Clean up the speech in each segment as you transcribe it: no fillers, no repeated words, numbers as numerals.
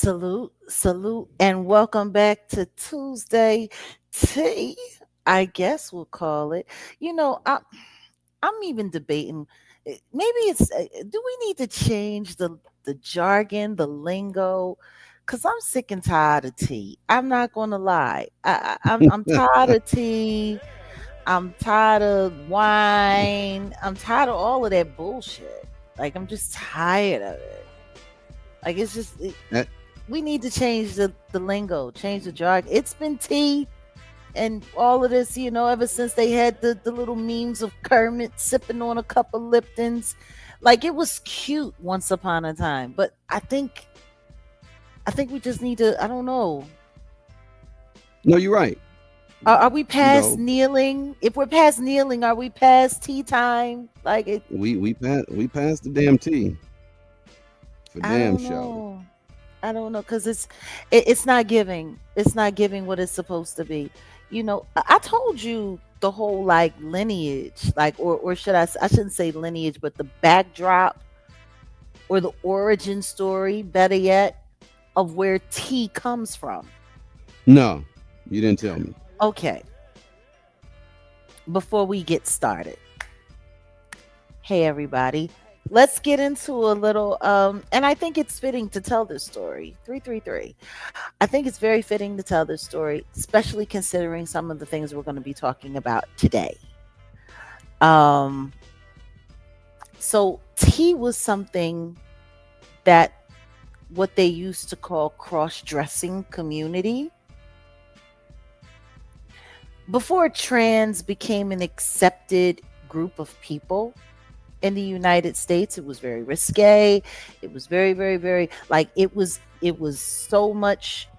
Salute, salute, and welcome back to Tuesday Tea. I guess we'll call it. I'm even debating. Maybe it's. Do we need to change the jargon, the lingo? Cause I'm sick and tired of tea. I'm not gonna lie. I'm tired of tea. I'm tired of wine. I'm tired of all of that bullshit. Like I'm just tired of it. Like it's just That we need to change the lingo, change the jargon. It's been tea and all of this, ever since they had the little memes of Kermit sipping on a cup of Lipton's. Like it was cute once upon a time, but I think we just need to. I don't know. no, you're right. Are we You past know, kneeling? If we're past kneeling, are we past tea time? Like it. we passed the damn tea for I damn don't show. know. I don't know because it's not giving. It's not giving what it's supposed to be. I told you the whole like lineage, like or should I shouldn't say lineage, but the backdrop or the origin story, better yet, of where tea comes from. No, you didn't tell me. Okay, before we get started, hey everybody, let's get into a little and I think it's fitting to tell this story. 333. I think it's very fitting to tell this story, especially considering some of the things we're going to be talking about today. Um, so tea was something that what they used to call cross-dressing community before trans became an accepted group of people in the United States. It was very risque. It was very, very, very like it was so much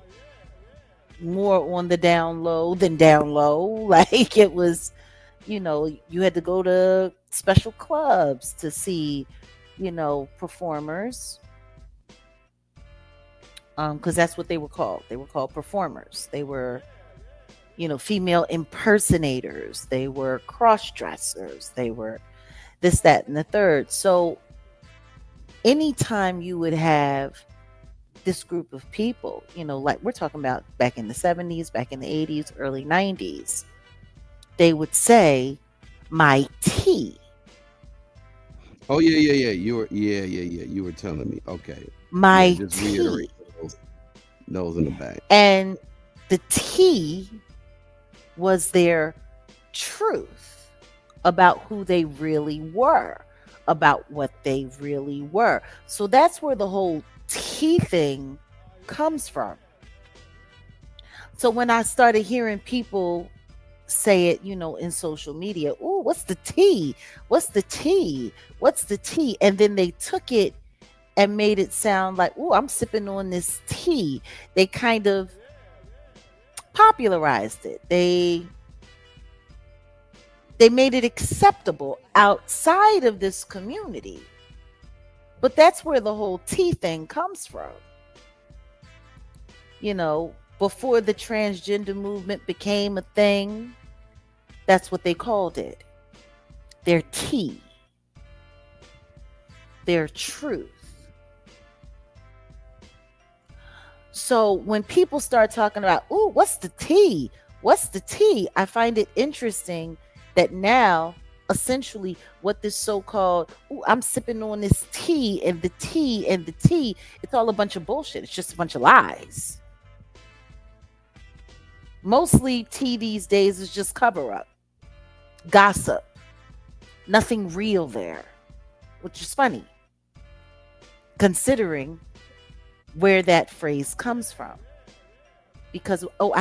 more on the down low than down low. Like it was, you had to go to special clubs to see, performers. Because that's what they were called. They were called performers. They were, female impersonators. They were cross dressers. They were this, that, and the third. So anytime you would have this group of people, like we're talking about back in the 70s, back in the 80s, early 90s, they would say, my tea, Oh yeah. You were yeah. You were telling me. Okay. Yeah, my just reiterate tea. those in the back. And the tea was their truth about who they really were, about what they really were. So that's where the whole tea thing comes from. So when I started hearing people say it, in social media, "Ooh, what's the tea? What's the tea? What's the tea?" And then they took it and made it sound like, "Ooh, I'm sipping on this tea." They kind of popularized it. They made it acceptable outside of this community. But that's where the whole tea thing comes from. Before the transgender movement became a thing, that's what they called it. Their tea, their truth. So when people start talking about, "Ooh, what's the tea? What's the tea?" I find it interesting that now, essentially, what this so called, "Ooh, I'm sipping on this tea and the tea and the tea," it's all a bunch of bullshit. It's just a bunch of lies. Mostly tea these days is just cover up, gossip, nothing real there, which is funny considering where that phrase comes from. Because, oh,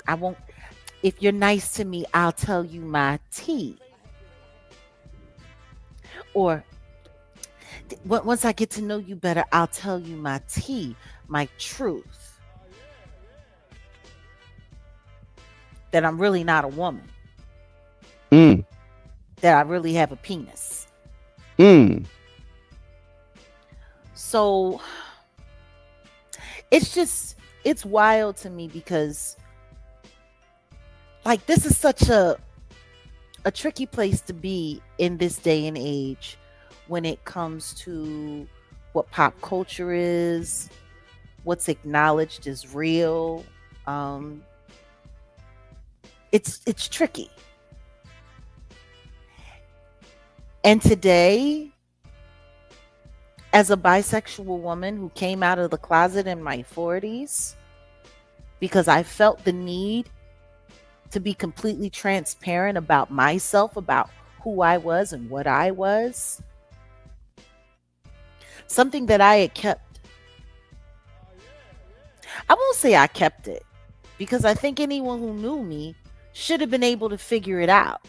I won't, if you're nice to me, I'll tell you my tea. Or once I get to know you better, I'll tell you my tea, my truth, that I'm really not a woman, Mm. that I really have a penis. Mm. So it's wild to me because like this is such a tricky place to be in this day and age when it comes to what pop culture is, what's acknowledged is real. Um, it's tricky. And today, as a bisexual woman who came out of the closet in my 40s, because I felt the need to be completely transparent about myself, about who I was and what I was, something that I had kept. I won't say I kept it because I think anyone who knew me should have been able to figure it out.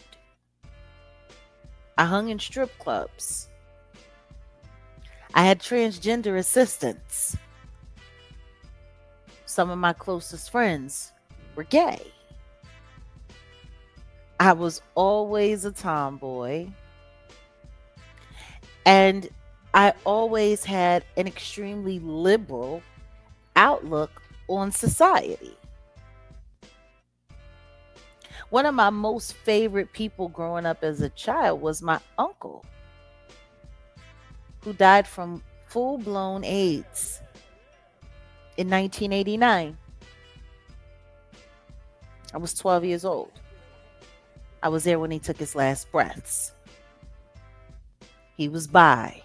I hung in strip clubs. I had transgender assistants. Some of my closest friends were gay. I was always a tomboy. And I always had an extremely liberal outlook on society. One of my most favorite people growing up as a child was my uncle, who died from full blown AIDS in 1989. I was 12 years old. I was there when he took his last breaths. He was bi.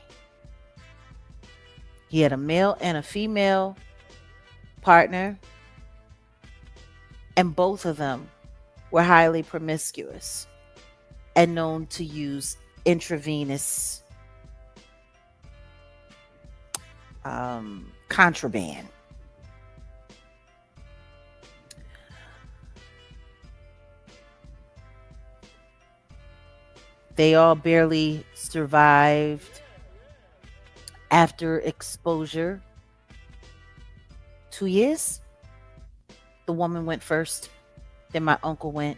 He had a male and a female partner, and both of them were highly promiscuous and known to use intravenous contraband. They all barely survived after exposure. 2 years. The woman went first, then my uncle went,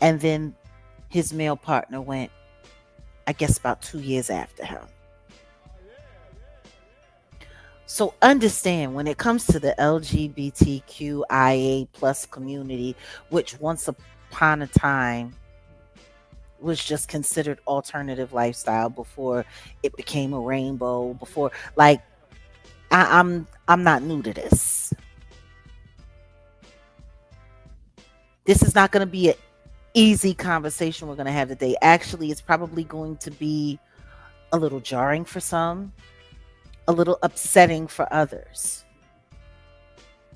and then his male partner went, I guess, about 2 years after him. So understand when it comes to the LGBTQIA plus community, which once upon a time was just considered alternative lifestyle before it became a rainbow, before like I'm not new to this. This is not going to be an easy conversation we're going to have today. Actually, it's probably going to be a little jarring for some, a little upsetting for others.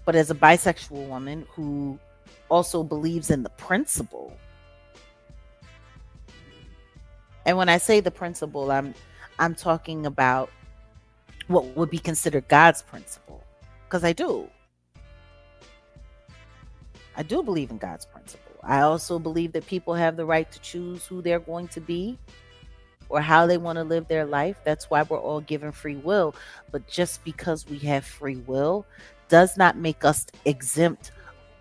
But as a bisexual woman who also believes in the principle, and when I say the principle, I'm talking about what would be considered God's principle, because I do believe in God's principle. I also believe that people have the right to choose who they're going to be or how they want to live their life. That's why we're all given free will. But just because we have free will does not make us exempt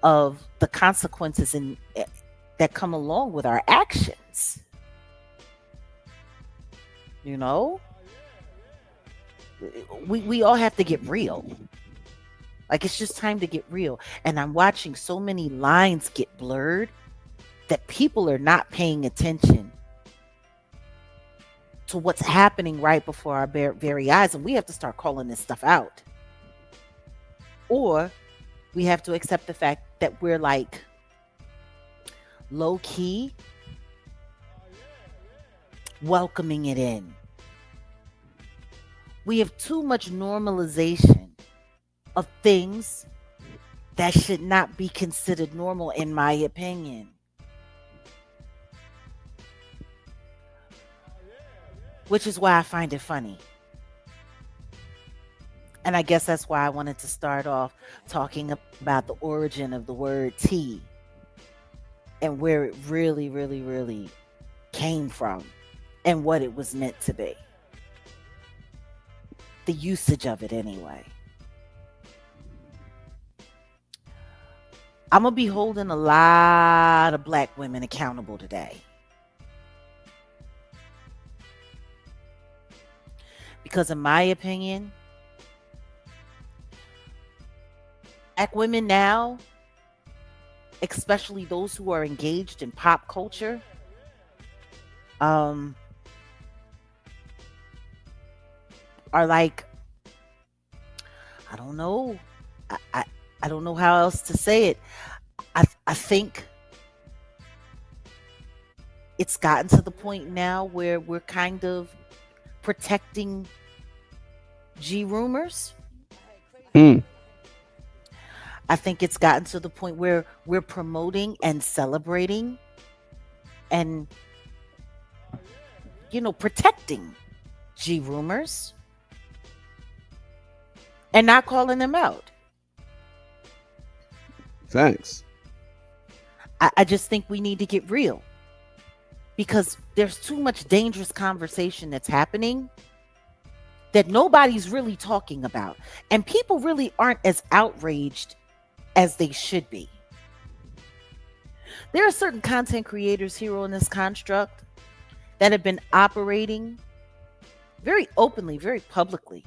of the consequences that come along with our actions. You know, we all have to get real. Like, it's just time to get real. And I'm watching so many lines get blurred that people are not paying attention to what's happening right before our very eyes. And we have to start calling this stuff out. Or we have to accept the fact that we're like low key welcoming it in. We have too much normalization of things that should not be considered normal, in my opinion. Which is why I find it funny. And I guess that's why I wanted to start off talking about the origin of the word tea and where it really, really, really came from and what it was meant to be. The usage of it, anyway. I'm going to be holding a lot of black women accountable today. Because, in my opinion, black women now, especially those who are engaged in pop culture, are like, I don't know. I don't know how else to say it. I think it's gotten to the point now where we're kind of protecting G rumors. Hmm. I think it's gotten to the point where we're promoting and celebrating and, protecting G rumors and not calling them out. Thanks. I just think we need to get real because there's too much dangerous conversation that's happening that nobody's really talking about. And people really aren't as outraged as they should be. There are certain content creators here on this construct that have been operating very openly, very publicly.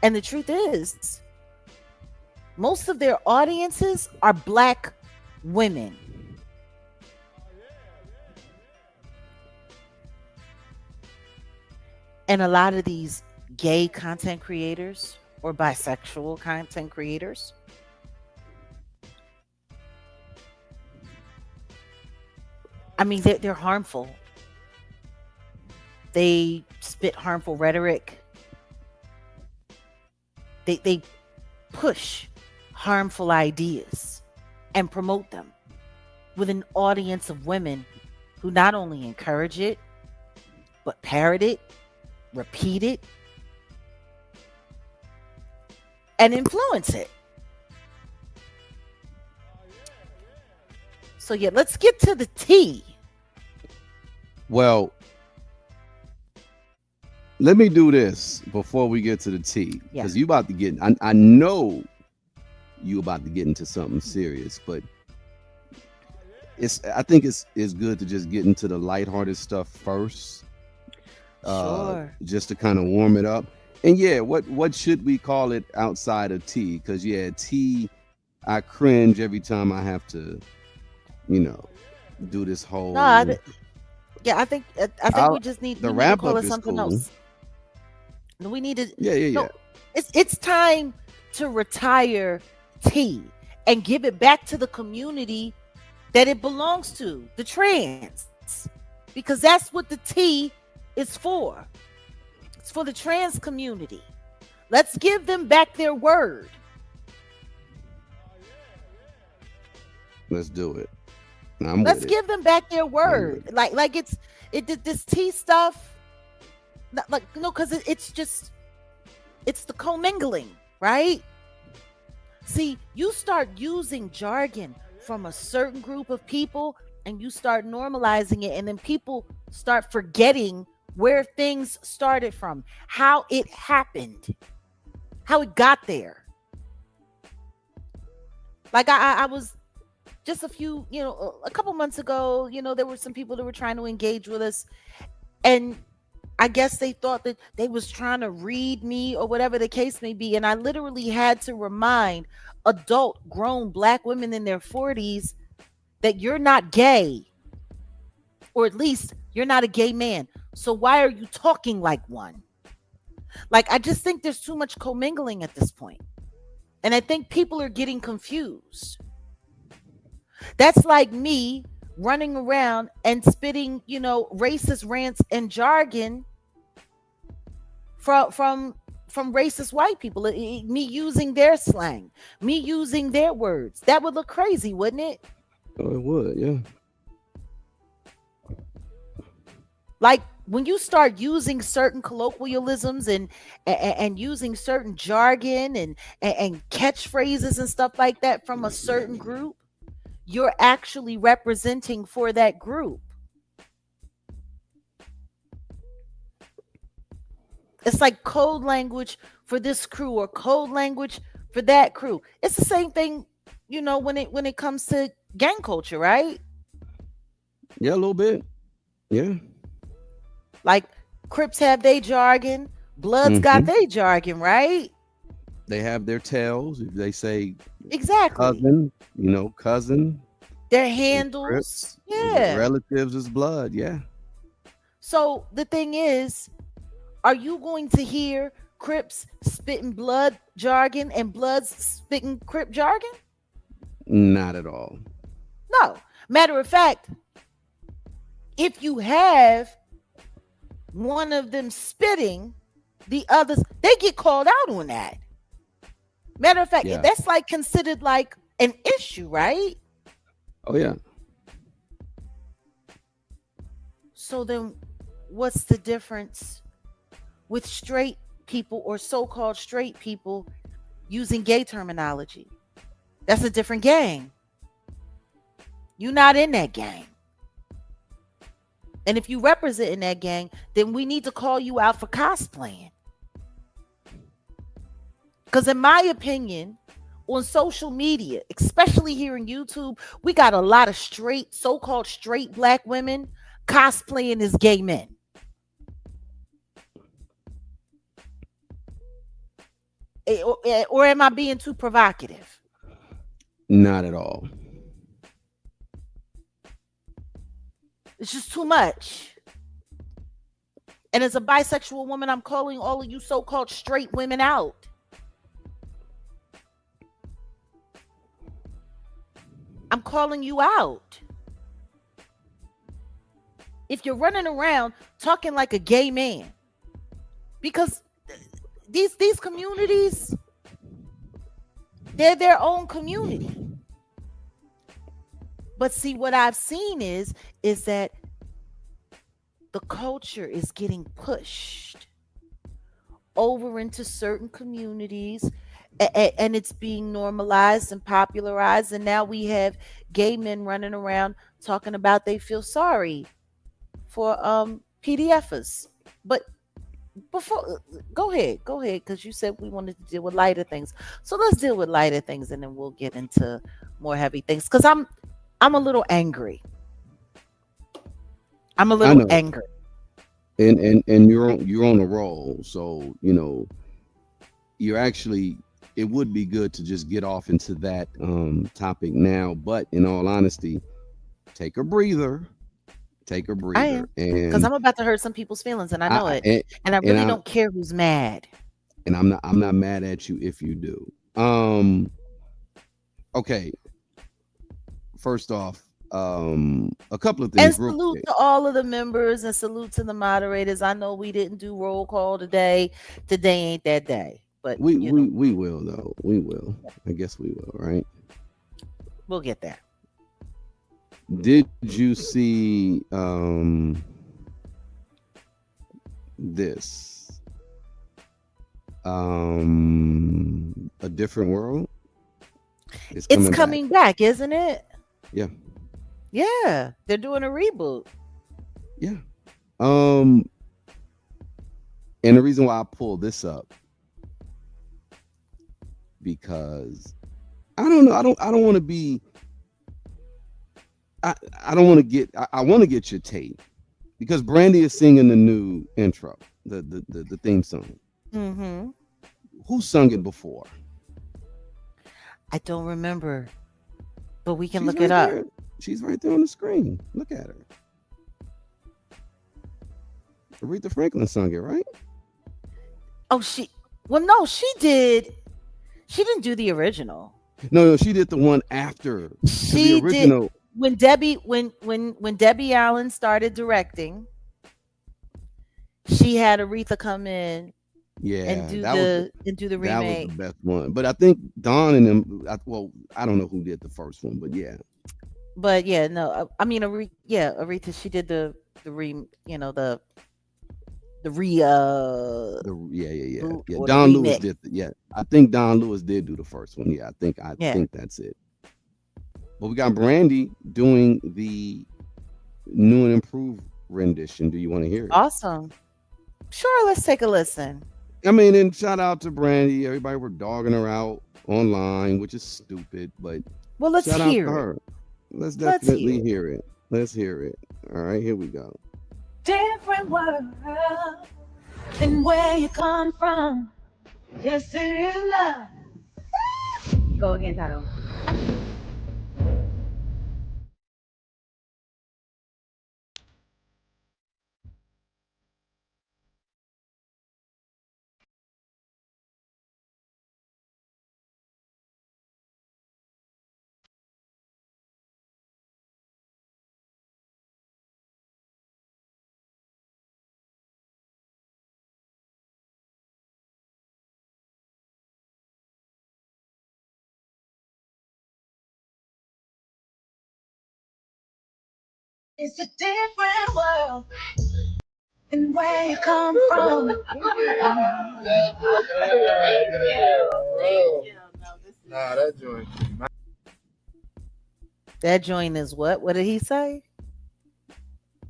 And the truth is, most of their audiences are Black women. And a lot of these gay content creators or bisexual content creators, I mean, they're harmful. They spit harmful rhetoric. They push harmful ideas and promote them with an audience of women who not only encourage it, but parrot it, repeat it, and influence it. So, yeah, let's get to the tea. Well, let me do this before we get to the tea, Yeah. because you about to get. I know you about to get into something serious, but I think it's good to just get into the lighthearted stuff first, Sure. just to kind of warm it up. And yeah, what should we call it outside of tea? Because yeah, tea, I cringe every time I have to, do this whole. No, yeah, I think I'll, we just need the we need to wrap call up it is something cool. else. We need to Yeah. no. It's time to retire tea and give it back to the community that it belongs to, the trans, because that's what the tea is for. It's for the trans community. Let's give them back their word. Let's do it. I'm Let's with it. give them back their I'm with word. it. Like this tea stuff. Like no, because it's just it's the commingling, right? See, you start using jargon from a certain group of people and you start normalizing it, and then people start forgetting where things started from, how it happened, how it got there. Like I was just a couple months ago, there were some people that were trying to engage with us, and I guess they thought that they was trying to read me or whatever the case may be. And I literally had to remind adult grown Black women in their 40s that you're not gay, or at least you're not a gay man. So why are you talking like one? Like, I just think there's too much commingling at this point. And I think people are getting confused. That's like me running around and spitting, racist rants and jargon from racist white people, me using their slang, me using their words. That would look crazy, wouldn't it? Oh, it would. Yeah. Like when you start using certain colloquialisms and using certain jargon and catchphrases and stuff like that from a certain group, you're actually representing for that group. It's like code language for this crew or code language for that crew. It's the same thing, when it comes to gang culture, right? Yeah, a little bit. Yeah. Like Crips have their jargon, Bloods got Hmm. their jargon, right? They have their tails. They say Exactly. cousin, cousin. Their And handles. Crips, Yeah. relatives is blood. Yeah. So the thing is, are you going to hear Crips spitting blood jargon and Bloods spitting Crip jargon? Not at all. No. Matter of fact, if you have one of them spitting, the others, they get called out on that. Matter of fact, Yeah. that's like considered like an issue, right? Oh yeah. So then what's the difference with straight people or so-called straight people using gay terminology? That's a different gang. You're not in that gang. And if you represent in that gang, then we need to call you out for cosplaying. Because in my opinion, on social media, especially here in YouTube, we got a lot of straight, so-called straight black women cosplaying as gay men. Or am I being too provocative? Not at all. It's just too much. And as a bisexual woman, I'm calling all of you so-called straight women out. I'm calling you out. If you're running around talking like a gay man, because these communities, they're their own community. But see, what I've seen is that the culture is getting pushed over into certain communities, and it's being normalized and popularized, and now we have gay men running around talking about they feel sorry for PDFers. But before, go ahead, because you said we wanted to deal with lighter things. So let's deal with lighter things, and then we'll get into more heavy things. Because I'm a little angry. I'm a I little know. angry. And you're on a roll. So, you're actually, it would be good to just get off into that topic now. But in all honesty, take a breather. Take a I breather. am, because And I'm about to hurt some people's feelings, and I know I it. And I and really I don't care who's mad. and I'm not mad at you if you do. Okay, first off, a couple of And things real salute quick. to all of the members and salute to the moderators. I know we didn't do roll call today. Today ain't that day, but We will though. We will. I guess we will, right? we'll get there. Did you see this? A different world is It's coming back. coming back, isn't it? Yeah. Yeah, they're doing a reboot. Yeah. Um and the reason why I pull this up, because I don't know, I don't want to be I don't want to get I want to get your take, because Brandy is singing the new intro, the theme song. Mm-hmm. Who sung it before? I don't remember, but we can She's look it right up. there. She's right there on the screen. Look at her. Aretha Franklin sung it, right? Oh, well, no, she did. She didn't do the original. No, no, she did the one after, because the She did original, when Debbie when Debbie Allen started directing. She had Aretha come in and yeah, do that was the the that was the remake. best one. But I think Dawn and them, well, I don't know who did the first one, but yeah, But yeah, no, I mean, yeah, Aretha, she did the re, the re boot yeah. or the Don Lewis remix. did, yeah. I think Don Lewis did do the first one. Yeah, I Yeah, think that's it. But we got Brandy doing the new and improved rendition. Do you want to hear it? awesome. Sure, let's take a listen. I mean, and shout out to Brandy. Everybody were dogging her out online, which is stupid, but Well, let's shout out to hear it. her. Let's Let's hear definitely it. hear it. Let's hear it. All right, here we go. Different world than where you come from. Just in love. Go again, Tato. It's a different world and where you come from. That joint is what? What did he say?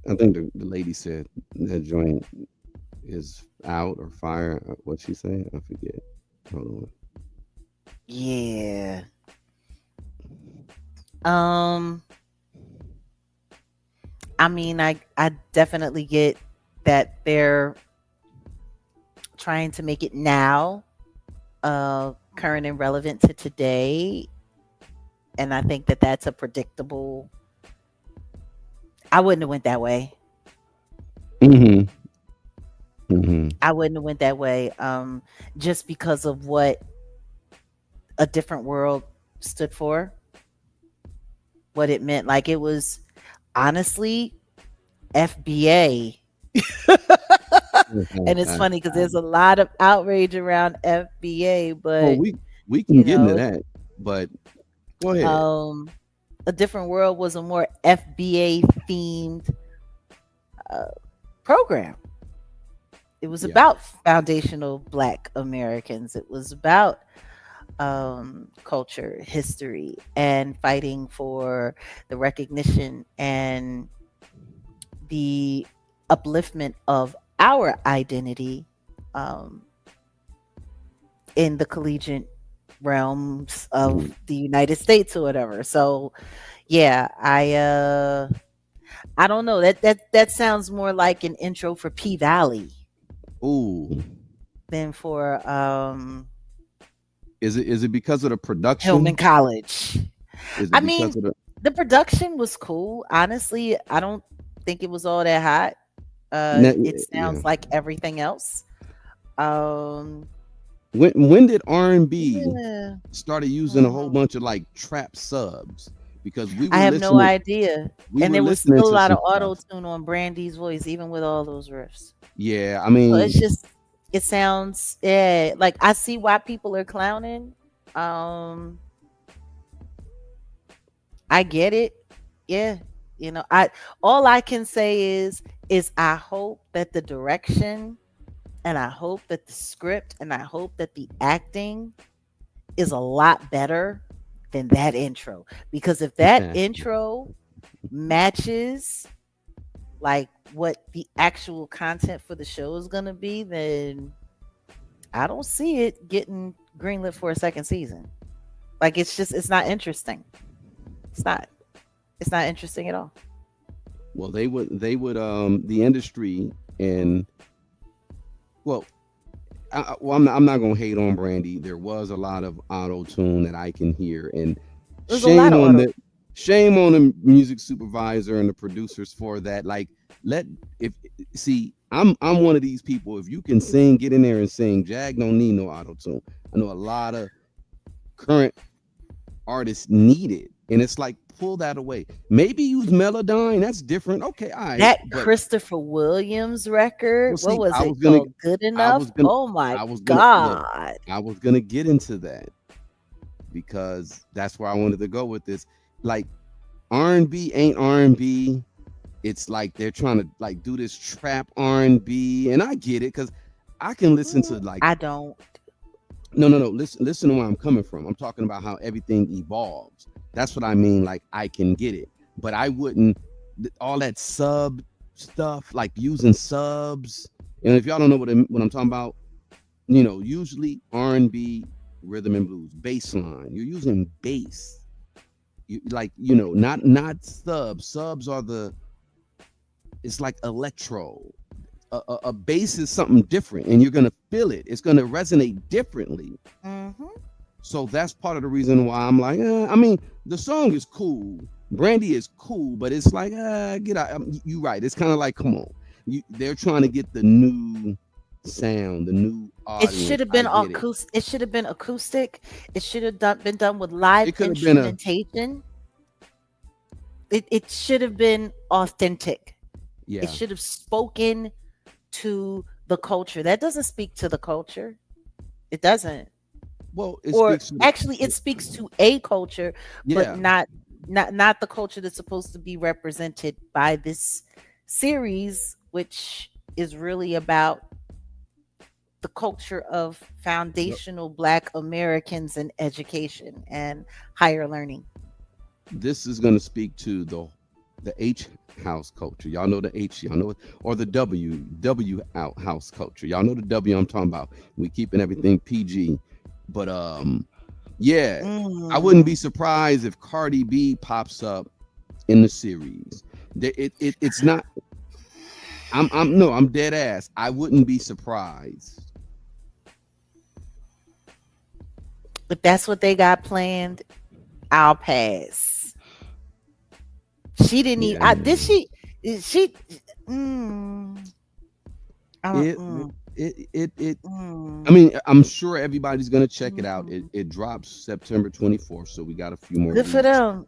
I think the lady said that joint is out or fire. What she say? I forget. Hold on. Yeah. Um, I mean, I definitely get that they're trying to make it now, current and relevant to today, and I think that that's a predictable. I wouldn't have went that way. Mm-hmm. Mm-hmm. I wouldn't have went that way, just because of what a different world stood for, what it meant. Like it was honestly FBA. And it's funny because there's a lot of outrage around FBA, Well, but we can you get into know, that, but go ahead. um, a different world was a more FBA themed uh, program. It was Yeah. about foundational Black Americans. It was about culture, history, and fighting for the recognition and the upliftment of our identity, um, in the collegiate realms Mhm. of the United States or whatever. So yeah, I don't know. That sounds more like an intro for P Valley Ooh, than for is it because of the Hillman production? College. Is I it mean, because of the the production was cool. Honestly, I don't think it was all that hot. It yeah? sounds like everything else. Um, When did R&B yeah. started using a whole Mhm. bunch of like trap subs? Because I have no idea. we And were there was listening still a to lot some of auto stuff. tune on Brandy's voice, even with all those riffs. Yeah, I So it's mean, just, it sounds, yeah, like I see why people are clowning. Um, I get it. Yeah. All I can say is I hope that the direction, and I hope that the script, and I hope that the acting is a lot better than that intro. Because if that intro matches like what the actual content for the show is going to be, then I don't see it getting greenlit for a second season. Like it's not interesting. It's not. It's not interesting at all. well, they would the industry and well, I'm not gonna hate on Brandy. There was a lot of auto tune that I can hear, and There's a lot shame of on auto. the shame on the music supervisor and the producers for that. Like, let if see, I'm one of these people. If you can sing, get in there and sing. Jag don't need no auto tune. I know a lot of current artists need it, and it's like pull that away. Maybe use Melodyne. That's different. Okay, all right, That but Christopher Williams record, well, what see, was I it was gonna, called? Good I Enough? was gonna, Oh my I was gonna look. god. I was gonna get into that because that's where I wanted to go with this. Like R&B ain't R&B. It's like they're trying to like do this trap R&B, and I get it because I can listen to like I don't. no. Listen to where I'm coming from. I'm talking about how everything evolves. That's what I mean. Like I can get it, but I wouldn't all that sub stuff like using subs. And if y'all don't know what I'm talking about, usually R&B, rhythm and blues, bass line. You're using bass. Like not subs. Subs are it's like electro. A bass is something different, and you're gonna feel it. It's gonna resonate differently. Mhm. So that's part of the reason why I'm like, I mean, the song is cool. Brandy is cool, but it's like, get out. You right. It's kind of like, come on. They're trying to get the new sound, the new It should audience. have I been get it. acoustic. It should have been acoustic. It should have been done with live It could have been a instrumentation. It should have been authentic. It yeah. should have spoken to the culture. That doesn't speak to the culture. It doesn't. Well, it Or speaks to the actually, it speaks to a culture, but yeah. not. not the culture that's supposed to be represented by this series, which is really about the culture of Yep. foundational Black Americans in education and higher learning. This is going to speak to the H house culture. Y'all know the H, y'all know it, or the W out house culture. Y'all know the W I'm talking about. We keeping everything PG. But yeah, I wouldn't be Mm. surprised if Cardi B pops up in the series. It's not. I'm no, I'm dead ass. I wouldn't be surprised. If that's what they got planned, I'll pass. She didn't even. Did Yeah, she? She. Mm, I don't. it it. I Mm, mean, I'm sure everybody's gonna check it out. It mm. it drops September 24th, so we got a few more Good for weeks. them.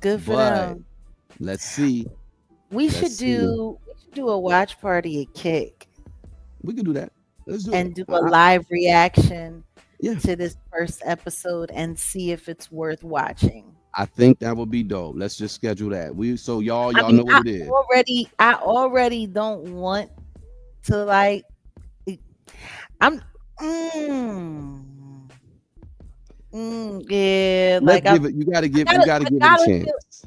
Good for But them. let's see. We Let's should see. do a watch party at Kick We could do that. Let's do it. and do a live reaction Yeah, to this first episode and see if it's worth watching. I think that would be dope. Let's just schedule that. We so y'all I y'all mean, know what it is. I already don't want to like. I'm. Mm, yeah, Let's give it. You got to I give it a gotta feel. chance.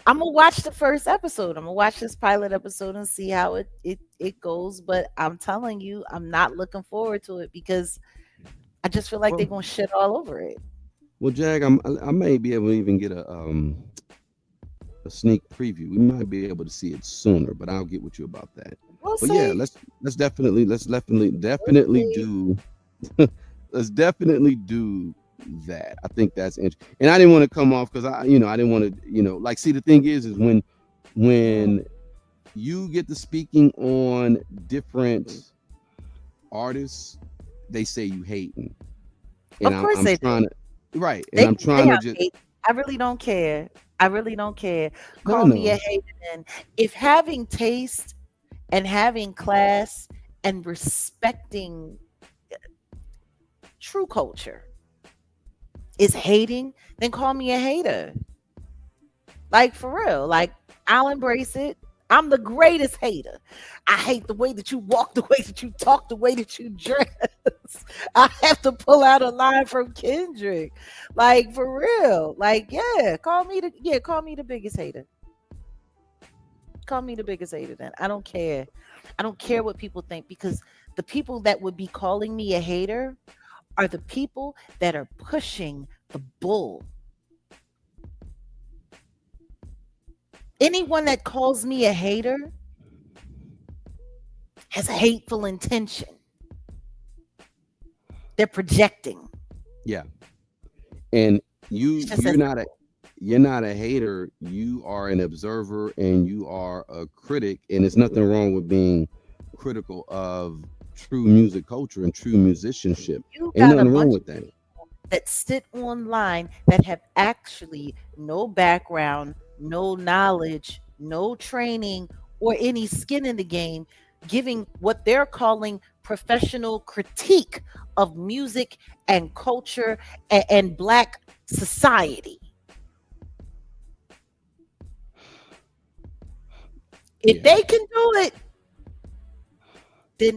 I'm gonna watch the first episode. I'm gonna watch this pilot episode and see how it goes. But I'm telling you, I'm not looking forward to it because I just feel like they're Well, gonna shit all over it. Jag, I may be able to even get a sneak preview. We might be able to see it sooner, but I'll get with you about that. We'll But yeah, see. We'll let's definitely see. do let's definitely do that. I think that's interesting. And I didn't want to come off because I didn't want to, like, see, the thing is Mm, when you get to speaking on different artists, they say you hating, and of course I'm they trying do. to, right, and They I'm can say trying to I'm just, hating. I really don't care. I really don't care. no, I Call me a know, hater. Then if having taste and having class and respecting true culture is hating, then call me a hater. Like for real. Like I'll embrace it. I'm the greatest hater. I hate the way that you walk, the way that you talk, the way that you dress. I have to pull out a line from Kendrick. Like for real. Like, call me the biggest hater. Call me the biggest hater then. I don't care. I don't care what people think because the people that would be calling me a hater are the people that are pushing the bull. Anyone that calls me a hater has hateful intention. They're projecting. yeah, and It's you just you're as not a simple. you're not a hater. You are an observer and you are a critic, and there's nothing wrong with being critical of true music culture and true musicianship. You Ain't got a nothing wrong bunch with of that. people that sit online that have actually no background, no knowledge, no training, or any skin in the game, giving what they're calling professional critique of music and culture and Black society. If Yeah. they can do it,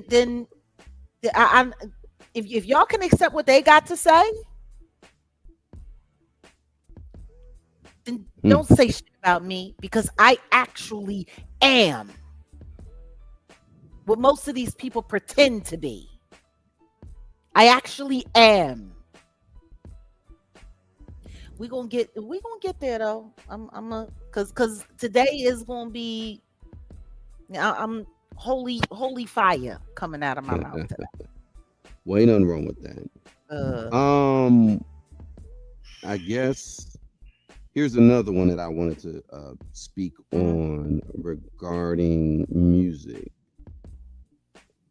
then I'm if y'all can accept what they got to say, then Hmm. don't say shit about me because I actually am what most of these people pretend to be. I actually am. We gonna get there though. I'm a cause today is gonna be I'm holy fire coming out of my mouth today. Well, ain't nothing wrong with that. Uh I guess here's another one that I wanted to speak mm, on regarding music,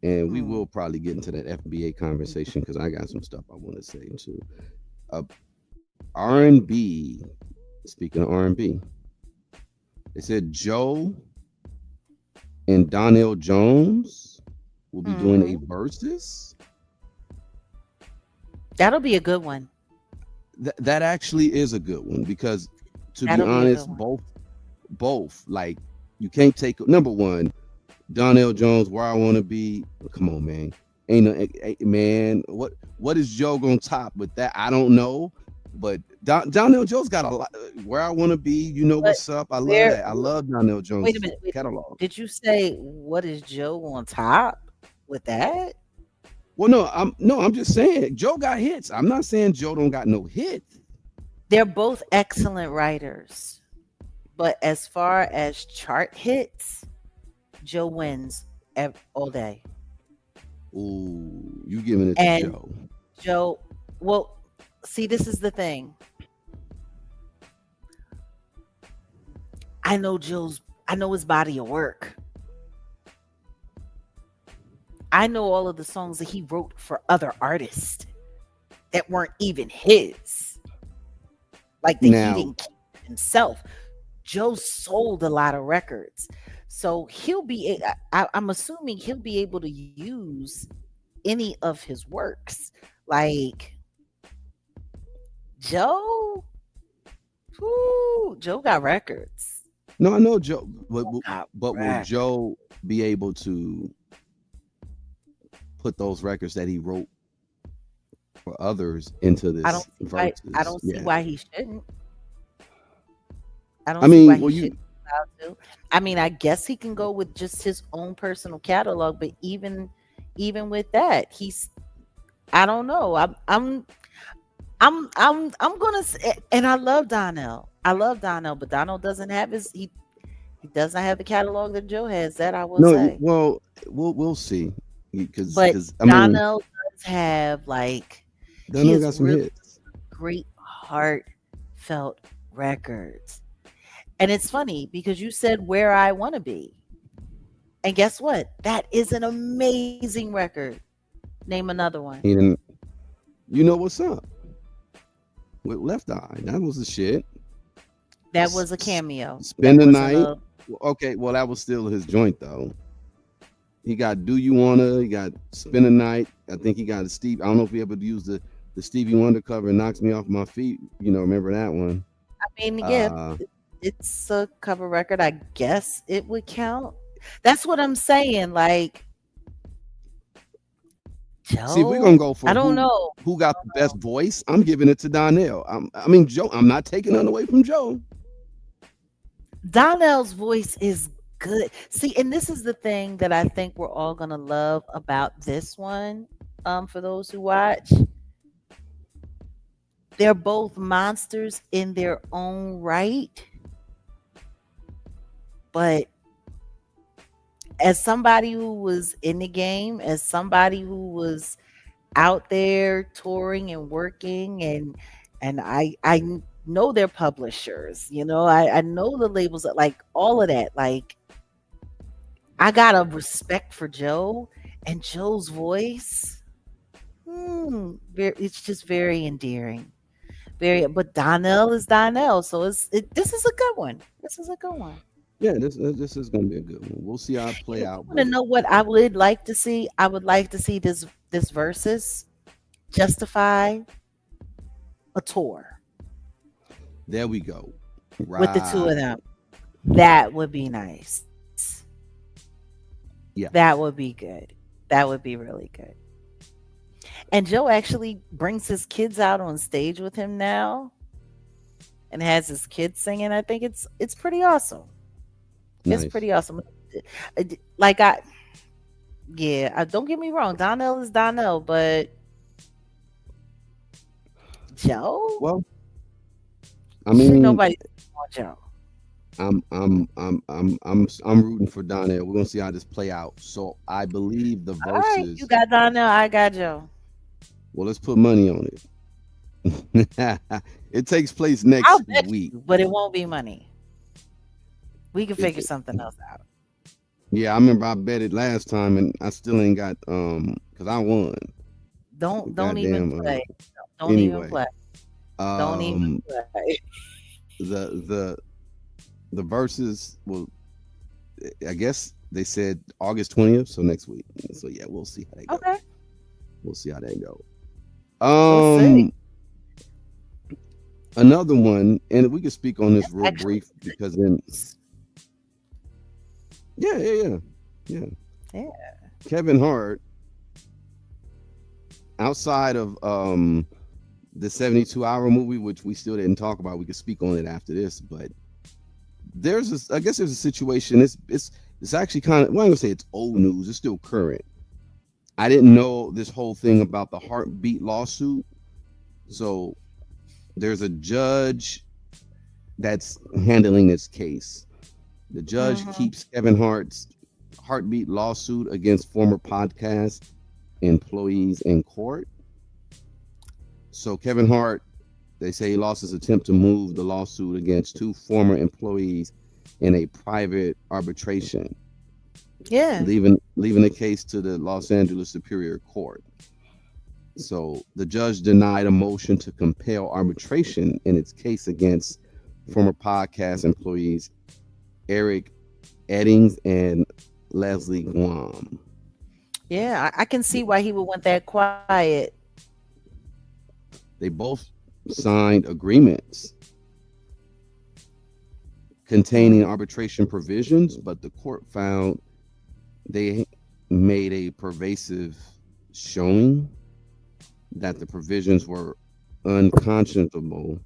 and we mm, will probably get into that FBA conversation because I got some stuff I want to say too. Uh, R&B. Speaking of R&B, they said Joe and Donnell Jones will be doing a mhm. versus. That'll be a good one. That actually is a good one because To be That'll be a good honest, one. both. Like you can't take number one, Donnell Jones, where I want to be. Come on, man. Ain't no man. What is Joe gonna top with that? I don't know. But Donnell Jones got a lot. Where I want to be. You know But what's up. I love where? that. I love Donnell Wait a Jones minute. Wait a minute. catalog. Did you say what is Joe on top with that? Well, no, I'm just saying Joe got hits. I'm not saying Joe don't got no hits. They're both excellent writers, but as far as chart hits, Joe wins all day. Ooh, you giving it to And Joe? Joe, well, see, this is the thing. I know his body of work. I know all of the songs that he wrote for other artists that weren't even his, like that he Now, didn't keep himself. Joe sold a lot of records. So I'm assuming he'll be able to use any of his works. Like Joe, Joe got records. no, I know Joe, Joe got but will records. Joe be able to put those records that he wrote for others into this I verses? don't see Yeah, why he shouldn't. I I don't see why mean, he well, you shouldn't be allowed to. I mean, I guess he can go with just his own personal catalog, but even with that, he's I don't know. I'm gonna and I love Donnell. I love Donnell, but Donnell doesn't have he doesn't have the catalog that Joe has. That I will no, say. well, we'll see, But because I mean, Donnell does have like he Donnell has got some really hits. great heartfelt records. And it's funny because you said where I want to be. And guess what? That is an amazing record. Name another one. And you know what's up with Left Eye? That was the shit. That S- was a s- cameo. That Spend the wasn't night. a Okay, well, that was still his joint though. He got Do You Wanna? He got Spend the Night. I think he got a Steve. I don't know if he ever used the Stevie Wonder cover. Knocks Me Off My Feet. Remember that one? I mean, yeah, Uh, it's a cover record. I guess it would count. That's what I'm saying. Like, See, if we're Joe, gonna go I for don't who know. who got the best voice, I'm giving it to Donnell. I mean, Joe. I'm not taking none away from Joe. Donnell's voice is good. See, and this is the thing that I think we're all gonna love about this one. For those who watch, they're both monsters in their own right. But as somebody who was in the game, as somebody who was out there touring and working, and know their publishers, I know the labels that like all of that. Like I got a respect for Joe and Joe's voice. It's just very endearing. Very, but Donnell is Donnell, so this is a good one. This is a good one. Yeah, this is gonna be a good one. We'll see how I play You out want to with it. know what I would like to see? I would like to see this versus justify a tour There we go. with the two of Right. them. That would be nice. That would Yes. be good. That would be really good. And Joe actually brings his kids out on stage with him now and has his kids singing. I think it's pretty awesome. It's Nice. pretty awesome. Like yeah, don't get me wrong. Donnell is Donnell, but Joe Well, I should mean, nobody on Joe. I'm rooting for Donnell. We're gonna see how this play out. So I believe the All right, you verses. got Donnell, I got Joe. Well, let's put money on it. It takes place I'll next bet week. you, but it won't be money. We can It, figure something else out. yeah, I remember I bet it last time, and I still ain't got because I won. Don't even Goddamn. play. Don't even Anyway, play. Don't even um, play. the the the verses will. I guess they said August 20th, so next week. So yeah, we'll see how they go. Okay, We'll see how they go. we'll see. Um, Another one, and we can speak on this It's real actually brief because then, s- yeah, yeah, yeah, yeah. yeah. Kevin Hart, outside of the 72-hour movie, which we still didn't talk about, we could speak on it after this. But I guess there's a situation. It's actually kind of, well, I'm gonna say it's old news. It's still current. I didn't know this whole thing about the heartbeat lawsuit. So there's a judge that's handling this case. The judge Hmm. keeps Kevin Hart's heartbeat lawsuit against former podcast employees in court. So Kevin Hart, they say he lost his attempt to move the lawsuit against two former employees in a private arbitration, Yeah. leaving the case to the Los Angeles Superior Court. So the judge denied a motion to compel arbitration in its case against former podcast employees Eric Eddings and Leslie Guam. Yeah. I can see why he would want that quiet. They both signed agreements containing Hmm. arbitration provisions, but the court found they made a pervasive showing that the provisions were unconscionable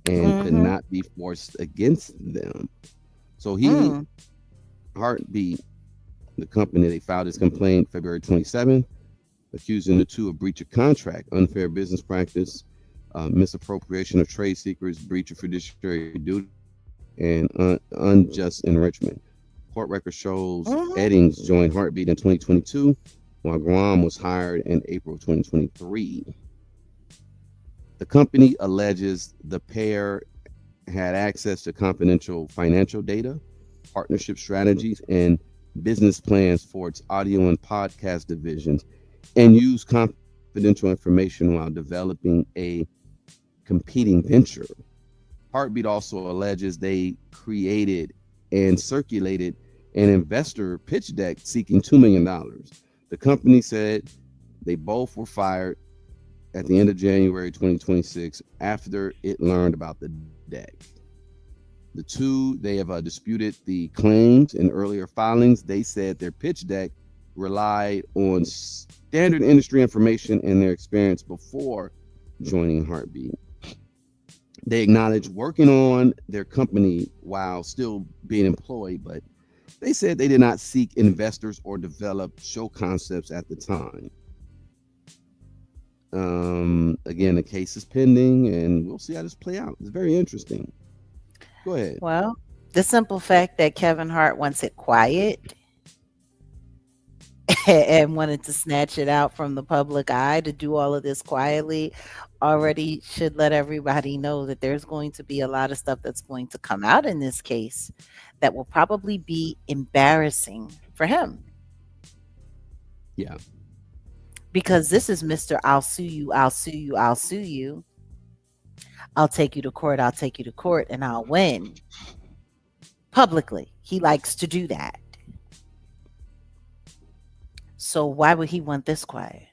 and could Hmm. not be forced against them. So Mm. Heartbeat, the company, they filed this complaint February 27th, accusing the two of breach of contract, unfair business practice, misappropriation of trade secrets, breach of fiduciary duty, and unjust enrichment. Court record shows Hmm. Eddings joined Heartbeat in 2022, while Guam was hired in April 2023. The company alleges the pair had access to confidential financial data, partnership strategies, and business plans for its audio and podcast divisions, and used confidential information while developing a competing venture. Heartbeat also alleges they created and circulated an investor pitch deck seeking $2 million. The company said they both were fired at the end of January 2026 after it learned about the deck. The two, they have disputed the claims in earlier filings. They said their pitch deck relied on standard industry information and their experience before joining Heartbeat. They acknowledged working on their company while still being employed, but they said they did not seek investors or develop show concepts at the time. Again, the case is pending, and we'll see how this play out. It's very interesting. Go ahead. Well, the simple fact that Kevin Hart wants it quiet and wanted to snatch it out from the public eye to do all of this quietly already should let everybody know that there's going to be a lot of stuff that's going to come out in this case that will probably be embarrassing for him, Yeah, because this is Mr. I'll sue you, I'll sue you, I'll sue you. I'll take you to court, I'll take you to court, and I'll win publicly. He likes to do that. So why would he want this quiet?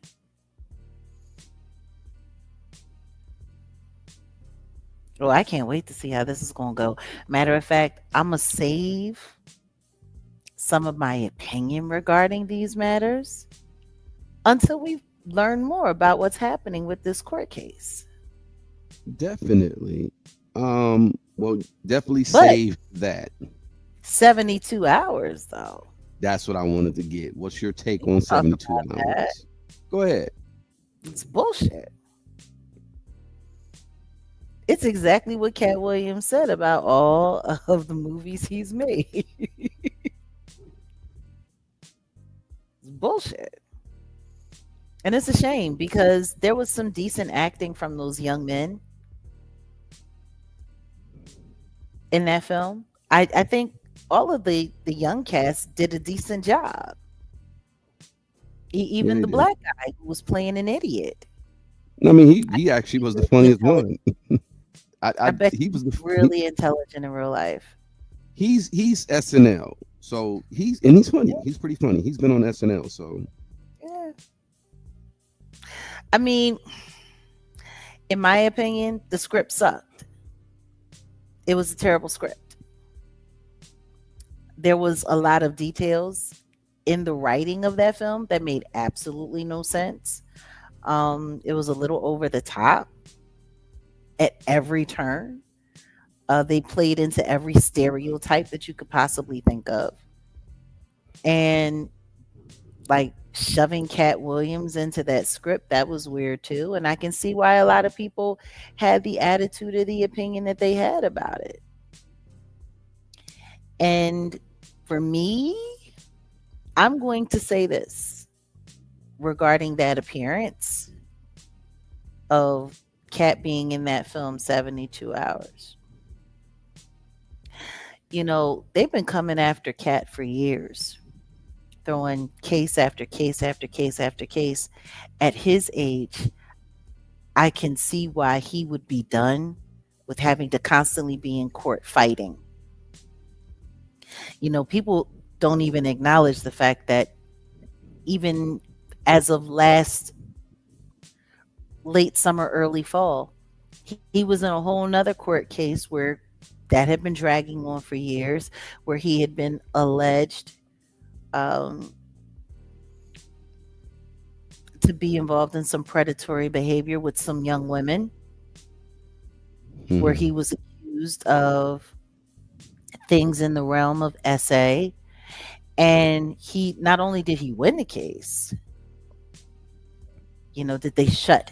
Oh, I can't wait to see how this is going to go. Matter of fact, I'm going to save some of my opinion regarding these matters until we learn more about what's happening with this court case. definitely. Well, definitely But save that. 72 hours, though. That's what I wanted to get. What's your take We can on talk 72 about that. hours? Go ahead. It's bullshit. It's exactly what Cat Williams said about all of the movies he's made. It's bullshit. And it's a shame because there was some decent acting from those young men in that film. I think all of the young cast did a decent job. Yeah, Even they the did. black guy who was playing an idiot. I mean, he I he bet actually he's was the really funniest intelligent. one. I, I I bet he he's was the really intelligent in real life. he's SNL, so he's funny. Yeah, He's pretty funny. He's been on SNL, so yeah. I mean, in my opinion, the script sucked. It was a terrible script. There was a lot of details in the writing of that film that made absolutely no sense. It was a little over the top at every turn. They played into every stereotype that you could possibly think of. And like shoving Cat Williams into that script, that was weird too. And I can see why a lot of people had the attitude or the opinion that they had about it. And for me, I'm going to say this regarding that appearance of Cat being in that film 72 hours. They've been coming after Cat for years, throwing case after case after case after case. At his age, I can see why he would be done with having to constantly be in court fighting. People don't even acknowledge the fact that even as of last late summer, early fall, he was in a whole nother court case where that had been dragging on for years, where he had been alleged um, to be involved in some predatory behavior with some young women, where Hmm. he was accused of things in the realm of SA. And he not only did he win the case, did they shut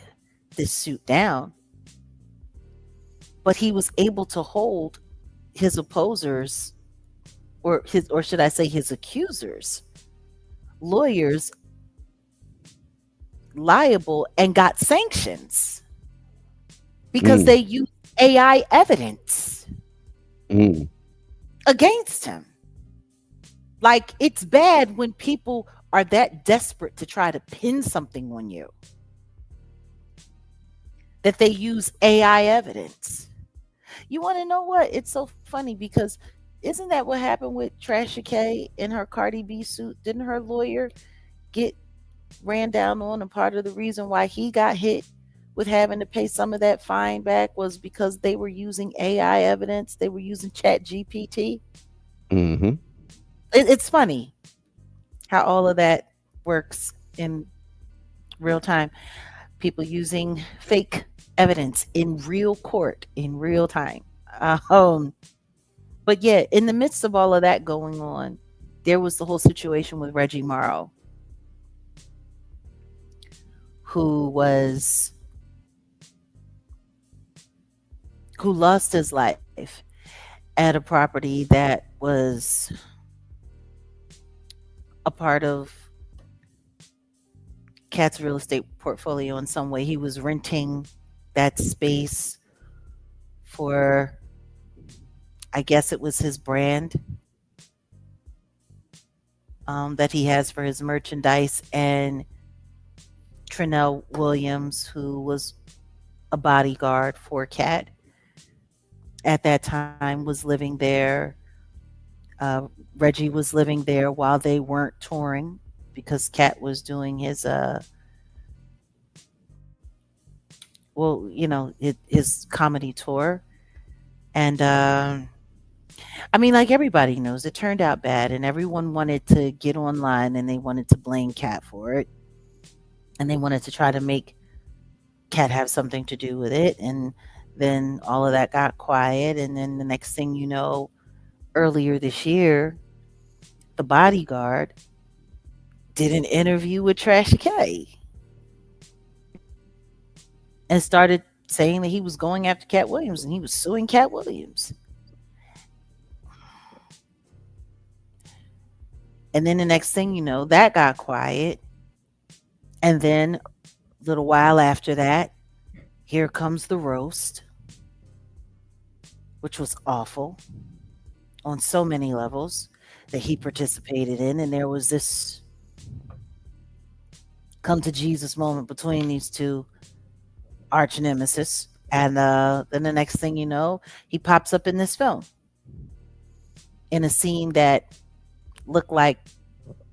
this suit down, but he was able to hold his opposers, or should I say his accusers, lawyers, liable and got sanctions because Mm. they used AI evidence Mm. against him. Like, it's bad when people are that desperate to try to pin something on you that they use AI evidence. You want to know what? It's so funny because isn't that what happened with Trasha K in her Cardi B suit? Didn't her lawyer get ran down on, and part of the reason why he got hit with having to pay some of that fine back was because they were using AI evidence. They were using Chat GPT. Hmm. It's funny how all of that works in real time. People using fake evidence in real court in real time. Um, but yeah, in the midst of all of that going on, there was the whole situation with Reggie Morrow, who was who lost his life at a property that was a part of Cat's real estate portfolio in some way. He was renting that space for, I guess it was his brand, that he has for his merchandise. And Trinell Williams, who was a bodyguard for Cat at that time, was living there. Uh, Reggie was living there while they weren't touring because Cat was doing his comedy tour. And I mean, like everybody knows, it turned out bad, and everyone wanted to get online and they wanted to blame Cat for it, and they wanted to try to make Cat have something to do with it. And then all of that got quiet, and then the next thing you know, earlier this year, the bodyguard did an interview with Trash K and started saying that he was going after Cat Williams and he was suing Cat Williams. And then the next thing you know, that got quiet. And then a little while after that, here comes the roast, which was awful on so many levels that he participated in. And there was this come to Jesus moment between these two arch nemesis. And then the next thing you know, he pops up in this film in a scene that looked like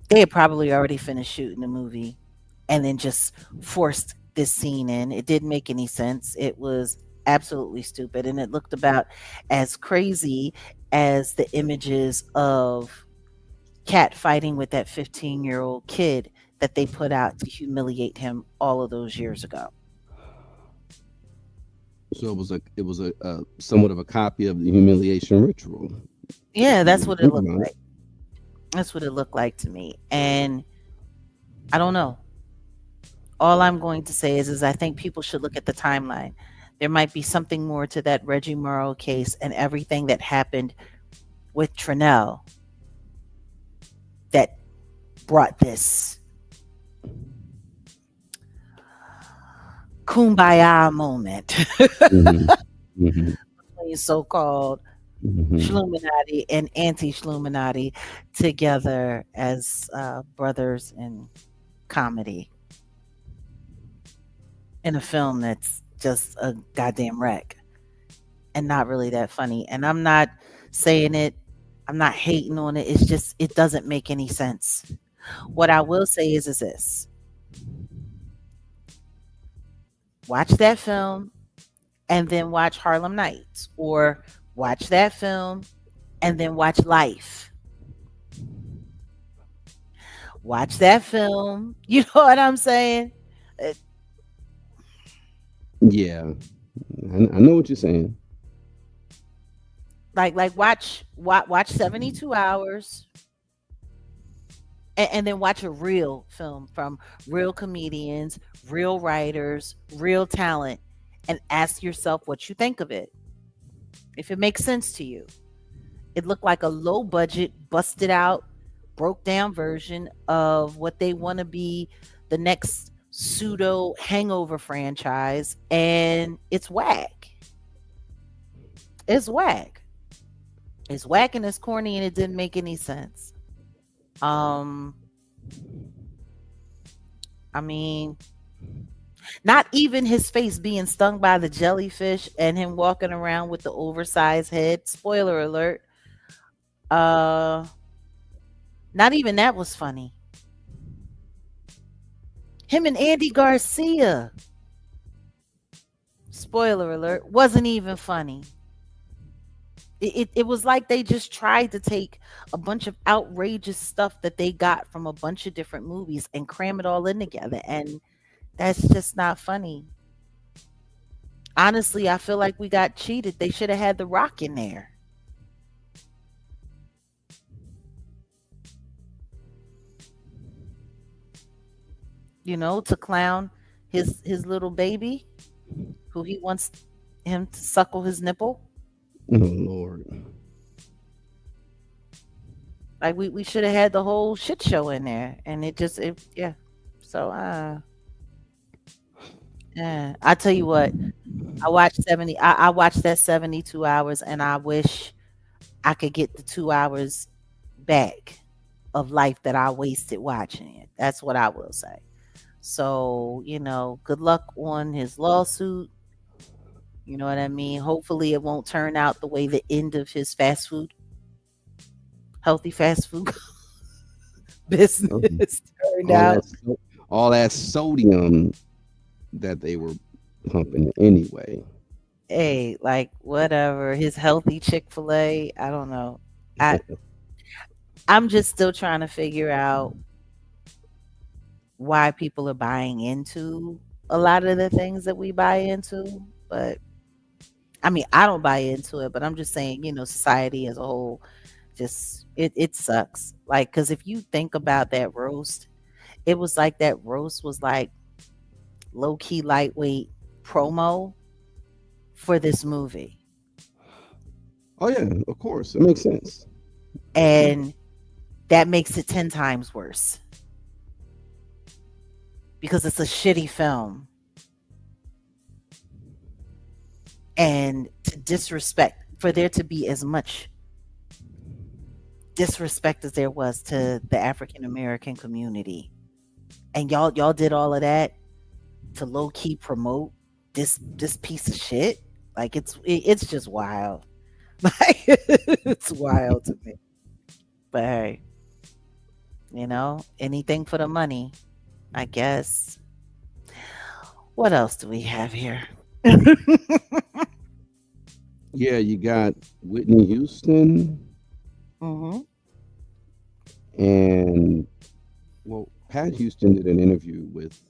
they had probably already finished shooting the movie and then just forced this scene in. It didn't make any sense. It was absolutely stupid. And it looked about as crazy as the images of Cat fighting with that 15-year-old kid that they put out to humiliate him all of those years ago. So it was a somewhat of a copy of the humiliation ritual. If Yeah, you that's really what it think looked about it. like. That's what it looked like to me. And I don't know. All I'm going to say is I think people should look at the timeline. There might be something more to that Reggie Murrow case and everything that happened with Trinell that brought this kumbaya moment Hmm. Hmm. between so-called Hmm. Shluminati and anti-Shluminati together as brothers in comedy in a film that's just a goddamn wreck and not really that funny. And I'm not saying it, I'm not hating on it. It's just it doesn't make any sense. What I will say is this: watch that film and then watch Harlem Nights, or watch that film and then watch Life. Watch that film. You know what I'm saying? Uh, Yeah, I know what you're saying. like watch 72 hours and then watch a real film from real comedians, real writers, real talent, and ask yourself what you think of it. If it makes sense to you. It looked like a low budget, busted out, broke down version of what they want to be the next pseudo hangover franchise, and it's whack. It's whack. It's whack and it's corny and it didn't make any sense. Um, I mean, not even his face being stung by the jellyfish and him walking around with the oversized head. Spoiler alert. Uh, Not even that was funny. Him and Andy Garcia, spoiler alert, wasn't even funny. It was like they just tried to take a bunch of outrageous stuff that they got from a bunch of different movies and cram it all in together. And that's just not funny. Honestly, I feel like we got cheated. They should have had The Rock in there, to clown his little baby who he wants him to suckle his nipple. Oh Lord. Like we should have had the whole shit show in there, and yeah. So yeah. I tell you what, I watched that 72 hours, and I wish I could get the 2 hours back of life that I wasted watching it. That's what I will say. So good luck on his lawsuit. You know what I mean? Hopefully, it won't turn out the way the end of his healthy fast food Um, business turned all out. that all that sodium that they were pumping anyway. Hey, like whatever, his healthy Chick-fil-A, I don't know. I I'm just still trying to figure out why people are buying into a lot of the things that we buy into, but I mean, I don't buy into it, but I'm just saying, society as a whole just it sucks. Like cuz if you think about that roast, it was like that roast was like low key lightweight promo for this movie. Oh yeah, of course, it makes sense. And that makes it 10 times worse because it's a shitty film. And to disrespect, for there to be as much disrespect as there was to the African American community, and y'all did all of that to low key promote this piece of shit. Like it's just wild. Like it's wild to me. But hey, anything for the money, I guess. What else do we have here? Yeah, you got Whitney Houston Hmm. and well, Pat Houston did an interview with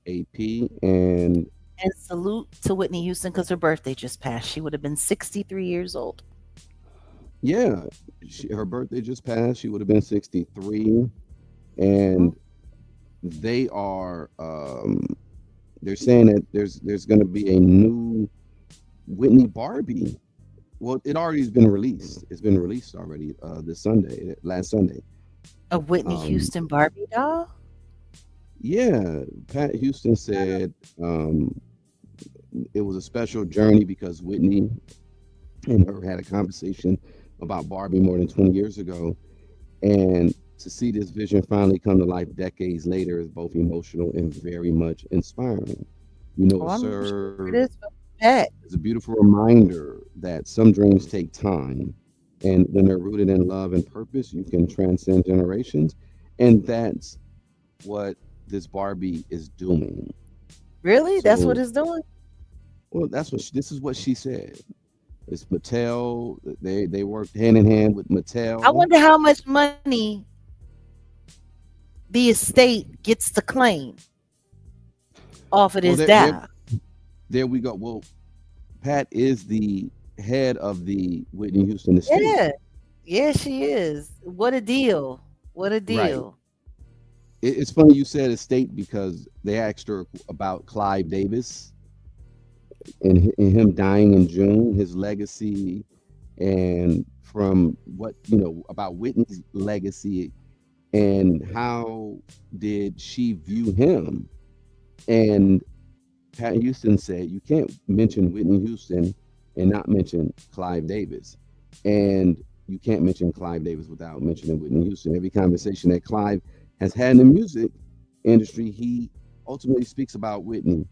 AP, and And salute to Whitney Houston because her birthday just passed. She would have been 63 years old. yeah, her birthday just passed. She would have been 63, Hmm. and they are they're saying that there's going to be a new Whitney Barbie. Well, it already's been released. It's been released already this Sunday, last Sunday. A Whitney Um, Houston Barbie doll? yeah, Pat Houston said it was a special journey because Whitney and her had a conversation about Barbie more than 20 years ago. And to see this vision finally come to life decades later is both emotional and very much inspiring. Oh, It I'm sure serves it is for Pat. as a beautiful reminder that some dreams take time. And when they're rooted in love and purpose, you can transcend generations. And that's what this Barbie is doing. Really? That's what So, it's doing? well, this is what she said. It's Mattel. They worked hand in hand with I Mattel. wonder how much money the estate gets to claim off of Well, this doll. there we go. Well, Pat is the head of the Whitney Houston estate. Yeah. Yeah, she is. What a deal. What a Right. deal. It's funny you said estate because they asked her about Clive Davis and, and him dying in June, his legacy, and from what about Whitney's legacy and how did she view him? And Pat Houston said you can't mention Whitney Houston and not mention Clive Davis. And you can't mention Clive Davis without mentioning Whitney Houston. Every conversation that Clive has had in the music industry, he ultimately speaks about Whitney.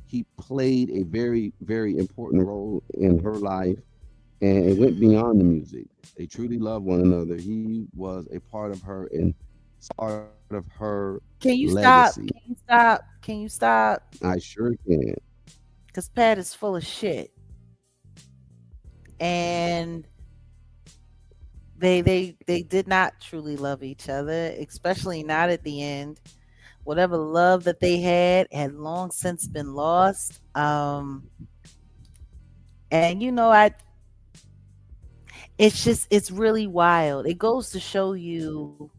He played a very, very important role in her life and it went beyond the music. They truly loved one another. He was a part of her and part of her Can you legacy. stop? Can you stop? Can you stop? I sure can. Because Pat is full of shit. And they did not truly love each other, especially not at the end. Whatever love that they had long since been lost. And it's really wild. It goes to show you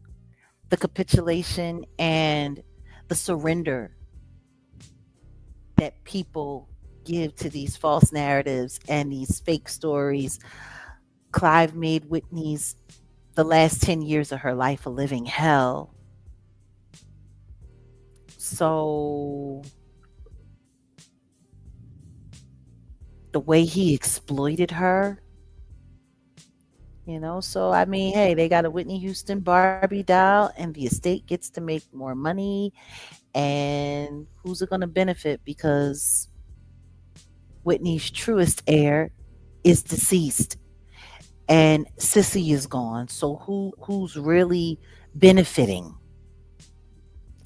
the capitulation and the surrender that people give to these false narratives and these fake stories. Clive made Whitney's the last 10 years of her life a living hell. So the way he exploited her, so I mean, hey, they got a Whitney Houston Barbie doll, and the estate gets to make more money. And who's it going to benefit? Because Whitney's truest heir is deceased and Sissy is gone. So who's really benefiting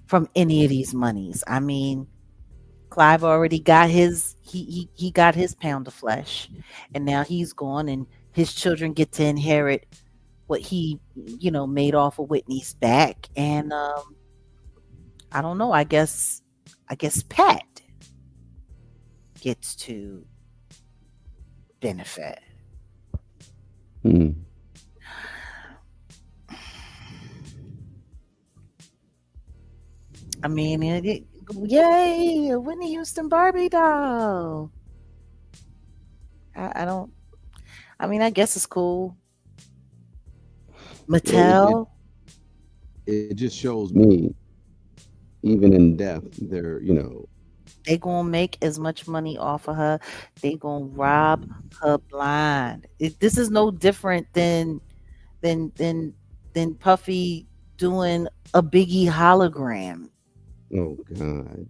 from any of these monies? I mean, Clive already got he got his pound of flesh, and now he's gone, and his children get to inherit what he made off of Whitney's back. And I don't know. I guess Pat gets to benefit. Hmm. I mean, yay, a Whitney Houston Barbie doll. I don't. I mean, I guess it's cool. Well, Mattel, it just shows me, even in death, they're they gonna make as much money off of her. They gonna rob her blind. This is no different than than than Puffy doing a Biggie hologram oh God.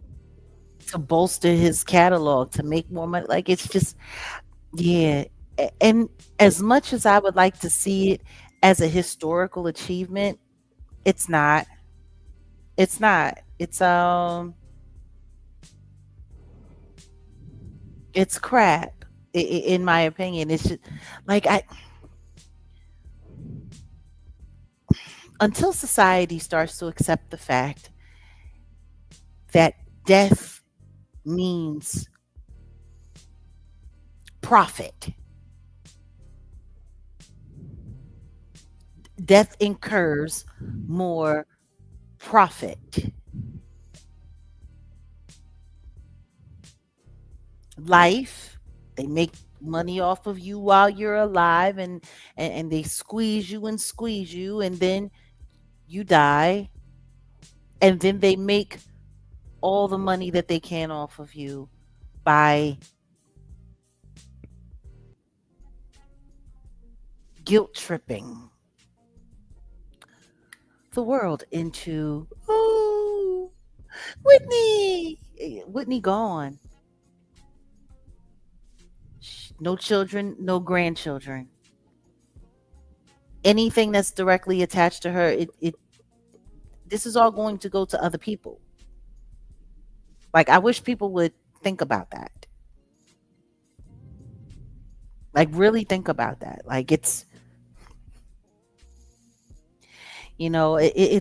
to bolster his catalog to make more money. Like it's just yeah. And as much as I would like to see it as a historical achievement, it's not. It's not. It's It's crap. In my opinion, it's just like I until society starts to accept the fact that death means profit. Death incurs more profit. Life, they make money off of you while you're alive, and they squeeze you, and then you die, and then they make all the money that they can off of you by guilt tripping the world into, oh, Whitney. Whitney gone. No children, no grandchildren. Anything that's directly attached to her, this is all going to go to other people. Like, I wish people would think about that. Like, really think about that. Like, it's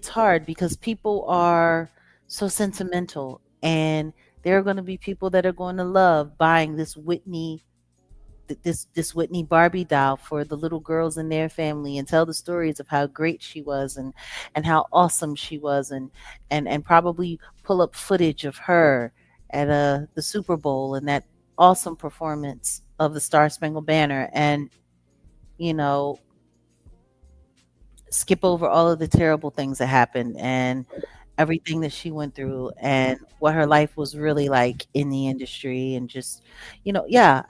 hard because people are so sentimental, and there are going to be people that are going to love buying this Whitney Barbie doll for the little girls in their family, and tell the stories of how great she was, and how awesome she was, and probably pull up footage of her at the Super Bowl and that awesome performance of the Star Spangled Banner, and you know skip over all of the terrible things that happened, and everything that she went through, and what her life was really like in the industry, and just yeah,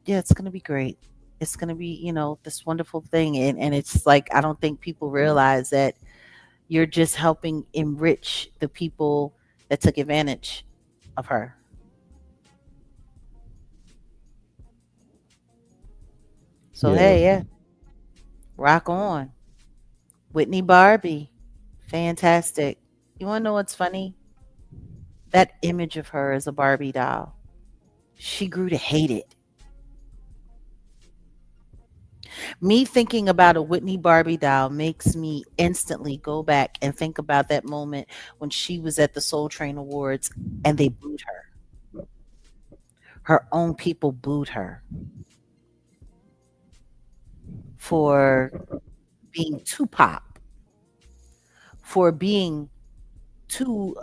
yeah, it's going to be great. It's going to be, this wonderful thing, and it's like I don't think people realize that you're just helping enrich the people that took advantage of her. So Yeah, hey, yeah, rock on. Whitney Barbie, fantastic. You want to know what's funny? That image of her as a Barbie doll, she grew to hate it. Me thinking about a Whitney Barbie doll makes me instantly go back and think about that moment when she was at the Soul Train Awards and they booed her. Her own people booed her for being too pop, for being too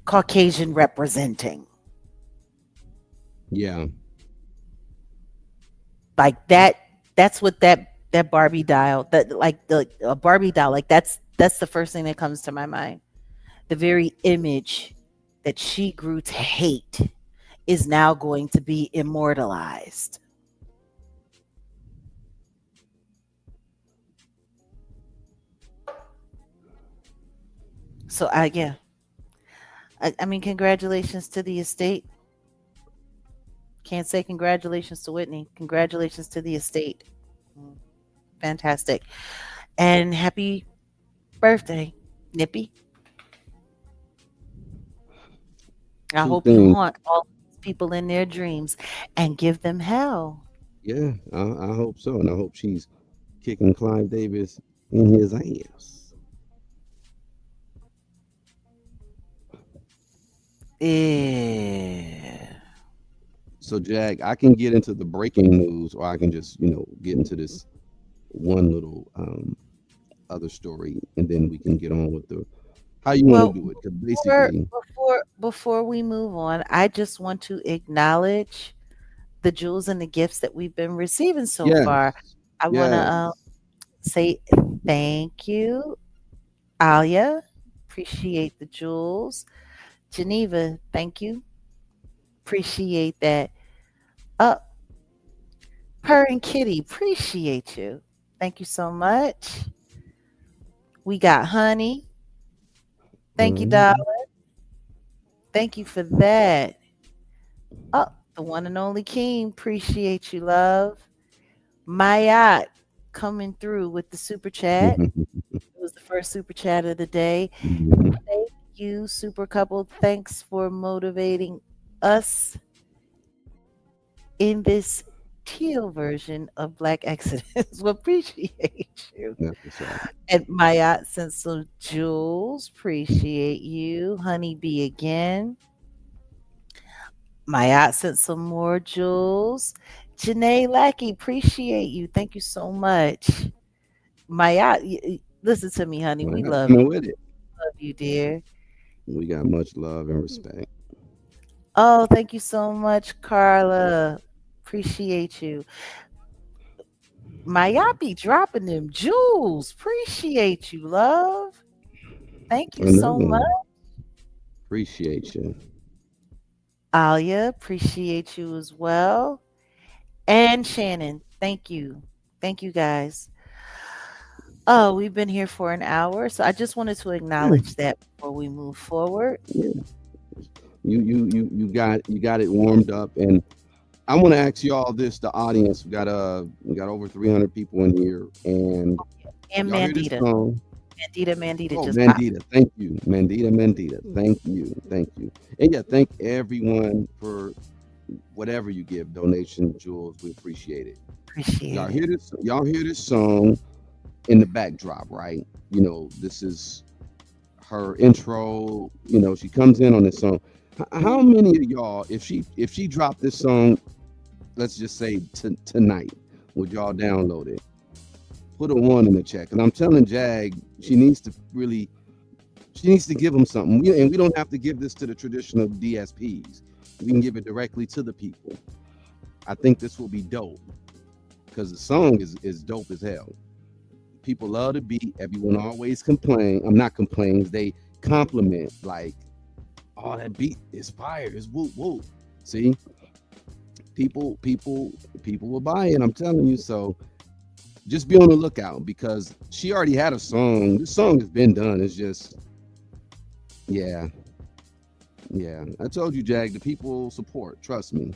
Caucasian representing. yeah, Like that's what that Barbie doll, that like the a Barbie doll, like that's the first thing that comes to my mind. The very image that she grew to hate is now going to be immortalized. So I yeah, I mean, congratulations to the estate. Can't say congratulations to Whitney. Congratulations to the estate. Mm, fantastic. And happy birthday, Nippy. I two hope you things. haunt all these people in their dreams and give them hell. Yeah, I hope so, and I hope she's kicking Clive Davis in his ass. Yeah. So, Jag, I can get into the breaking news, or I can just, get into this one little other story, and then we can get on with the how you want to Well, do it. Because before basically, before we move on, I just want to acknowledge the jewels and the gifts that we've been receiving so far. yes, I want to yes. say thank you, Alia. Appreciate the jewels. Geneva, thank you. Appreciate that. Up, Her and Kitty, appreciate you. Thank you so much. We got Honey. Thank you, Mhm. Doll. Thank you for that. Up, the one and only King. Appreciate you, love. Mayat coming through with the super chat. It was the first super chat of the day. Mhm. you, super couple. Thanks for motivating us in this teal version of Black Exodus. We appreciate you. That's what's up. And Mayat sent some jewels. Appreciate you. Honeybee again. Mayat sent some more jewels. Janae Lackey, appreciate you. Thank you so much. Mayat, listen to me, honey. Well, We I love coming you. with it. Love you, dear. We got much love and respect. Oh, thank you so much, Carla. Appreciate you. Mayat be dropping them jewels. Appreciate you, love. Thank you so Another much. one. Appreciate you. Alia, appreciate you as well. And Shannon, thank you. Thank you guys. Oh, we've been here for an hour, so I just wanted to Yeah, acknowledge that before we move forward. yeah. You got it warmed up, and I want to ask you all this, the audience. We got over 300 people in here, and And y'all hear this Mandita. song? Mandita Oh, just popped. Mandita, thank you, Mandita, thank you, and yeah, thank everyone for whatever you give, donation, jewels. We appreciate it. Appreciate Y'all it. hear this? Y'all hear this song in the backdrop, right? You know, this is her intro. You know, she comes in on this song. How many of y'all, if she dropped this song, let's just say tonight, would y'all download it? Put a one in the chat, because I'm telling Jag, she needs to really, she needs to give them something. And we don't have to give this to the traditional DSPs. We can give it directly to the people. I think this will be dope because the song is dope as hell. People love the beat. Everyone always complain. I'm not complains. They compliment like, "Oh, that beat is fire. It's whoop whoop." See, people will buy it. I'm telling you. So just be on the lookout because she already had a song. This song has been done. It's just, yeah, yeah. I told you, Jag. The people support. Trust me.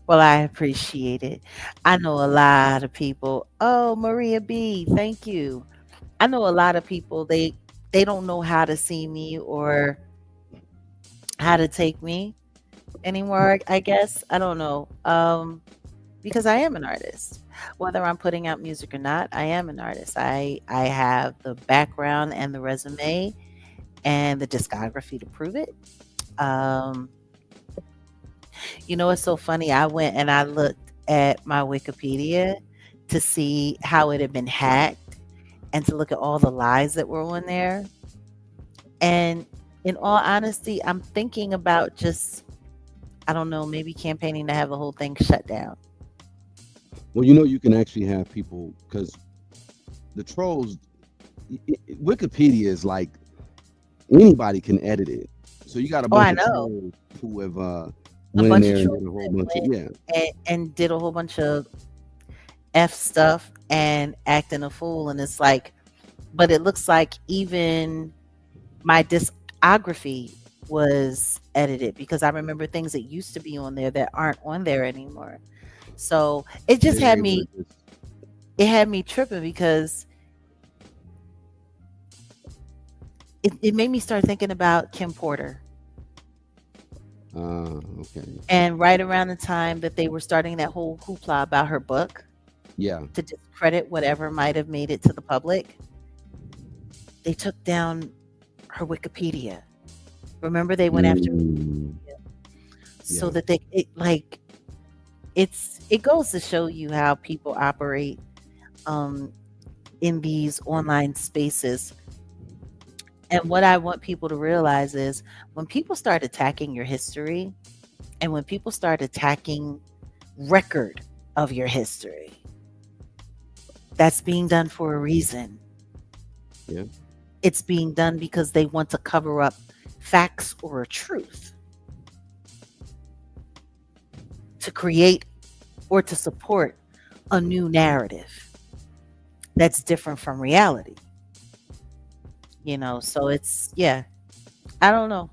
Well, I appreciate it. I know a lot of people. Oh, Maria B, thank you. I know a lot of people. They don't know how to see me or how to take me anymore. I guess I don't know. Because I am an artist. Whether I'm putting out music or not, I am an artist. I have the background and the resume and the discography to prove it. Um, it's so funny. I went and I looked at my Wikipedia to see how it had been hacked and to look at all the lies that were on there. And in all honesty, I'm thinking about just, I don't know, maybe campaigning to have the whole thing shut down. Well, you know, you can actually have people because the trolls. Wikipedia is like anybody can edit it. So you got a Oh, bunch I of know. trolls who have A went in bunch of there and did trolls a whole that bunch of went yeah. and did a whole bunch of F stuff and acting a fool. And it's like, but it looks like even my discography was edited because I remember things that used to be on there that aren't on there anymore. So They're able to just it had me tripping because it made me start thinking about Kim Porter. okay. And right around the time that they were starting that whole hoopla about her book Yeah. to discredit whatever might have made it to the public, they took down her Wikipedia. Remember they went after Mm, so yeah. that it goes to show you how people operate um in these online spaces. And what I want people to realize is when people start attacking your history and when people start attacking record of your history, that's being done for a reason. Yeah. It's being done because they want to cover up facts or a truth to create or to support a new narrative that's different from reality. So it's, yeah, I don't know.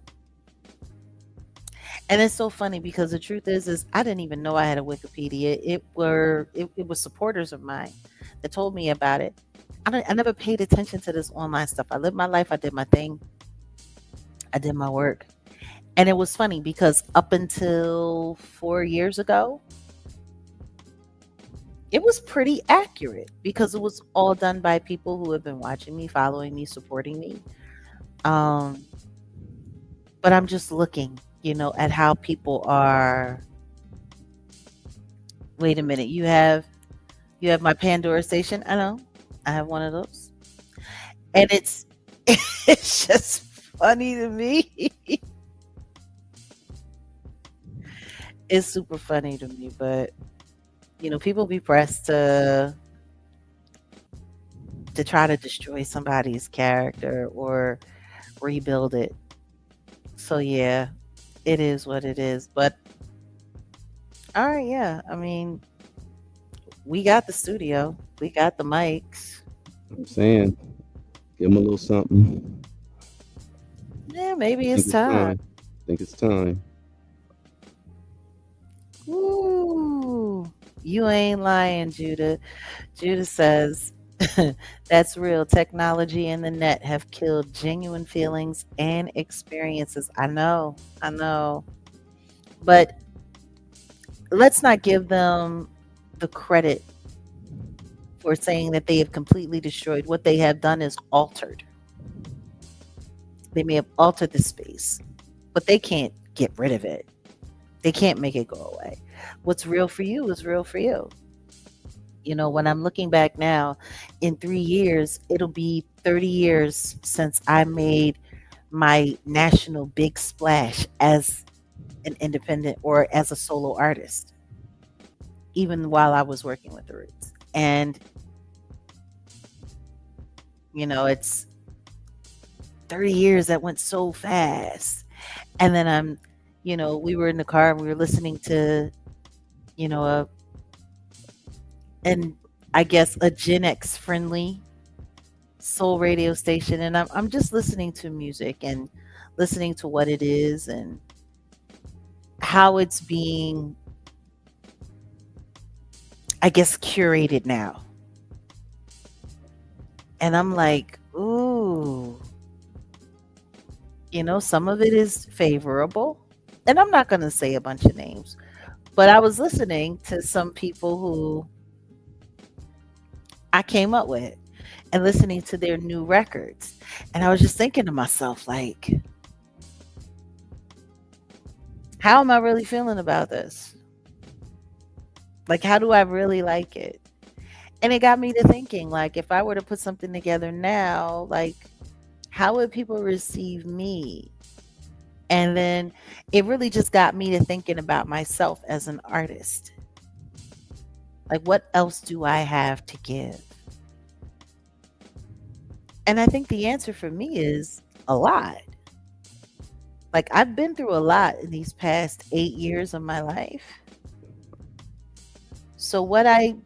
And it's so funny because the truth is I didn't even know I had a Wikipedia. It was supporters of mine that told me about it. I never paid attention to this online stuff. I lived my life. I did my thing. I did my work. And it was funny because up until 4 years ago, it was pretty accurate because it was all done by people who have been watching me, following me, supporting me. Um, but I'm just looking, at how people are. Wait a minute, you have my Pandora station. I know, I have one of those, and it's it's just funny to me. It's super funny to me, but people be pressed to try to destroy somebody's character or rebuild it. So yeah, it is what it is. But all right, yeah. I mean, we got the studio, we got the mics. I'm saying, give them a little something. Yeah, maybe I think it's it's time. time. I think it's time. Ooh, you ain't lying, Judah. Judah says, that's real. Technology and the net have killed genuine feelings and experiences. I know, I know. But let's not give them the credit for saying that they have completely destroyed. What they have done is altered. They may have altered the space, but they can't get rid of it. They can't make it go away. What's real for you is real for you. When I'm looking back now, in 3 years, it'll be 30 years since I made my national big splash as an independent or as a solo artist, even while I was working with the Roots. And, it's 30 years that went so fast. And then we were in the car and we were listening to, you know, a, and I guess a Gen X friendly soul radio station. And I'm just listening to music and listening to what it is and how it's being, I guess, curated now. And I'm like, ooh, some of it is favorable. And I'm not going to say a bunch of names, but I was listening to some people who I came up with and listening to their new records. And I was just thinking to myself, like, how am I really feeling about this? Like, how do I really like it? And it got me to thinking, like, if I were to put something together now, like, how would people receive me? And then it really just got me to thinking about myself as an artist. Like, what else do I have to give? And I think the answer for me is a lot. Like, I've been through a lot in these past 8 years of my life. So what I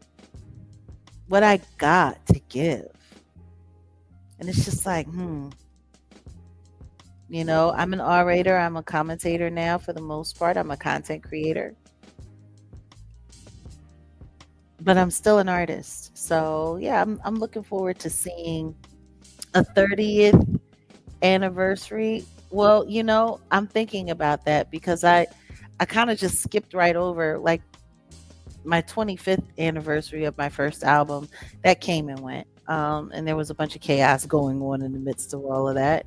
got to give. And it's just like, I'm an orator, I'm a commentator now for the most part. I'm a content creator. But I'm still an artist. So yeah, I'm looking forward to seeing a 30th anniversary. Well, I'm thinking about that because I kind of just skipped right over like my 25th anniversary of my first album. That came and went. And there was a bunch of chaos going on in the midst of all of that.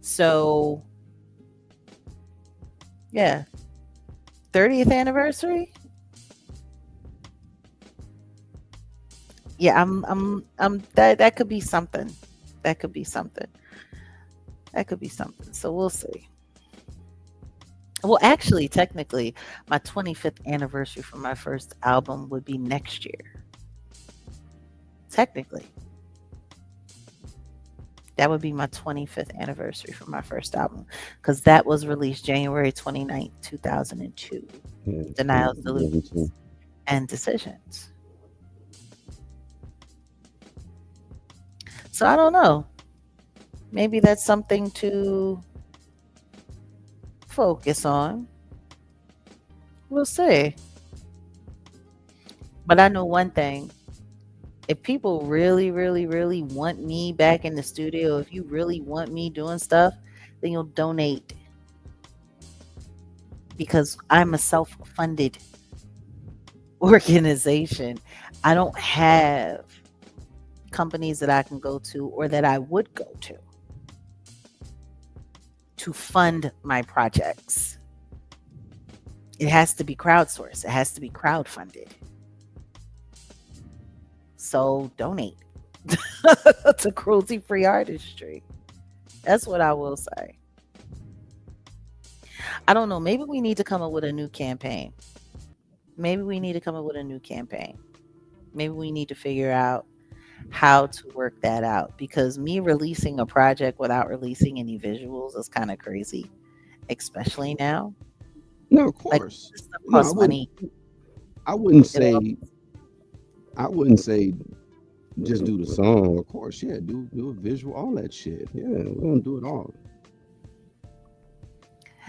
So yeah, 30th anniversary. Yeah, that could be something. That could be something. That could be something. So we'll see. Well, actually, technically, my 25th anniversary for my first album would be next year. Technically, that would be my 25th anniversary for my first album because that was released January 29th, 2002. Yeah, Denials, Delusions, 2002. and Decisions. So I don't know. Maybe that's something to focus on. We'll see. But I know one thing. If people really, really, really want me back in the studio, if you really want me doing stuff, then you'll donate because I'm a self funded organization. I don't have companies that I can go to or that I would go to fund my projects. It has to be crowdsourced, it has to be crowdfunded. So donate to cruelty free artistry. That's what I will say. I don't know. Maybe we need to come up with a new campaign. Maybe we need to come up with a new campaign. Maybe we need to figure out how to work that out because me releasing a project without releasing any visuals is kind of crazy, especially now. No, of Like course. this stuff No, I costs wouldn't. money. I wouldn't It all say. I wouldn't say just do the song. Of course, yeah. Do a visual, all that shit. Yeah, we're gonna do it all.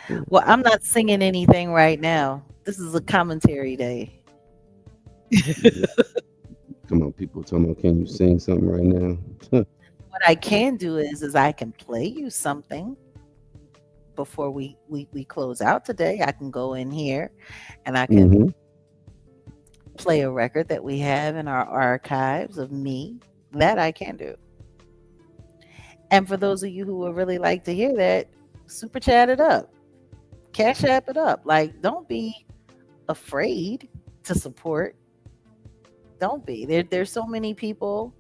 Yeah. well, I'm not singing anything right now. This is a commentary day. Come on, people talking about can you sing something right now? What I can do is I can play you something before we close out today. I can go in here and I can hmm play a record that we have in our archives of me. That I can do. And for those of you who would really like to hear that, super chat it up, cash app it up. Like, don't be afraid to support. Don't be. There's so many people,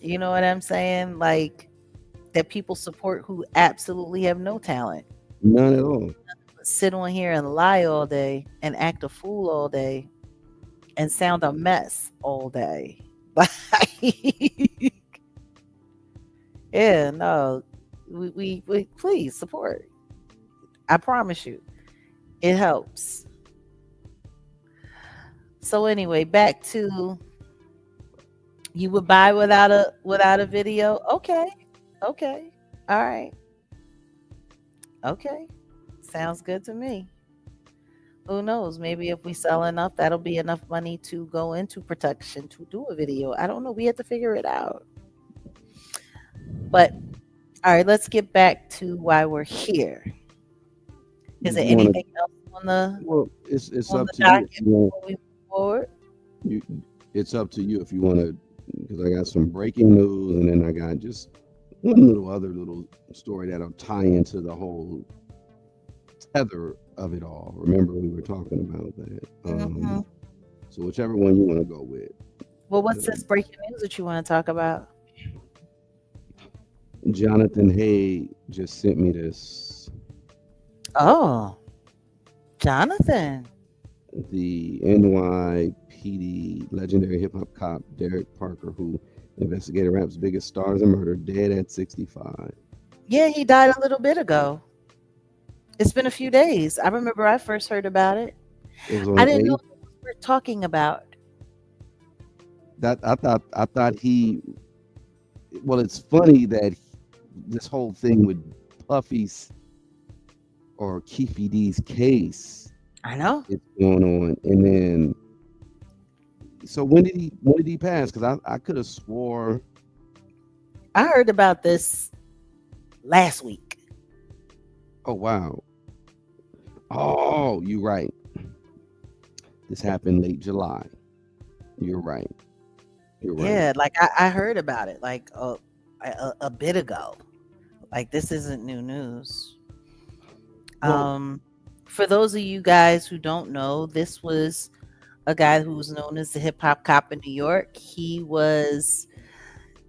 you know what I'm saying? Like, that people support who absolutely have no talent. None at all. Sit on here and lie all day and act a fool all day and sound a mess all day. Like, yeah, no, we please support. I promise you, it helps. So anyway, back to you would buy without a video. Okay, okay, all right, okay, sounds good to me. Who knows? Maybe if we sell enough, that'll be enough money to go into production to do a video. I don't know. We have to figure it out. But all right, let's get back to why we're here. Is Did there you want to? anything else Well, it's on up the to you. If docket you want, before we move forward? you, it's up to you if you want to. Because I got some breaking news, and then I got just one little story that'll tie into the whole tether of it all. Remember, we were talking about that. Hmm. So whichever one you want to go with. Well, what's Um, this breaking news that you want to talk about? Jonathan Hay just sent me this. Oh, Jonathan. The NYPD legendary hip hop cop Derek Parker, who investigated rap's biggest stars and murder, dead at 65. Yeah, he died a little bit ago. It's been a few days. I remember I first heard about it. It was I on didn't know eight. what we were talking about. That I thought he. Well, it's funny that this whole thing with Puffy's or Keefy D's case I know. is going on, and then so when did he pass? Because I could have swore. I heard about this last week. Oh wow. Oh, you're right. This happened late July. You're right. You're right. Yeah, like I heard about it like a bit ago. Like this isn't new news. Well, Um, for those of you guys who don't know, this was a guy who was known as the hip hop cop in New York. He was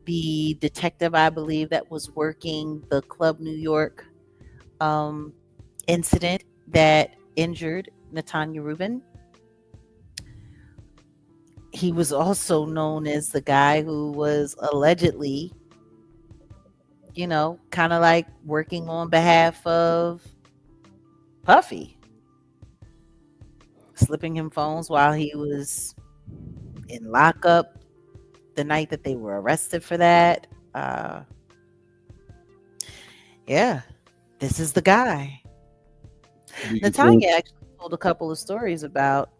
the detective, I believe, that was working the Club New York um, incident that injured Natanya Rubin. He was also known as the guy who was allegedly, kind of like working on behalf of Puffy, slipping him phones while he was in lockup the night that they were arrested for that. Yeah, this is the guy. do you think? Natanya actually told a couple of stories about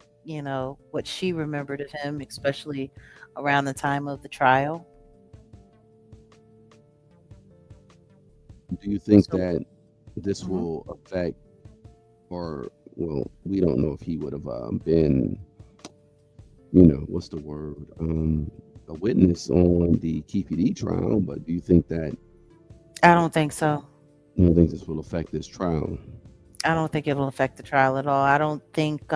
what she remembered of him, especially around the time of the trial. Do you think So, that this mhm. will affect, or well, we don't know if he would have been, what's the word, a witness on the KPD trial? But do you think that I don't think so. you don't think this will affect this trial? I don't think it'll affect the trial at all. I don't think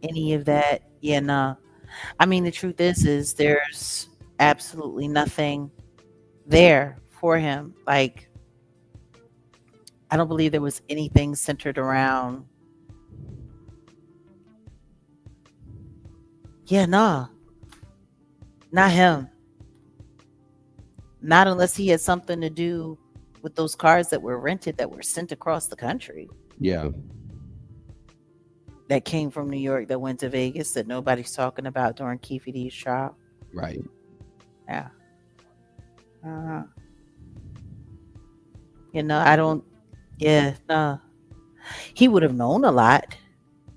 any of that. Yeah, no. I mean, the truth is there's absolutely nothing there for him. Like, I don't believe there was anything centered around, yeah, no, not him. Not unless he had something to do with those cars that were rented that were sent across the country, Yeah, that came from New York that went to Vegas that nobody's talking about during Keefe D's trial. right. Yeah. Uh, I don't, yeah, no. He would have known a lot.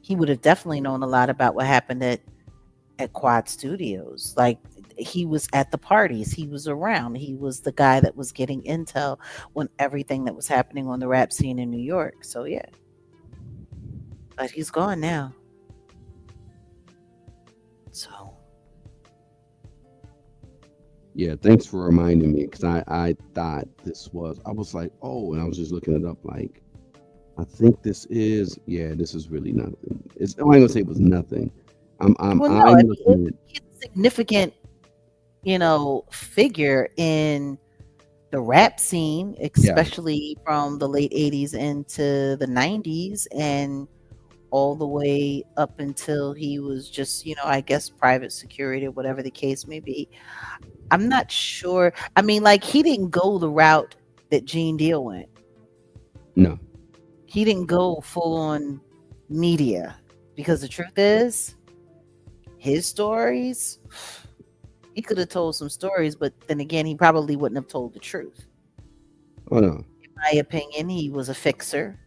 He would have definitely known a lot about what happened at Quad Studios. Like, he was at the parties, he was around, he was the guy that was getting intel on everything that was happening on the rap scene in New York. So yeah, but he's gone now. So Yeah, thanks for reminding me because I thought this was, I was like, oh, and I was just looking it up like, I think this is, yeah, this is really nothing. It's, I ain't gonna say it was nothing. well, no, I'm I mean, looking at, he's a significant, figure in the rap scene, yeah, especially from the late 80s into the 90s and all the way up until he was just, I guess private security or whatever the case may be. I'm not sure. I mean, like, he didn't go the route that Gene Deal went. no, He didn't go full on media because the truth is, his stories, he could have told some stories, but then again, he probably wouldn't have told the truth. oh no, In my opinion, he was a fixer,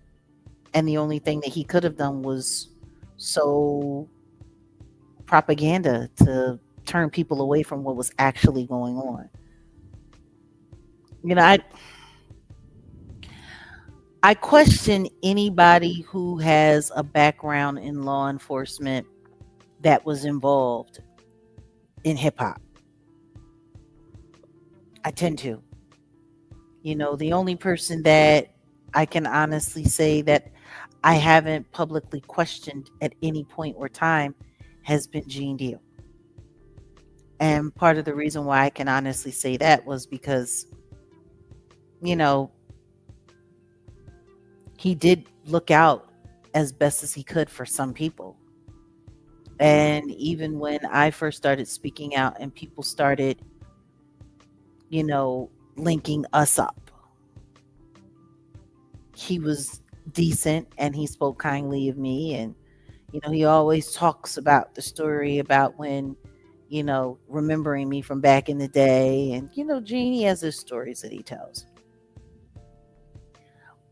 and the only thing that he could have done was so propaganda to turn people away from what was actually going on. You know, I question anybody who has a background in law enforcement that was involved in hip hop. I tend to. The only person that I can honestly say that I haven't publicly questioned at any point or time has been Gene Deal. And part of the reason why I can honestly say that was because, you know, he did look out as best as he could for some people. And even when I first started speaking out and people started, you know, linking us up, he was decent and he spoke kindly of me. And, he always talks about the story about when, remembering me from back in the day. And, Genie has his stories that he tells.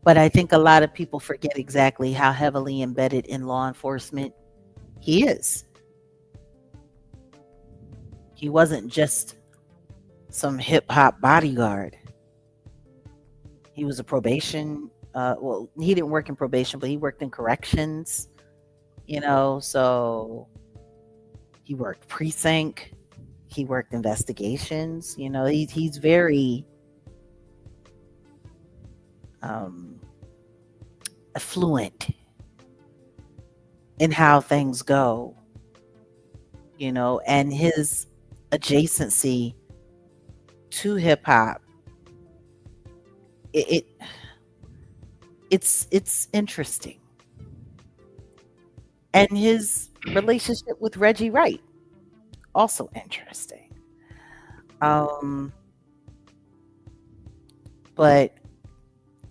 But I think a lot of people forget exactly how heavily embedded in law enforcement he is. He wasn't just some hip hop bodyguard. He was a probation. Well, he didn't work in probation, but he worked in corrections. So he worked precinct. He worked investigations. He's very um, fluent in how things go. And his adjacency to hip hop, it, it it's interesting. And his relationship with Reggie Wright, also interesting. Um, but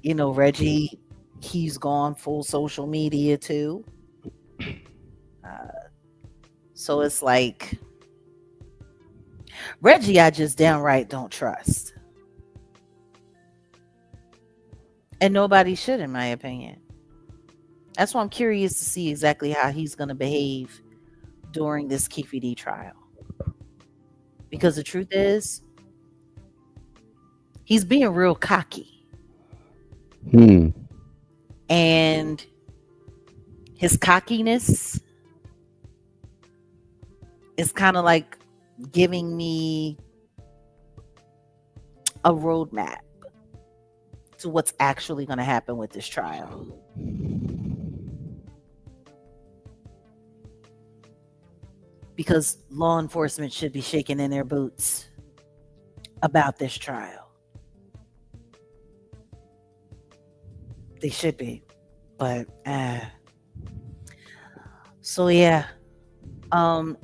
Reggie, he's gone full social media too. Uh, so it's like Reggie, I just downright don't trust. And nobody should, in my opinion. That's why I'm curious to see exactly how he's going to behave during this Keefe D trial. Because the truth is, he's being real cocky. Hmm. And his cockiness is kind of like giving me a roadmap to what's actually going to happen with this trial. Because law enforcement should be shaking in their boots about this trial. They should be. But so yeah. Um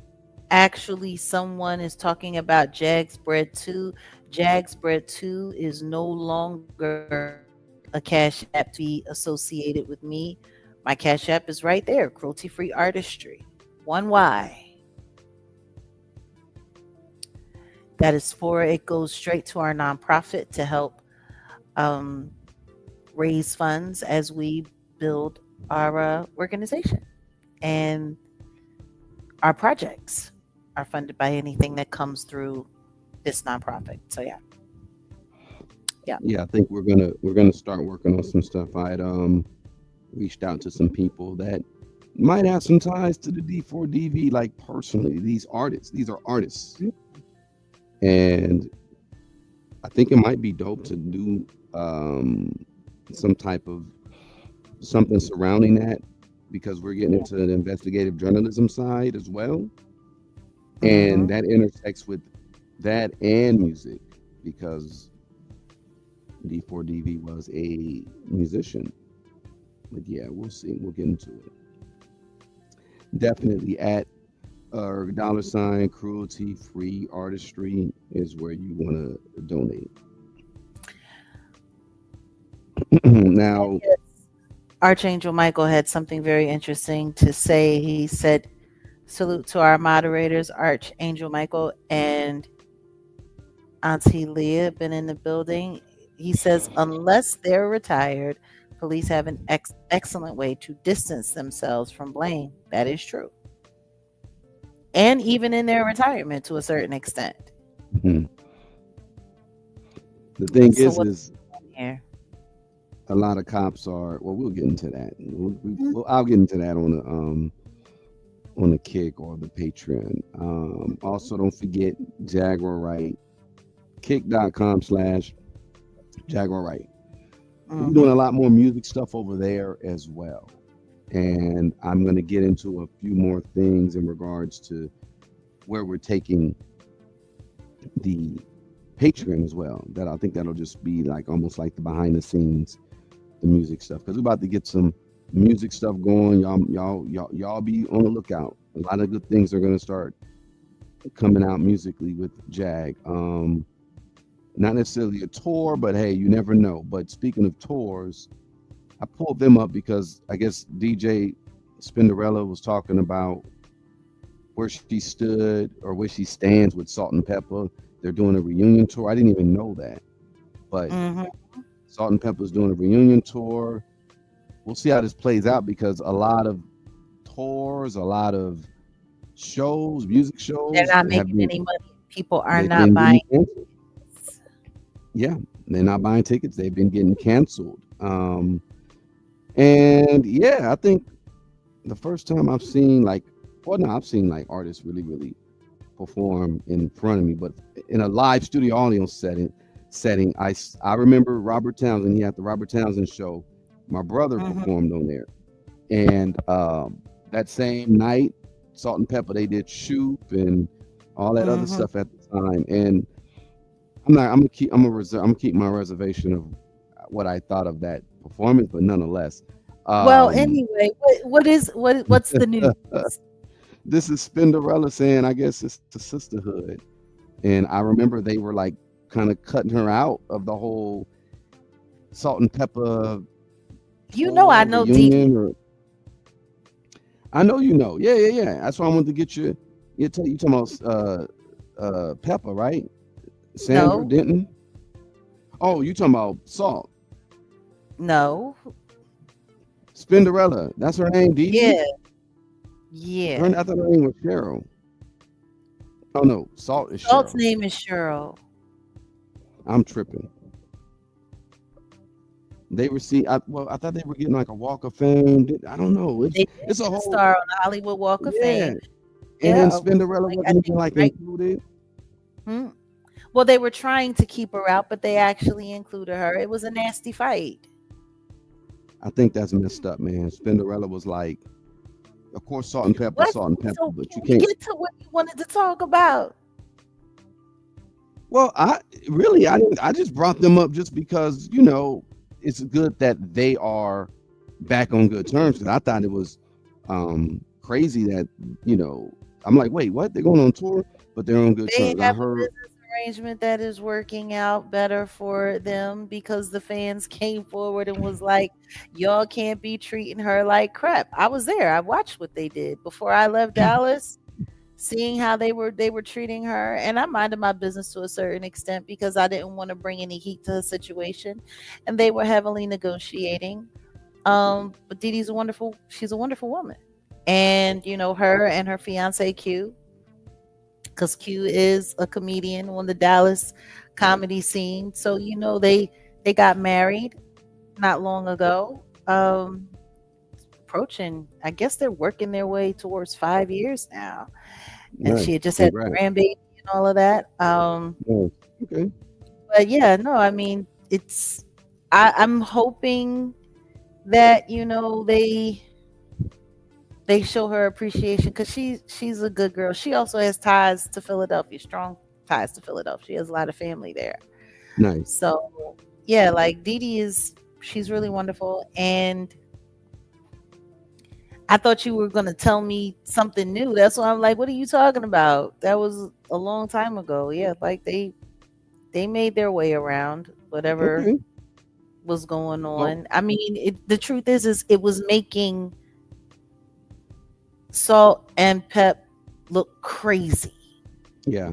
Actually, someone is talking about Jags Bread 2. Jags Bread 2 is no longer a Cash App to be associated with me. My Cash App is right there, Cruelty Free Artistry. One Y. That is for it goes straight to our nonprofit to help um, raise funds as we build our organization. And our projects are funded by anything that comes through this nonprofit. So yeah, yeah. Yeah, I think we're gonna start working on some stuff. I had reached out to some people that might have some ties to the D4DV, like personally. These are artists, and I think it might be dope to do some type of something surrounding that because we're getting Yeah. into the investigative journalism side as well, and Mm-hmm. that intersects with that and music because D4DV was a musician. But yeah, we'll see. We'll get into it. Definitely at dollar sign cruelty free artistry is where you want to donate. Now, Yes. Archangel Michael had something very interesting to say. He said, "Salute to our moderators, Archangel Michael and Auntie Leah, been in the building." He says, "Unless they're retired, police have an excellent way to distance themselves from blame." That is true, and even in their retirement to a certain extent. the thing So what's is here? a lot of cops are. Well, we'll get into that. Mhm. I'll get into that on the kick or the Patreon. Also, don't forget Jaguar Wright, kick.com/Jaguar Wright. We're doing a Mhm. lot more music stuff over there as well. And I'm going to get into a few more things in regards to where we're taking the Patreon as well. That I think that'll just be like almost like the behind the scenes, the music stuff. Because we're about to get some music stuff going. Y'all be on the lookout. A lot of good things are going to start coming out musically with Jag. Not necessarily a tour, but hey, you never know. But speaking of tours, I pulled them up because I guess DJ Spinderella was talking about where she stood or where she stands with Salt and Pepper. They're doing a reunion tour. I didn't even know that, but Mhm. Salt and Pepper's doing a reunion tour. We'll see how this plays out because a lot of tours, a lot of shows, music They're shows not have making been any money. People are they've not been getting buying canceled. tickets. Yeah, they're not buying tickets. They've been getting canceled. And yeah, I think the first time I've seen like, well, no, I've seen like artists really perform in front of me, but in a live studio audience setting, I remember Robert Townsend. He had the Robert Townsend show. My brother Mhm. performed on there, and that same night, Salt and Pepper they did Shoop and all that other Mhm. stuff at the time. And I'm not. I'm gonna keep my reservation of what I thought of that performance, but nonetheless, Well, um, anyway, what's the news? this is Spinderella saying, I guess it's a sisterhood. And I remember they were like kind of cutting her out of the whole Salt and Pepper You know I tour know Didi. reunion. Or I know you know, yeah. That's why I wanted to get you. You talking about Pepper, right? Sandra No, Denton. Oh, you talking about Salt? No. Spinderella. That's her name, Dee Dee? Yeah. Yeah. I thought her name was Cheryl. Oh no, Salt is Salt's Cheryl. name is Cheryl. I'm tripping. They received. Well, I thought they were getting like a Walk of Fame. I don't know. They did It's a get a whole star on the Hollywood Walk of yeah. Fame. And Yeah, Spinderella like I wasn't even think like right. included. Hmm. Well, they were trying to keep her out, but they actually included her. It was a nasty fight. I think that's messed up, man. Spinderella was like, of course, What? salt and pepper, So but you can we can't. get to what you wanted to talk about? Well, I didn't. I just brought them up just because it's good that they are back on good terms. Because I thought it was crazy that you know I'm like, wait, what? They're going on tour, but they're on good They terms. I have a heard, business arrangement that is working out better for them because the fans came forward and was like, "Y'all can't be treating her like crap." I was there. I watched what they did before I left Dallas, seeing how they were treating her, and I minded my business to a certain extent because I didn't want to bring any heat to the situation, and they were heavily negotiating. But Dee Dee's a wonderful. She's a wonderful woman, and her and her fiance Q, because Q is a comedian on the Dallas comedy scene. So they got married not long ago. Approaching, I guess they're working their way towards 5 years now, and nice, she had just had congrats. a grandbaby and all of that. Nice. Okay. But yeah, no, I mean it's. I'm hoping that they show her appreciation because she's a good girl. She also has ties to Philadelphia, strong ties to Philadelphia. She has a lot of family there. Nice. So yeah, like Dee Dee she's really wonderful. And I thought you were gonna tell me something new. That's why I'm like, what are you talking about? That was a long time ago. Yeah, like they made their way around whatever Okay. was going So on. I mean, the truth is it was making Salt and Pep look crazy. yeah.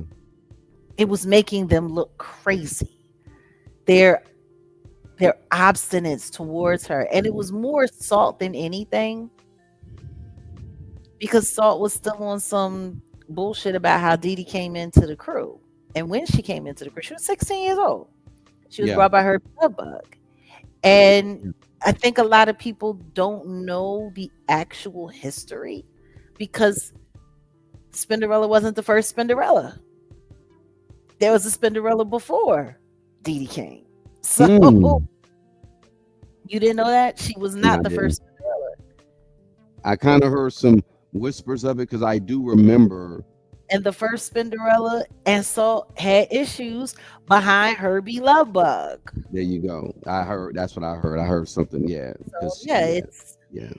It was making them look crazy. Their their obstinance towards her, and it was more Salt than anything because Salt was still on some bullshit about how Dee Dee came into the crew. And when she came into the crew, she was 16 years old. She was Yeah. brought by her blood bug. And Yeah. I think a lot of people don't know the actual history because Spinderella wasn't the first Spinderella. There was a Spinderella before Dee Dee came. So Hmm. you didn't know that? She was No, not I the didn't. first Spinderella. I kind of heard some whispers of it because I do remember. And the first Spinderella and Salt had issues behind Herbie Lovebug. There you go. I heard. That's what I heard. I heard something. Yeah. So Because yeah, yeah, it's yeah.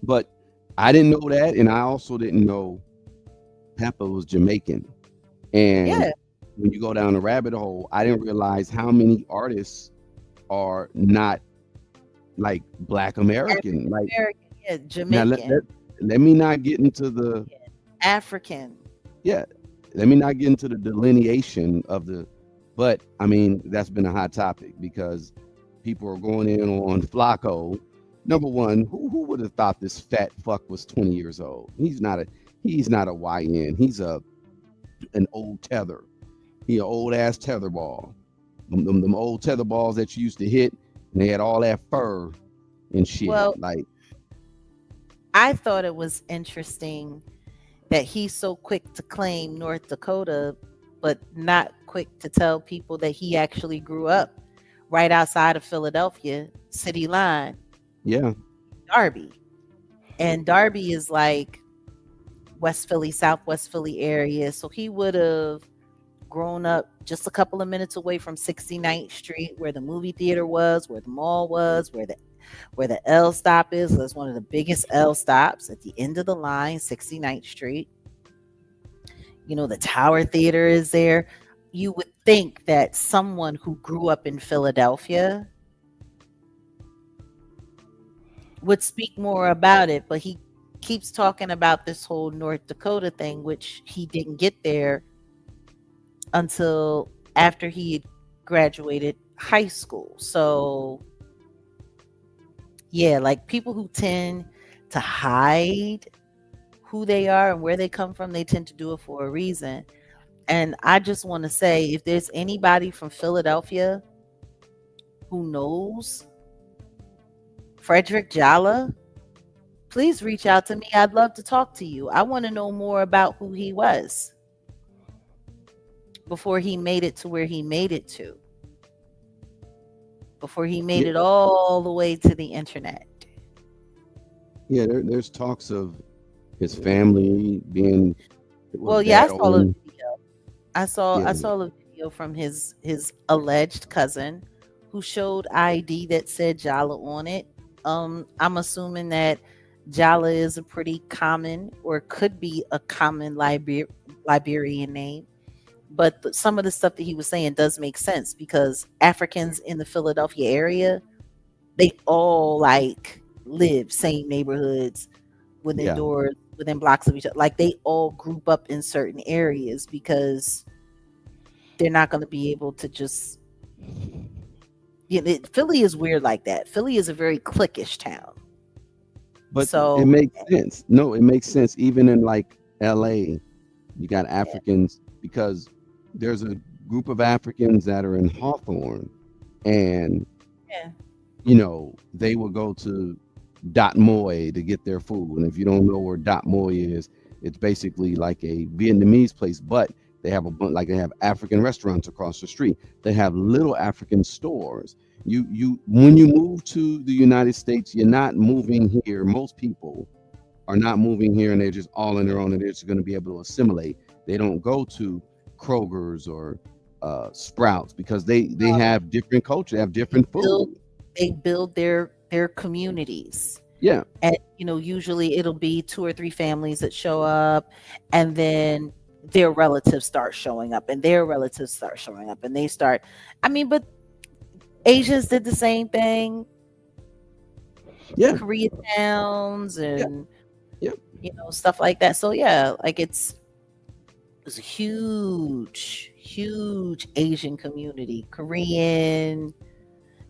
But I didn't know that, and I also didn't know Peppa was Jamaican. And yeah, when you go down the rabbit hole, I didn't realize how many artists are not like Black American. African Like American, yeah, now, Jamaican, let me not get into the African. yeah. Let me not get into the delineation of the. But I mean, that's been a hot topic because people are going in on Flacco. Number one, who would have thought this fat fuck was 20 years old? He's not a YN. He's an old tether. He an old ass tether ball. Them old tether balls that you used to hit, and they had all that fur and shit. Well, Like, I thought it was interesting that he's so quick to claim North Dakota, but not quick to tell people that he actually grew up right outside of Philadelphia city line, yeah, Darby. And Darby is like West Philly, Southwest Philly area. So he would have grown up just a couple of minutes away from 69th Street, where the movie theater was, where the mall was, where the L stop is. That's one of the biggest L stops at the end of the line, 69th Street. The Tower Theater is there. You would think that someone who grew up in Philadelphia would speak more about it, but he keeps talking about this whole North Dakota thing, which he didn't get there until after he had graduated high school. So yeah, like people who tend to hide who they are and where they come from, they tend to do it for a reason. And I just want to say, if there's anybody from Philadelphia who knows Frederick Jalla, please reach out to me. I'd love to talk to you. I want to know more about who he was before he made it to where he made it to, before he made Yeah, it all the way to the internet. yeah. There's talks of his family being was Well, yeah, I dad saw a owned. video. I Yeah, saw a video from his alleged cousin who showed ID that said Jala on it. I'm assuming that Jala is a pretty common or could be a common Liberian name. But some of the stuff that he was saying does make sense because Africans in the Philadelphia area, they all like live same neighborhoods within yeah. doors, within blocks of each other. Like they all group up in certain areas because they're not going to be able to just. Philly is weird like that. Philly is a very cliquish town. But it So makes sense. No, it makes sense. Even in like L.A., you got yeah, Africans because there's a group of Africans that are in Hawthorne, and yeah, they will go to Dot Moy to get their food. And if you don't know where Dot Moy is, it's basically like a Vietnamese place, but they have a bunch, like they have African restaurants across the street. They have little African stores. You when you move to the United States, you're not moving here. Most people are not moving here and they're just all on their own and they're just going to be able to assimilate. They don't go to Kroger's or Sprouts because they have different culture, they have they different build food. they build their communities. Yeah, And usually it'll be two or three families that show up, and then their relatives start showing up and their relatives start showing up and they start. I mean, but Asians did the same thing, yeah, Koreatowns yeah, and yeah. stuff like that. So yeah, like it's a huge, huge Asian community, Korean,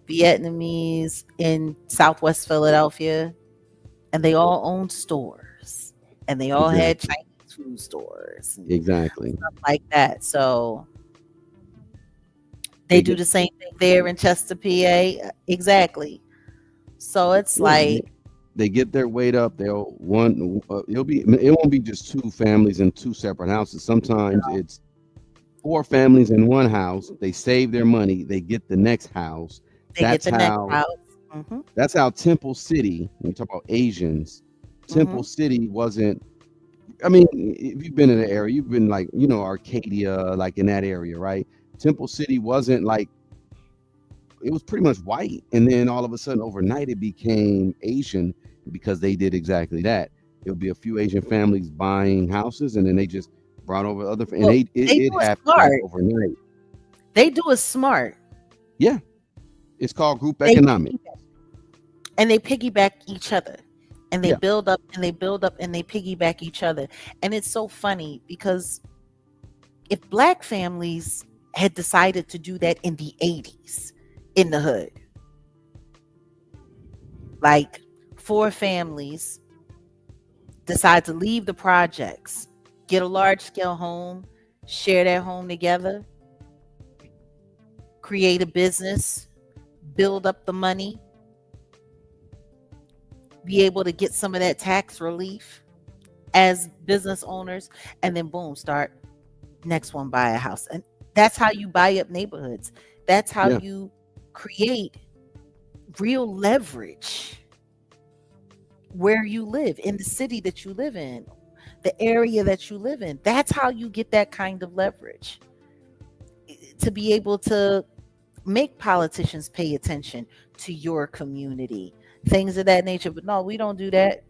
Vietnamese in Southwest Philadelphia, and they all owned stores, and they all had Exactly, Chinese food stores and exactly. stuff like that. So they They do get the same thing there in Chester, PA. Exactly. So it's yeah, like, they get their weight up. They'll one. It won't be just two families in two separate houses. Sometimes it's four families in one house. They save their money. They get the next house. they get That's the next how house. Hmm. that's how Temple City. When you talk about Asians, Temple Hmm. City wasn't. I mean, if you've been in the area, you've been like Arcadia, like in that area, right? Temple City wasn't like it was pretty much white, and then all of a sudden, overnight, it became Asian because they did exactly that. It would be a few Asian families buying houses, and then they just brought over and Well, they it do it happened like smart. overnight. They do it smart. Yeah, it's called group They economic. piggyback, and they piggyback each other, and they Yeah, build up and they build up and they piggyback each other. And it's so funny because if black families had decided to do that in the 80s in the hood, like four families decide to leave the projects, get a large scale home, share their home together, create a business, build up the money, be able to get some of that tax relief as business owners, and then boom, start next one, buy a house. And that's how you buy up neighborhoods. That's how yeah, you create real leverage where you live, in the city that you live in, the area that you live in. That's how you get that kind of leverage to be able to make politicians pay attention to your community, things of that nature. But no, we don't do that.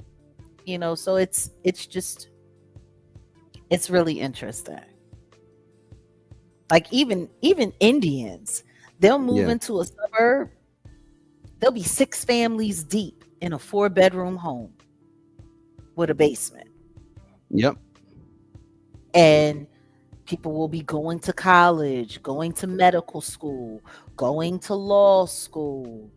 So it's just it's really interesting. Like even Indians, they'll move yeah. into a suburb, they'll be six families deep in a four-bedroom home with a basement. Yep. And People will be going to college, going to medical school, going to law school,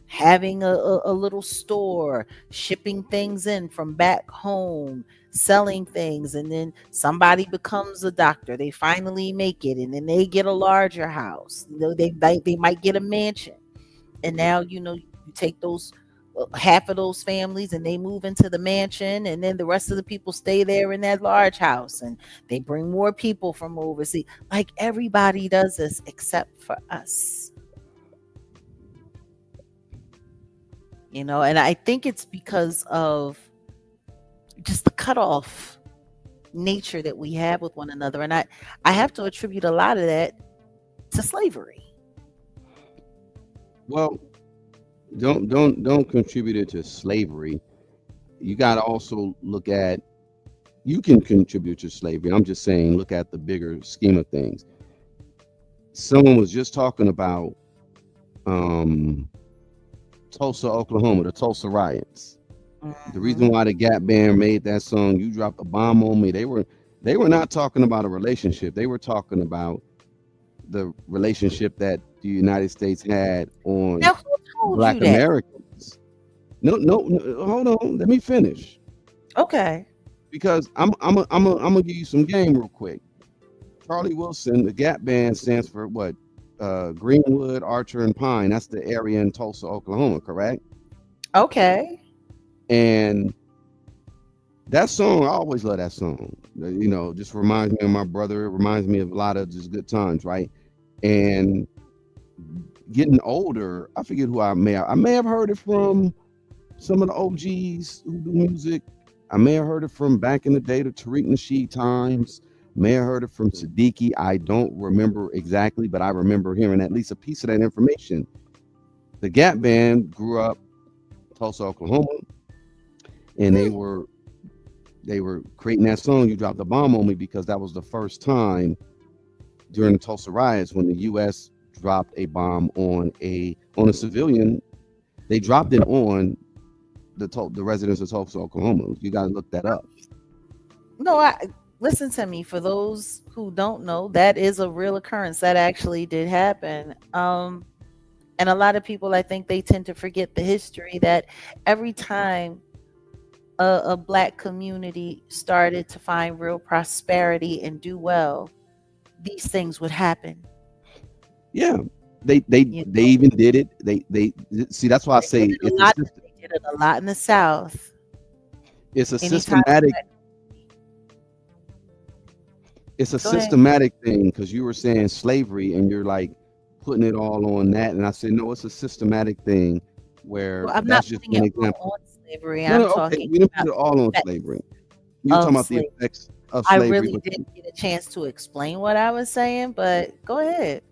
having a little store, shipping things in from back home, selling things. And then somebody becomes a doctor. They finally make it. And then they get a larger house. They might get a mansion. And now, you take those half of those families and they move into the mansion, and then the rest of the people stay there in that large house, and they bring more people from overseas. Like, everybody does this except for us. And I think it's because of just the cutoff nature that we have with one another. And I have to attribute a lot of that to slavery. Well, don't contribute it to slavery. You got to also look at, you can contribute to slavery. I'm just saying, look at the bigger scheme of things. Someone was just talking about um, Tulsa, Oklahoma, the Tulsa riots. The reason Hmm. why the Gap Band made that song, "You Dropped a Bomb on Me," they were not talking about a relationship. They were talking about the relationship that the United States had on Now, who told Black you that? Americans. No, no, no, hold on. Let me finish. Okay. Because I'm gonna give you some game real quick. Charlie Wilson, the Gap Band stands for what? Greenwood, Archer, and Pine. That's the area in Tulsa, Oklahoma, correct? Okay. And that song, I always love that song. Just reminds me of my brother. It reminds me of a lot of just good times, right? And getting older, I forget who I may have heard it from some of the OGs who do music. I may have heard it from back in the day, the Tariq Nasheed times. May have heard it from Siddiqui. I don't remember exactly, but I remember hearing at least a piece of that information. The Gap Band grew up Tulsa, Oklahoma, and they Hmm. were they were creating that song "You Dropped the Bomb on Me" because that was the first time during the Tulsa riots when the U.S. dropped a bomb on a civilian. They dropped it on the residents of Tulsa, Oklahoma. You got to look that up. No, listen to me. For those who don't know, that is a real occurrence. That actually did happen. And a lot of people, I think, they tend to forget the history that every time a black community started to find real prosperity and do well, these things would happen. Yeah, they Know, even did it. They see. That's why I they did say it a lot. They did it a lot in the South. it's a Anytime, systematic it's a go ahead. systematic thing because you were saying slavery and you're like putting it all on that, and I said no, it's a systematic thing where Well, I'm not that's just putting one it all example. on slavery. No, I'm no, okay, talking we didn't about put it all on the slavery. effects You were talking of about the slavery. effects of I slavery, really but didn't get a chance to explain what I was saying, but go ahead.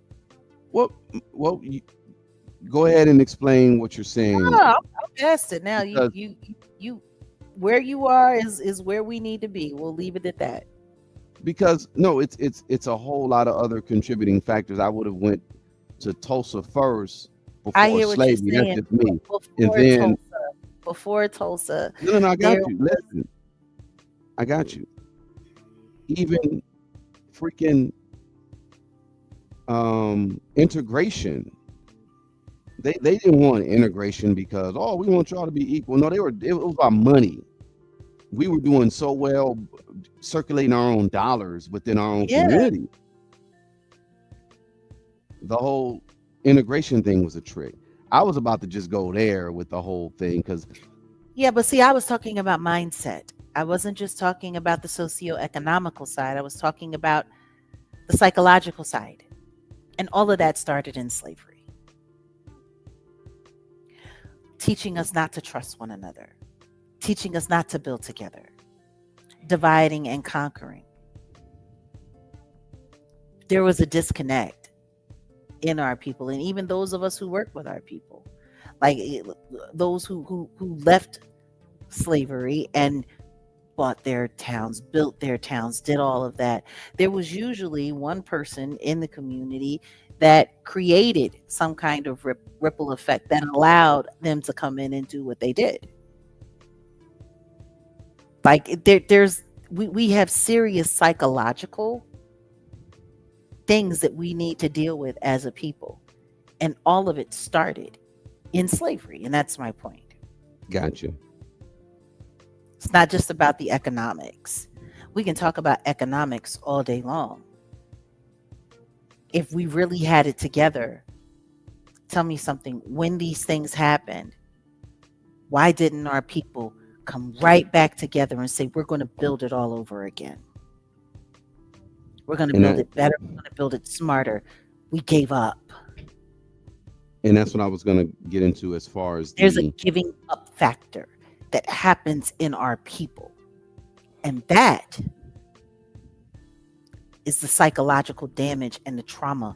well, go ahead and explain what you're No, saying I'm past it now. You, because you, you, where you are is where we need to be. We'll leave it at that. no, it's a whole lot of other contributing factors. I would have went to Tulsa first I before hear what you're slavery. That's saying. just me. And Before then Tulsa, before Tulsa, no, no, no, I there got you. was. Listen, I got you. Even freaking integration. They didn't want integration because we want y'all to be equal. No, it was about money. We were doing so well circulating our own dollars within our own Yeah, community. The whole integration thing was a trick. I was about to just go there with the whole thing because yeah, but see, I was talking about mindset. I wasn't just talking about the socio-economical side. I was talking about the psychological side, and all of that started in slavery, teaching us not to trust one another, teaching us not to build together, dividing and conquering. There was a disconnect in our people, and even those of us who work with our people, like those who left slavery and bought their towns, built their towns, did all of that. There was usually one person in the community that created some kind of ripple effect that allowed them to come in and do what they did. Like, there's We have serious psychological things that we need to deal with as a people. And all of it started in slavery. And that's my point. Gotcha. It's not just about the economics. We can talk about economics all day long. If we really had it together, tell me something. When these things happened, why didn't our people come right back together and say, we're going to build it all over again? We're going to And build that it better. We're going to build it smarter. We gave up. and that's what I was gonna get into as far as There's a the giving up factor that happens in our people. And that is the psychological damage and the trauma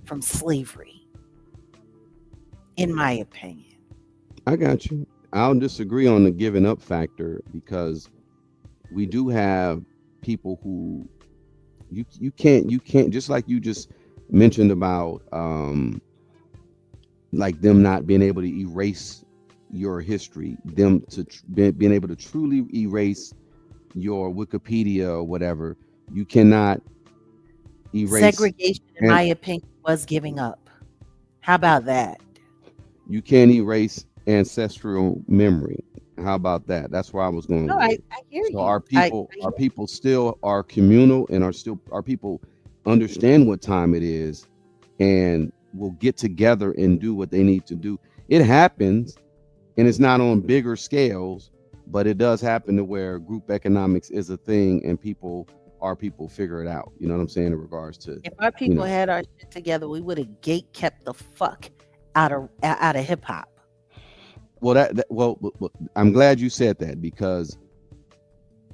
from slavery, in my opinion. I got you. I'll disagree on the giving up factor because we do have people who you can't just like you just mentioned about like them not being able to erase your history, them being able to truly erase your Wikipedia or whatever. You cannot erase Segregation, in and my opinion, was giving up. How about that? you can't erase ancestral memory. How about that? That's where I was going No, with it. I hear So our you. people, our people still are communal and are still our people understand what time it is and will get together and do what they need to do. It happens and it's not on bigger scales, but it does happen to where group economics is a thing and our people figure it out. You know what I'm saying in regards to, If our you people know, had our shit together, we would have gate kept the fuck out of hip hop. well I'm glad you said that because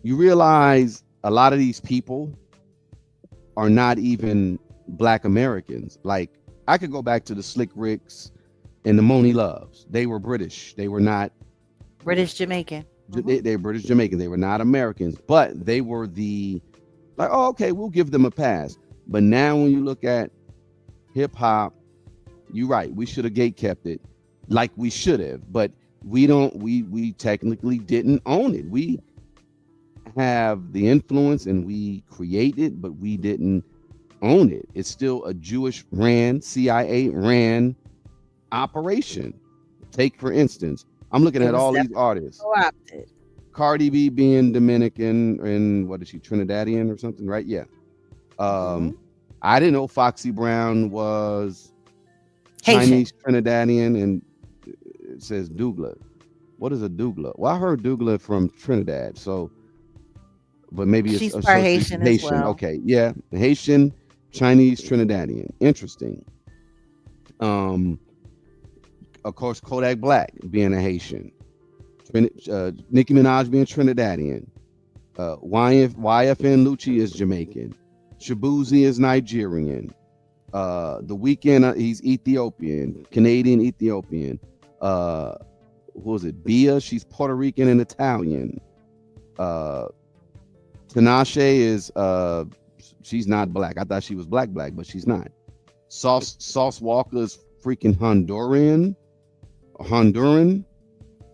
you realize a lot of these people are not even black Americans. Like I could go back to the Slick Ricks and the Moni Loves. They were British. They were not British Jamaican. they're British Jamaicans. They were not Americans, but they were the like, oh, okay, we'll give them a pass. But now when you look at hip hop, you're right. We should have gate kept it like we should have, but we don't we technically didn't own it. We have the influence and we create it, but we didn't own it. It's still a Jewish ran, CIA ran operation. Take for instance, I'm looking It at was all these definitely artists. co-opted. Cardi B being Dominican and what is she, Trinidadian or something, right? Yeah. Hmm. I didn't know Foxy Brown was Haitian. Chinese Trinidadian, and it says Douglas. What is a Douglas? Well, I heard Douglas from Trinidad, so but maybe it's She's part so she's Haitian as Haitian. well. Okay, yeah, Haitian, Chinese, Trinidadian. Interesting. Um, of course, Kodak Black being a Haitian, Nicki Minaj being Trinidadian, YFN Lucci is Jamaican, Shabuzi is Nigerian, The Weeknd he's Ethiopian, Canadian Ethiopian. What was it? Bia, she's Puerto Rican and Italian. Uh, Tinashe is she's not black. I thought she was black, but she's not. Sauce Walker is freaking Honduran.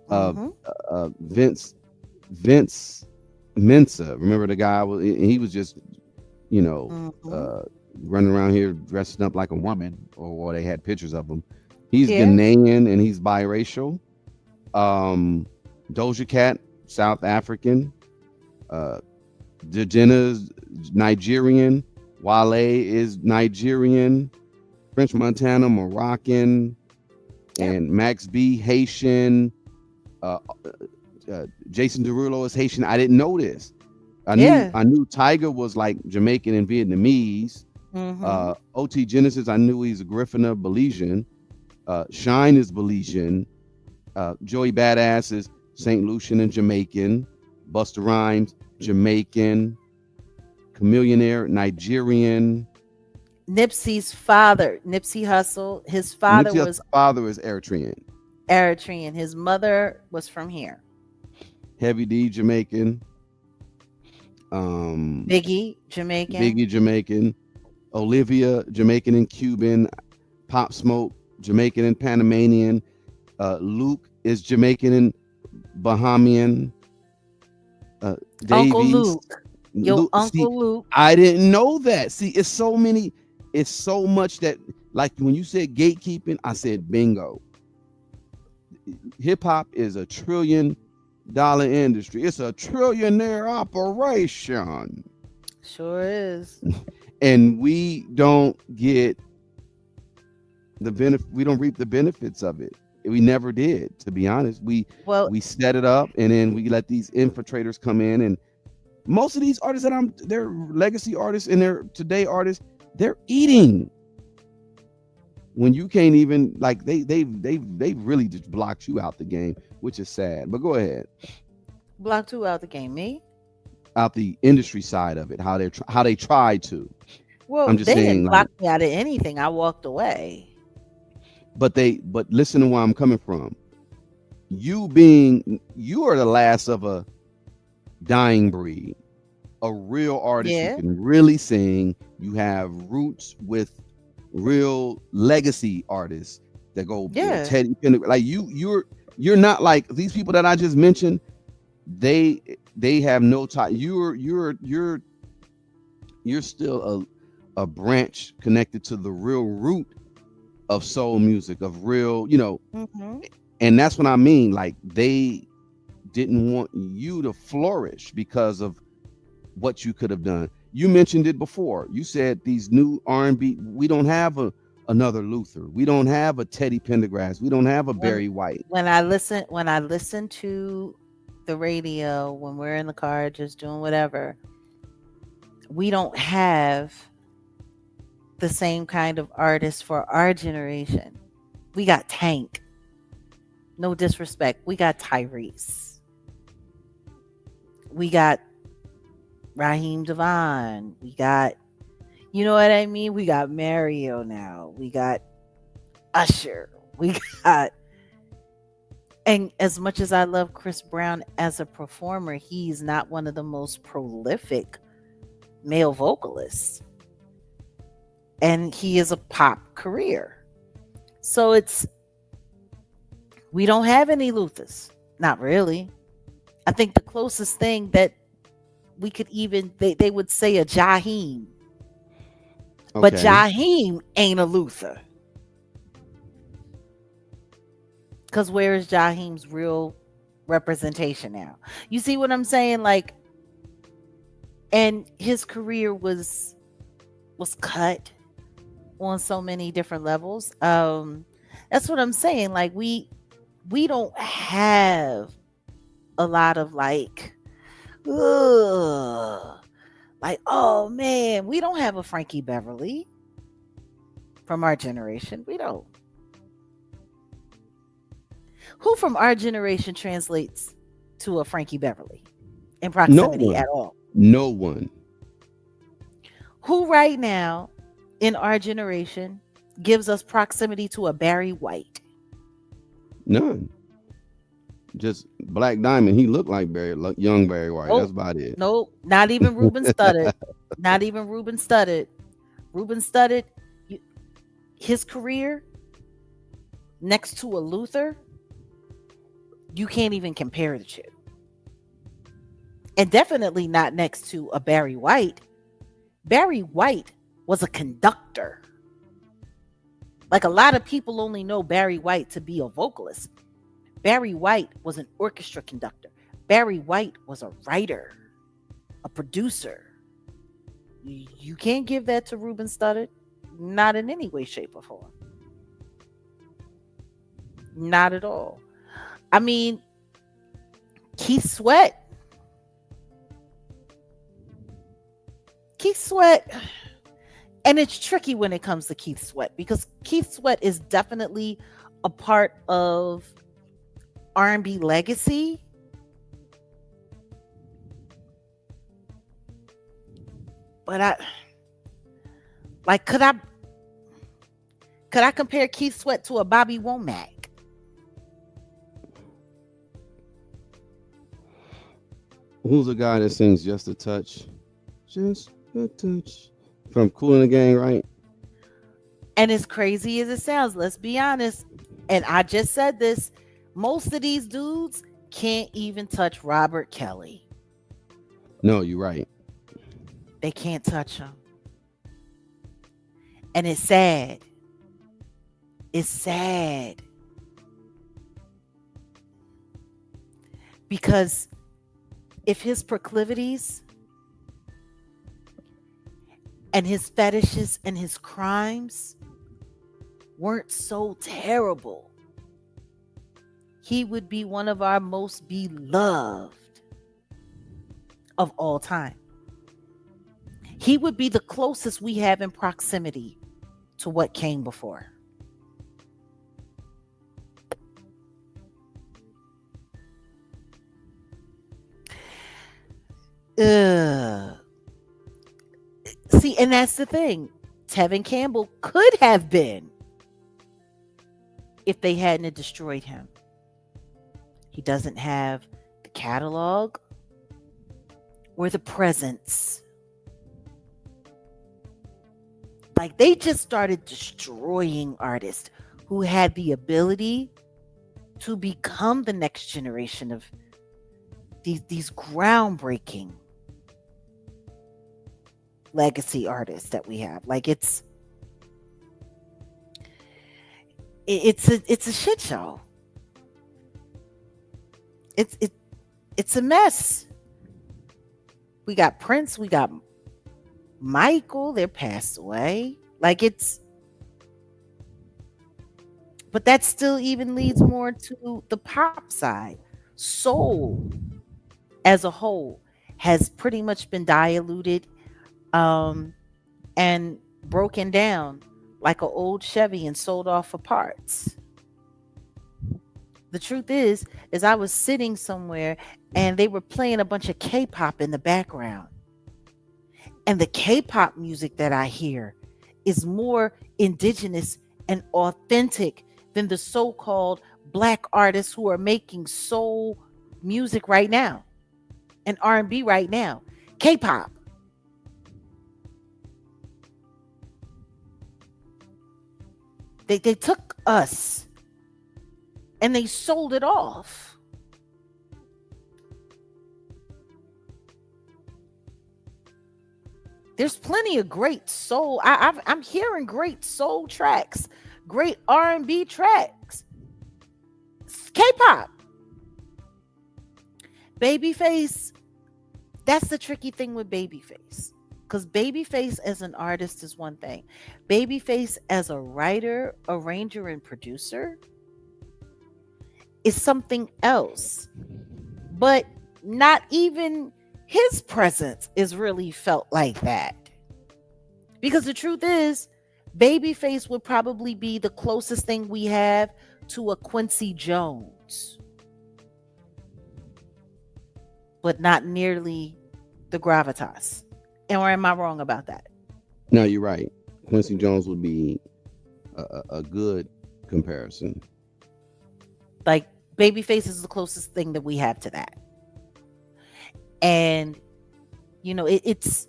Uh, Hmm. Vince Mensa. Remember the guy? He was just you know Hmm. uh, running around here dressing up like a woman, or they had pictures of him. He's Yeah. Ghanaian and he's biracial. Um, Doja Cat, South African. Uh, Jenna's Nigerian. Wale is Nigerian. French Montana, Moroccan. Yep. And Max B, Haitian. Uh, Jason Derulo is Haitian. I didn't know this. Yeah. I knew Tiger was like Jamaican and Vietnamese. Hmm. OT Genesis, I knew he's a Griffin of Belizean. Shine is Belizean. Joey Badass is St. Lucian and Jamaican. Busta Rhymes, Jamaican. Chameleonaire, Nigerian. Nipsey's father, Nipsey Hussle, his father Nipsey's was father is Eritrean. Eritrean. His mother was from here. Heavy D, Jamaican. Um, Biggie, Jamaican. Biggie, Jamaican. Olivia, Jamaican and Cuban. Pop Smoke, Jamaican and Panamanian. Luke is Jamaican and Bahamian. Uncle Davies. Luke. Yo, See, Uncle Luke. I didn't know that. See, it's so many. It's so much that, like when you said gatekeeping, I said bingo. Hip hop is $1 trillion industry. It's a trillionaire operation, Sure is. and we don't get the benefit. We don't reap the benefits of it. We never did, to be honest. Well, We set it up, and then we let these infiltrators come in. And most of these artists they're legacy artists and they're today artists. They're eating when you can't even, like, they really just blocked you out the game, which is sad. But go ahead. block two out the game. Me? Out the industry side of it, how they tried to. I'm Well, just they saying, didn't block like, me out of anything. I walked away. but listen to where I'm coming from. You are the last of a dying breed, a real artist who Yeah. can really sing. You have roots with real legacy artists that go, Yeah. Teddy Pendergrass. Like you're not like these people that I just mentioned. They they have no time. You're still a branch connected to the real root of soul music, of real, Hmm. and that's what I mean. Like, they didn't want you to flourish because of what you could have done. You mentioned it before. You said these new R&B, we don't have another Luther. We don't have a Teddy Pendergrass. We don't have a When Barry White. when I listen to the radio when we're in the car just doing whatever, we don't have the same kind of artists for our generation. We got Tank. No disrespect. We got Tyrese. We got Raheem Devon. We got, you know what I mean? We got Mario now. We got Usher. We got, and as much as I love Chris Brown as a performer, he's not one of the most prolific male vocalists. And he is a pop career. So we don't have any Luthers. Not really. I think the closest thing that we could even, they would say a Jaheim. But Okay. Jaheim ain't a Luther. Because where is Jaheim's real representation now? You see what I'm saying? Like, and his career was cut on so many different levels. That's what I'm saying. Like, we don't have a lot of like, ugh, like, oh man, we don't have a Frankie Beverly from our generation. We don't. Who from our generation translates to a Frankie Beverly in No proximity one. at all? No one. Who right now in our generation gives us proximity to a Barry White? None. Just Black Diamond. He looked like young Barry White. That's Nope. about it. Nope. Not even Ruben Studdard. Not even Ruben Studdard. Ruben Studdard, you- his career next to a Luther, you can't even compare the two. And definitely not next to a Barry White. Barry White was a conductor. Like, a lot of people only know Barry White to be a vocalist. Barry White was an orchestra conductor. Barry White was a writer, a producer. You can't give that to Ruben Studdard. Not in any way, shape, or form. Not at all. I mean, Keith Sweat. Keith Sweat, and it's tricky when it comes to Keith Sweat because Keith Sweat is definitely a part of R&B legacy, but I like could I compare Keith Sweat to a Bobby Womack? Who's the guy that sings Just a Touch? Just a touch. From Cool and the Gang, right? And as crazy as it sounds, let's be honest, and I just said this, most of these dudes can't even touch Robert Kelly. No, you're right. They can't touch him. And it's sad. It's sad because if his proclivities and his fetishes and his crimes weren't so terrible, he would be one of our most beloved of all time. He would be the closest we have in proximity to what came before. Ugh. See, and that's the thing. Tevin Campbell could have been if they hadn't destroyed him. He doesn't have the catalog or the presence. Like they just started destroying artists who had the ability to become the next generation of these groundbreaking legacy artists that we have. Like it's a shit show. It's it's a mess. We got Prince, we got Michael, they're passed away. Like it's but that still even leads more to the pop side. Soul as a whole has pretty much been diluted um and broken down like an old Chevy and sold off for parts. The truth is I was sitting somewhere and they were playing a bunch of K-pop in the background. And the K-pop music that I hear is more indigenous and authentic than the so-called black artists who are making soul music right now and R&B right now. K-pop. They took us and they sold it off. There's plenty of great soul. I'm hearing great soul tracks, great R&B tracks. K-pop, Babyface. That's the tricky thing with Babyface, because Babyface as an artist is one thing. Babyface as a writer, arranger, and producer is something else. But not even his presence is really felt like that. Because the truth is, Babyface would probably be the closest thing we have to a Quincy Jones, but not nearly the gravitas. And or am I wrong about that? No, you're right. Quincy Jones would be a good comparison. Like Babyface is the closest thing that we have to that. And you know, it's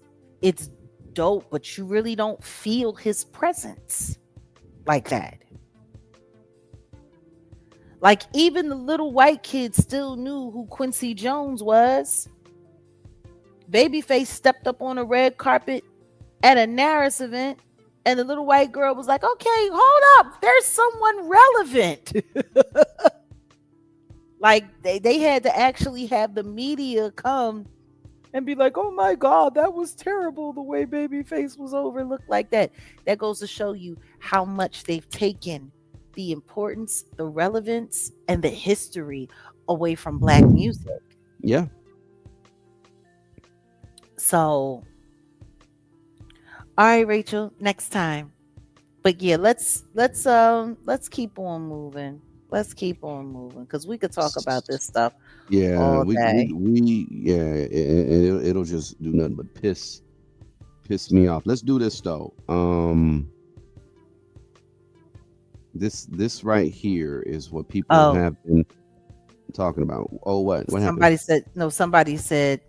dope, but you really don't feel his presence like that. Like even the little white kids still knew who Quincy Jones was. Babyface stepped up on a red carpet at a Naris event, and the little white girl was like, "Okay, hold up, there's someone relevant." Like they had to actually have the media come and be like, "Oh my God, that was terrible the way Babyface was overlooked like that." That goes to show you how much they've taken the importance, the relevance, and the history away from black music. Yeah. So, all right, Rachel, next time. But yeah, let's keep on moving. Let's keep on moving because we could talk about this stuff Yeah, all day. yeah, and it'll just do nothing but piss me off. Let's do this though. This right here is what people Oh, have been talking about. Oh, what happened? somebody said no. Somebody said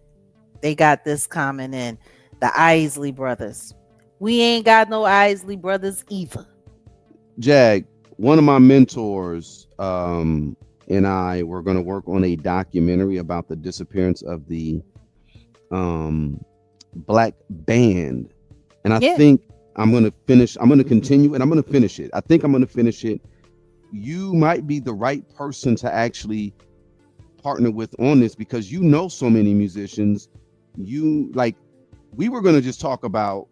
they got this comment in the Isley brothers. We ain't got no Isley brothers either. Jag, one of my mentors, and I were going to work on a documentary about the disappearance of the um black band. And I Yeah. think I'm gonna continue and I'm gonna finish it. I think I'm gonna finish it. You might be the right person to actually partner with on this because you know so many musicians. You like we were gonna just talk about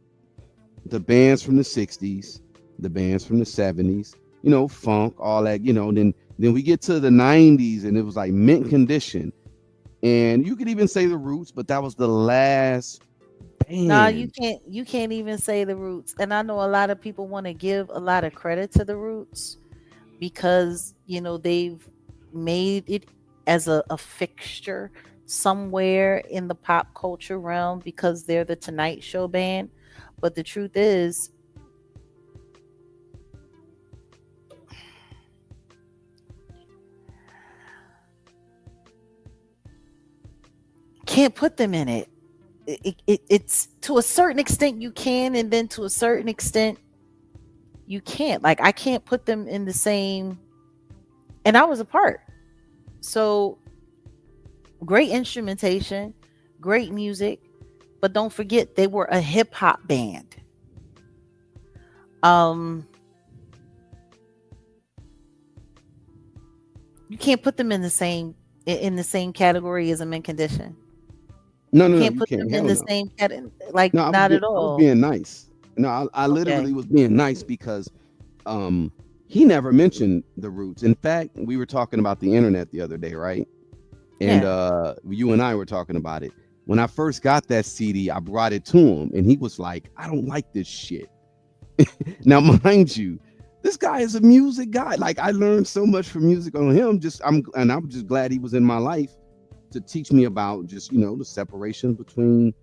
the bands from the 60s, the bands from the 70s, funk, all that, then we get to the 90s and it was like mint condition. And you could even say the Roots, but that was the last Nah, band. you can't even say the Roots. And I know a lot of people want to give a lot of credit to the Roots because, they've made it as a fixture somewhere in the pop culture realm because they're the Tonight Show band. But the truth is, can't put them in it. It's to a certain extent you can, and then to a certain extent you can't. Like I can't put them in the same. And I was a part. So great instrumentation, great music, but don't forget they were a hip hop band. Um, you can't put them in the same category as a mint condition. No, You no, no, can't you put can't. them in Hell the no. same category, like No, not at I was all. being nice. No, I Okay. literally was being nice because um he never mentioned the Roots. In fact, we were talking about the internet the other day, right? And Yeah. you and I were talking about it. When I first got that CD, I brought it to him and he was like, I don't like this shit. Now, mind you, this guy is a music guy. Like I learned so much from music on him. I'm just glad he was in my life to teach me about just the separation between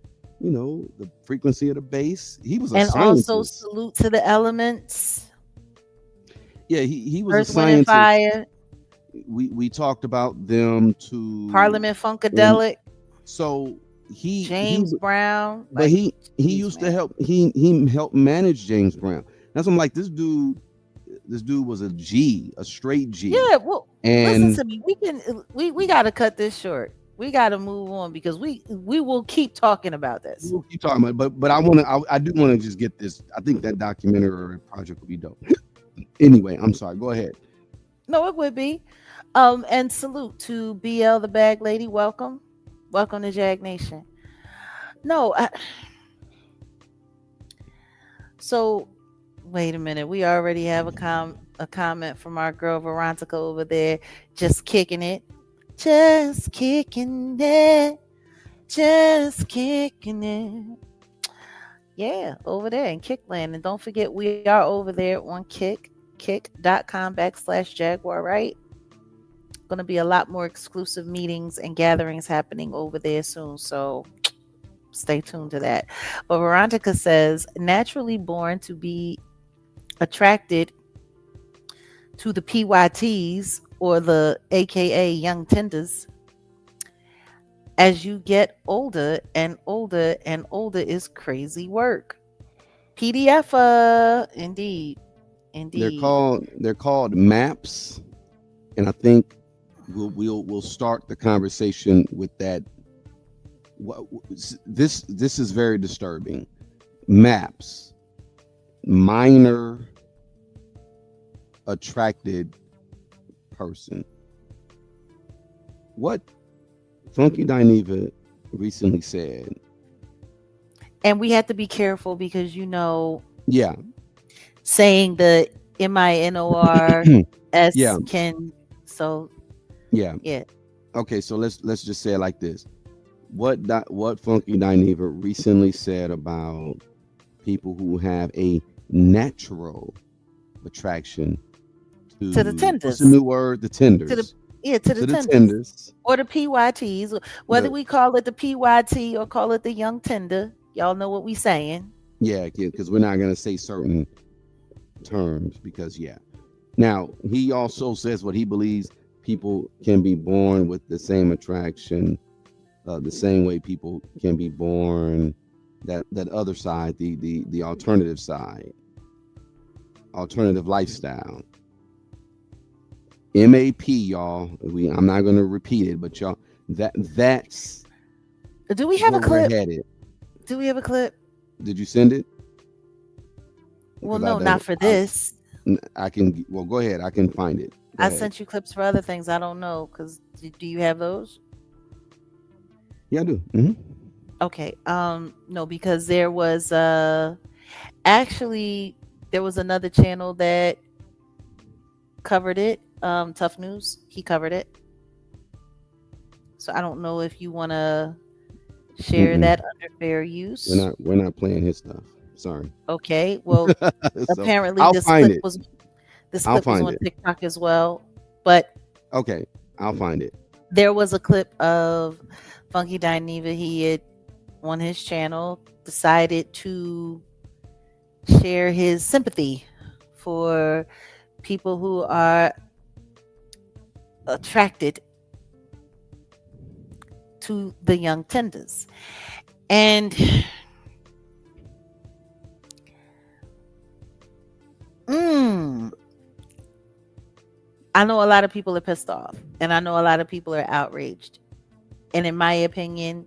the frequency of the bass. He was a And also scientist. salute to the elements, Yeah, he was a Earth, Wind, and scientist. Fire, We talked about them to Parliament and Funkadelic, so he James Brown. but Like, he jeez, used to man. he helped manage James Brown. That's what I'm like this dude was a G, a straight G. Yeah, well, listen And to me. We got to cut this short. We got to move on because we will keep talking about this. we'll keep talking about it, but I do want to just get this. I think that documentary project will be dope. Anyway, I'm sorry. Go ahead. No, it would be. And salute to BL the Bag Lady. Welcome, welcome to Jag Nation. No, so wait a minute. We already have a comment from our girl Veronica over there, just kicking it, just kicking it, just kicking it. Yeah, over there in Kickland. And don't forget, we are over there on kick.com/Jaguar Wright. Going to be a lot more exclusive meetings and gatherings happening over there soon. So stay tuned to that. But Veronica says, naturally born to be attracted to the PYTs or the AKA young tenders. As you get older and older and older is crazy work. PDF, indeed. Indeed. They're called maps, and I think we'll start the conversation with that. This is very disturbing. Maps, minor attracted person. What Funky Dineva recently said. And we have to be careful because Yeah, saying the MINORS yeah, can, so yeah. yeah. Okay, so let's just say it like this. What Funky Dineva recently said about people who have a natural attraction To the to what's the tenders. new word? The To the tenders. Yeah, to the To the tenders. tenders. Or the PYTs. Whether The we call it the PYT or call it the young tender, y'all know what we saying. Yeah, because we're not gonna say certain terms because yeah. Now he also says what he believes people can be born with the same attraction, the same way people can be born that other side, the alternative side, alternative lifestyle. MAP, y'all. I'm not gonna repeat it, but y'all that's Do we have a Whoever clip? had it, Do we have a clip? did you send it? Well, Because I no, don't. not for this. I can. Well, go ahead. I can find it. Go I ahead. sent you clips for other things. I don't know because do you have those? Yeah, I do. Hmm. Okay. No, because there was actually there was another channel that covered it. Tough News. He covered it. So I don't know if you want to share Mm-mm. that under fair We're use. not. We're not playing his stuff. Sorry. Okay. Well, So apparently I'll find it. this I'll clip was find on it. TikTok as well. But Okay. I'll find it. there was a clip of Funky Dineva. He had on his channel decided to share his sympathy for people who are attracted to the young tenders. And mm, I know a lot of people are pissed off, and I know a lot of people are outraged. And in my opinion,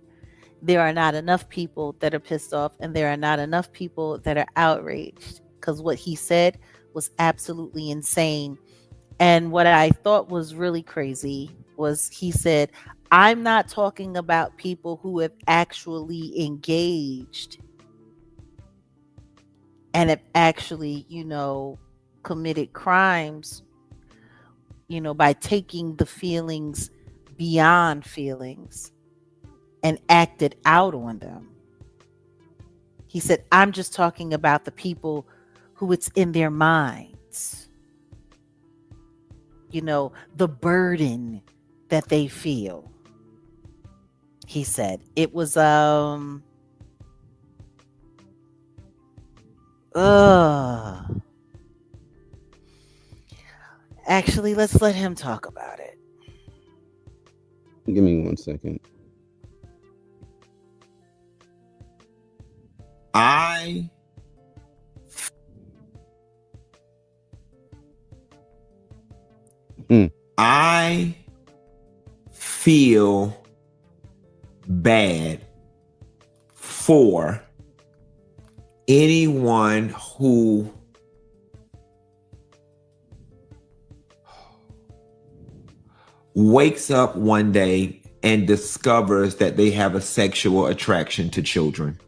there are not enough people that are pissed off, and there are not enough people that are outraged because what he said was absolutely insane. And what I thought was really crazy was he said, I'm not talking about people who have actually engaged and have actually, committed crimes, by taking the feelings beyond feelings and acted out on them. He said, I'm just talking about the people who it's in their minds, the burden that they feel. He said it was ugh. Actually, let's let him talk about it. Give me 1 second. I Hmm. I feel bad for anyone who wakes up one day and discovers that they have a sexual attraction to children.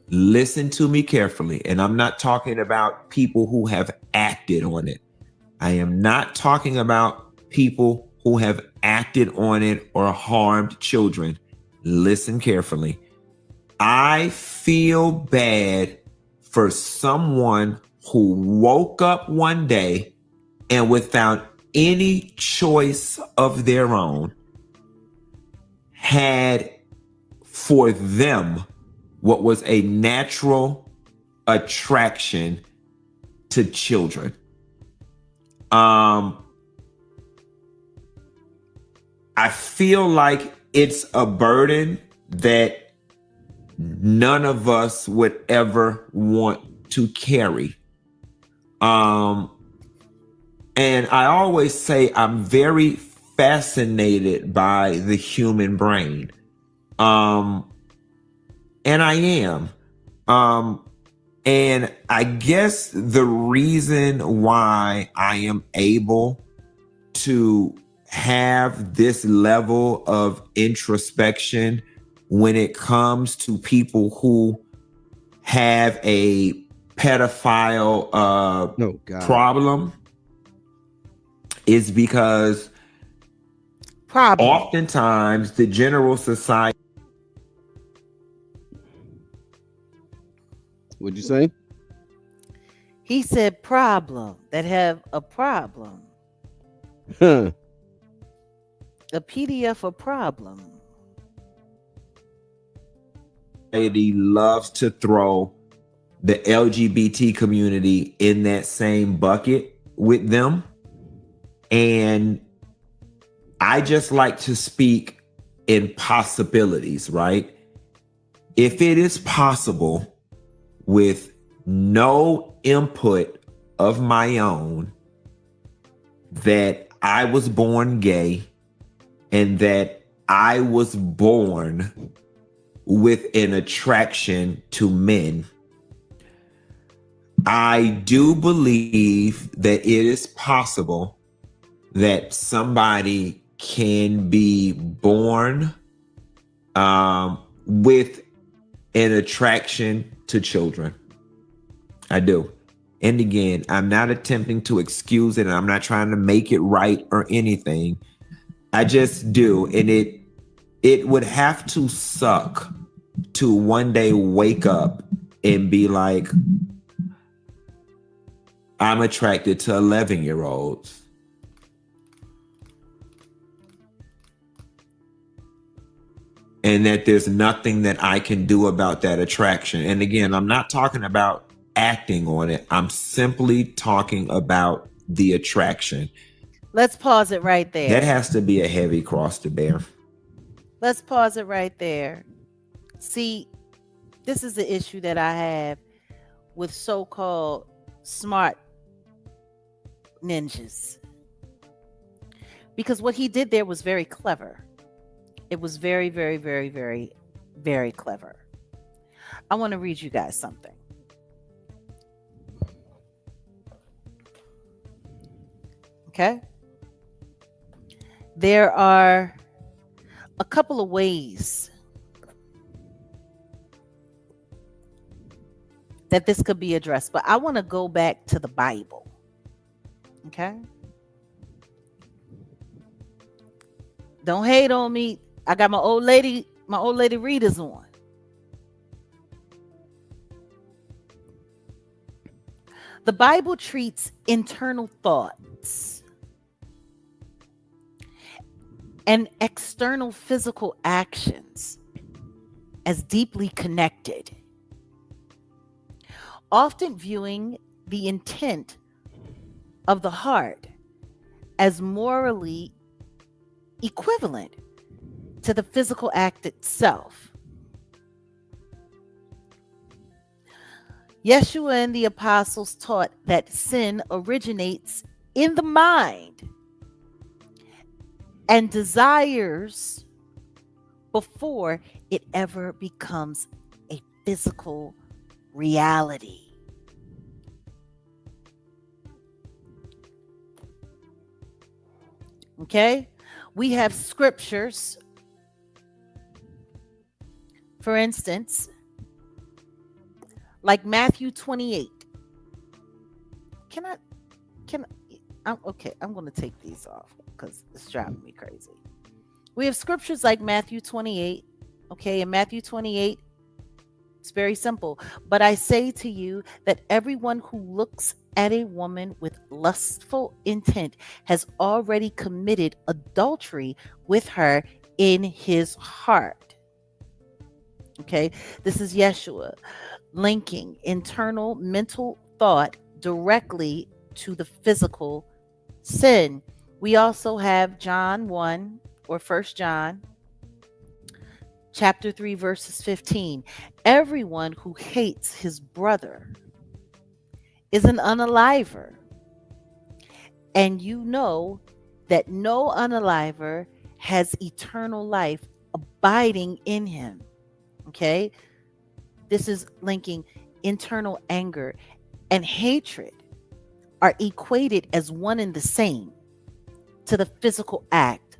Listen to me carefully, and I'm not talking about people who have acted on it. I am not talking about people who have acted on it or harmed children. Listen carefully. I feel bad for someone who woke up one day and without any choice of their own had for them what was a natural attraction to children. I feel like it's a burden that none of us would ever want to carry. And I always say I'm very fascinated by the human brain. And I am. And I guess the reason why I am able to have this level of introspection when it comes to people who have a pedophile Oh God. problem is because Problem. oftentimes the general society What'd you say? He said problem that have a problem. Huh. A PDF a problem. loves to throw the LGBT community in that same bucket with them. And I just like to speak in possibilities, right? If it is possible with no input of my own that I was born gay and that I was born with an attraction to men. I do believe that it is possible that somebody can be born with an attraction to children. I do. And again, I'm not attempting to excuse it, and I'm not trying to make it right or anything. I just do. And it would have to suck to one day wake up and be like, I'm attracted to 11-year-olds. And that there's nothing that I can do about that attraction. And again, I'm not talking about acting on it. I'm simply talking about the attraction. Let's pause it right That there. has to be a heavy cross to bear. Let's pause it right there. See, this is the issue that I have with so-called smart ninjas. Because what he did there was very clever. It was very, very, very, very, very clever. I want to read you guys something. Okay? There are a couple of ways that this could be addressed, but I want to go back to the Bible. Okay? Don't hate on me. I got my old lady readers on. The Bible treats internal thoughts and external physical actions as deeply connected, often viewing the intent of the heart as morally equivalent to the physical act itself. Yeshua and the apostles taught that sin originates in the mind and desires before it ever becomes a physical reality. Okay? We have scriptures. For instance, like Matthew 28. I'm going to take these off because it's driving me crazy. We have scriptures like Matthew 28. Okay, in Matthew 28, it's very simple. But I say to you that everyone who looks at a woman with lustful intent has already committed adultery with her in his heart. Okay, this is Yeshua linking internal mental thought directly to the physical sin. We also have John 1 or 1 John chapter 3 verses 15. Everyone who hates his brother is an unaliver. And you know that no unaliver has eternal life abiding in him. Okay? This is linking internal anger and hatred are equated as one and the same to the physical act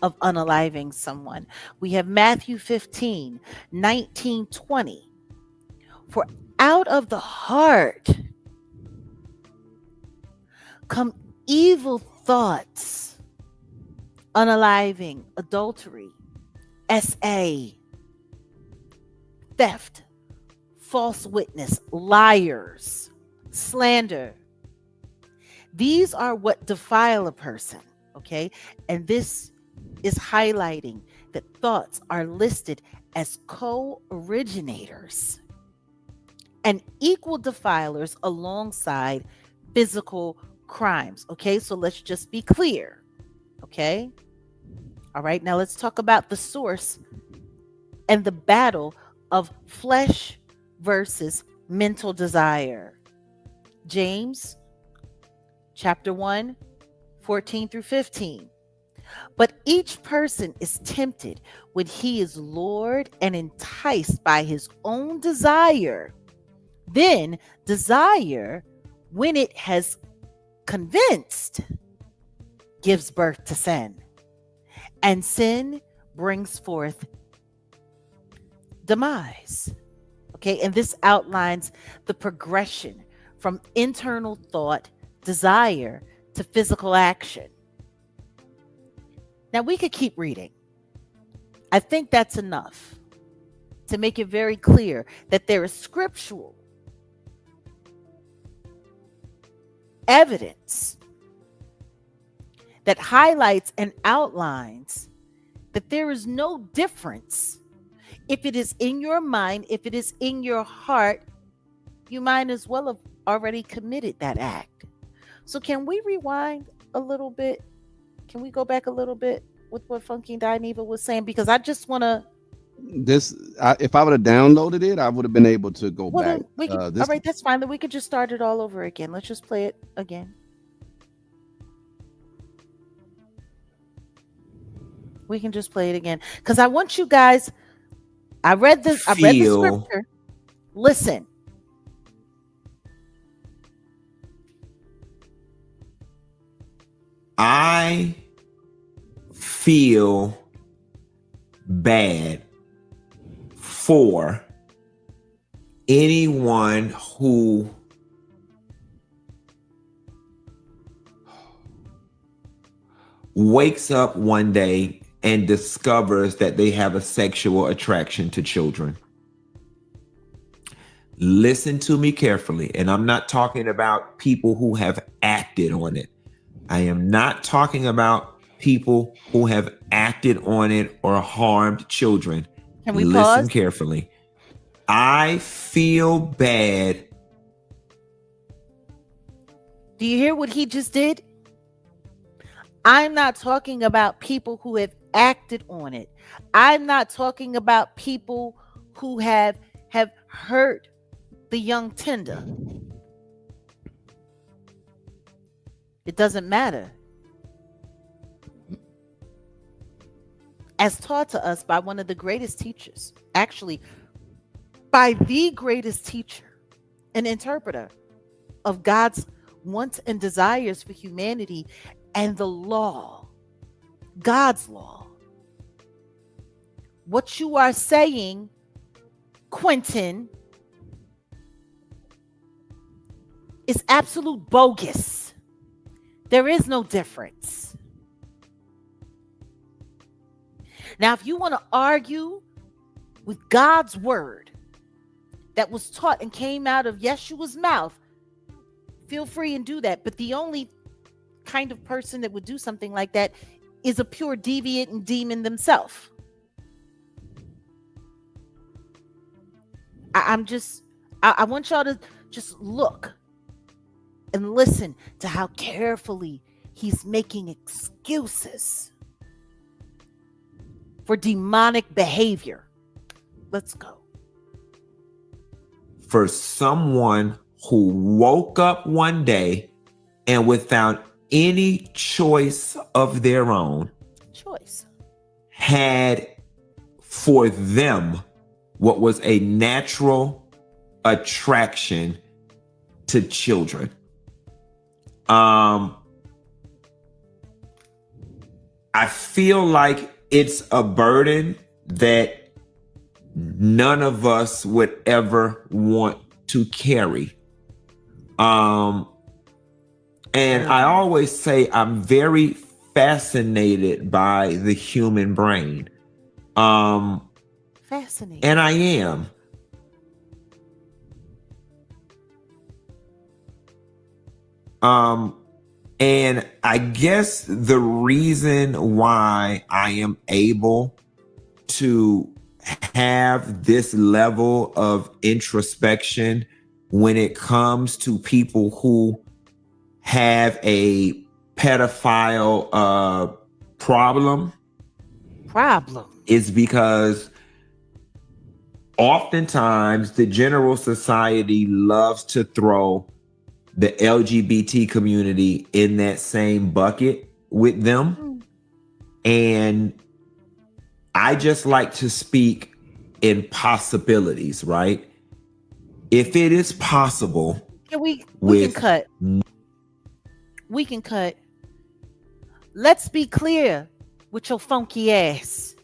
of unaliving someone. We have Matthew 15, 19, 20. For out of the heart come evil thoughts, unaliving, adultery, SA, theft, false witness, liars, slander. These are what defile a person, okay? And this is highlighting that thoughts are listed as co-originators and equal defilers alongside physical crimes, okay? So let's just be clear, okay? All right, now let's talk about the source and the battle of flesh versus mental desire. James chapter 1, 14 through 15. But each person is tempted when he is lured and enticed by his own desire. Then desire, when it has convinced, gives birth to sin. And sin brings forth demise. Okay. And this outlines the progression from internal thought, desire, to physical action. Now, we could keep reading. I think that's enough to make it very clear that there is scriptural evidence that highlights and outlines that there is no difference. If it is in your mind, if it is in your heart, you might as well have already committed that act. So, can we rewind a little bit? Can we go back a little bit with what Funky Dineva was saying? Because I just want to. If I would have downloaded it, I would have been able to go Well, back. then we can. All This right, that's fine. Then we could just start it all over again. Let's just play it again. We can just play it again because I want you guys. I read this. I read the scripture. Listen. I feel bad for anyone who wakes up one day and discovers that they have a sexual attraction to children. Listen to me carefully, and I'm not talking about people who have acted on it. I am not talking about people who have acted on it or harmed children. Can we listen pause? carefully? I feel bad. Do you hear what he just did? I'm not talking about people who have acted on it. I'm not talking about people who have hurt the young tender. It doesn't matter. As taught to us by one of the greatest teachers, actually, by the greatest teacher, an interpreter of God's wants and desires for humanity and the law, God's law. What you are saying, Quentin, is absolute bogus. There is no difference. Now, if you want to argue with God's word that was taught and came out of Yeshua's mouth, feel free and do that. But the only kind of person that would do something like that is a pure deviant and demon themselves. I want y'all to just look and listen to how carefully he's making excuses for demonic behavior. Let's go. For someone who woke up one day and without any choice of their own, had for them what was a natural attraction to children. I feel like it's a burden that none of us would ever want to carry. And I always say I'm very fascinated by the human brain. Fascinating. And I am. And I guess the reason why I am able to have this level of introspection when it comes to people who have a pedophile problem is because oftentimes the general society loves to throw the LGBT community in that same bucket with them. And I just like to speak in possibilities, right? If it is possible Can we can with cut. We can cut. Let's be clear with your funky ass.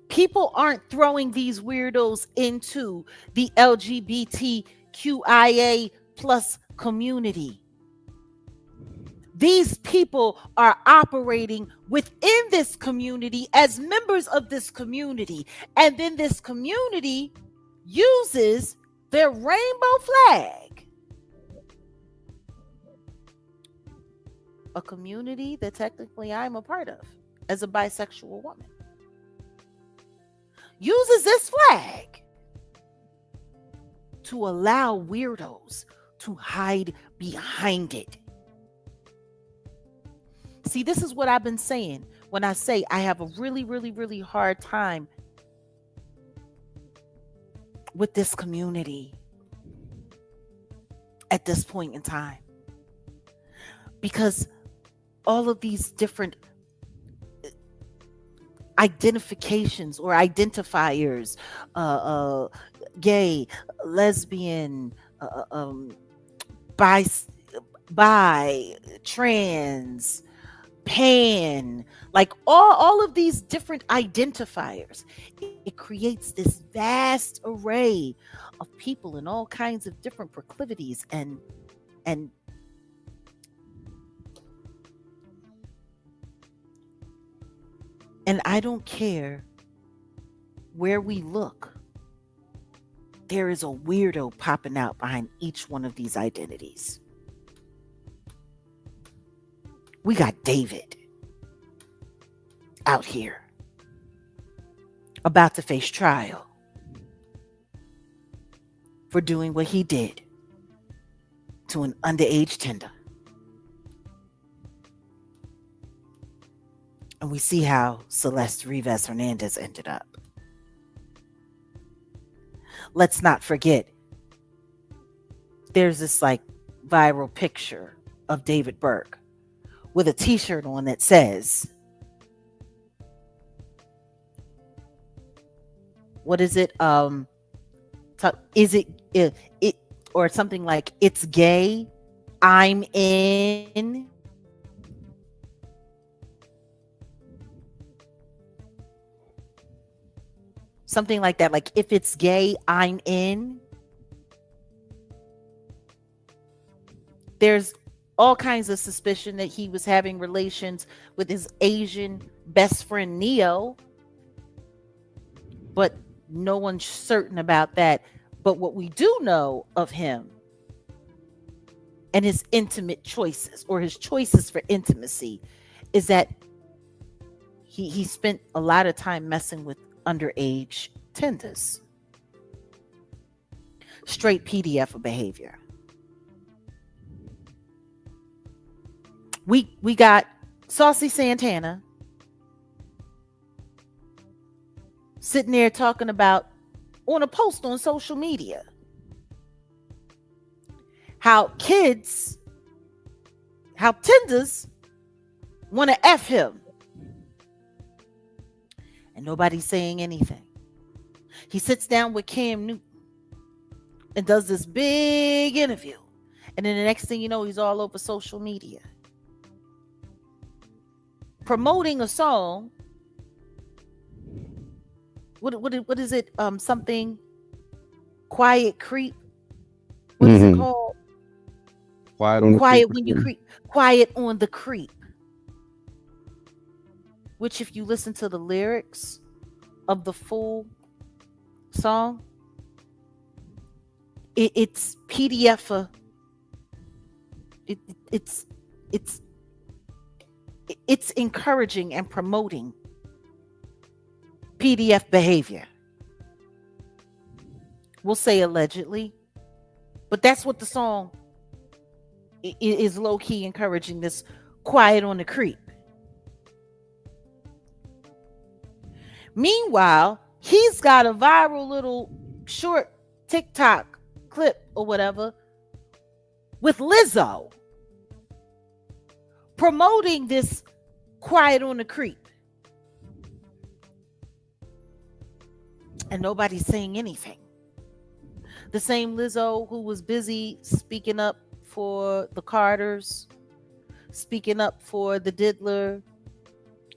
People aren't throwing these weirdos into the LGBTQIA plus community. These people are operating within this community as members of this community. And then this community uses their rainbow flag. A community that technically I'm a part of as a bisexual woman uses this flag to allow weirdos to hide behind it. See, this is what I've been saying when I say I have a really, really, really hard time with this community at this point in time. Because all of these different identifications or identifiers, gay, lesbian, bi, trans, pan, like all of these different identifiers, it creates this vast array of people in all kinds of different proclivities and I don't care where we look, there is a weirdo popping out behind each one of these identities. We got David out here about to face trial for doing what he did to an underage tender. And we see how Celeste Rivas Hernandez ended up. Let's not forget, there's this like viral picture of David Burke with a t-shirt on that says, what is it? Is it or something like, it's gay, I'm in. Something like that, like, if it's gay, I'm in. There's all kinds of suspicion that he was having relations with his Asian best friend Neo, but no one's certain about that. But what we do know of him and his intimate choices, or his choices for intimacy, is that he spent a lot of time messing with underage tenders. Straight PDF of behavior. We got Saucy Santana sitting there talking about, on a post on social media, how tenders want to F him. And nobody's saying anything. He sits down with Cam Newton and does this big interview. And then the next thing you know, he's all over social media promoting a song. What is it? Something Quiet Creep. What is it called? Quiet on the Quiet creep. when you creep. Quiet on the Creep. Which, if you listen to the lyrics of the full song, it's PDF. It's encouraging and promoting PDF behavior. We'll say allegedly, but that's what the song is low key encouraging, this Quiet on the Creep. Meanwhile, he's got a viral little short TikTok clip or whatever with Lizzo promoting this Quiet on the Creep. and nobody's saying anything. The same Lizzo who was busy speaking up for the Carters, speaking up for the Diddler,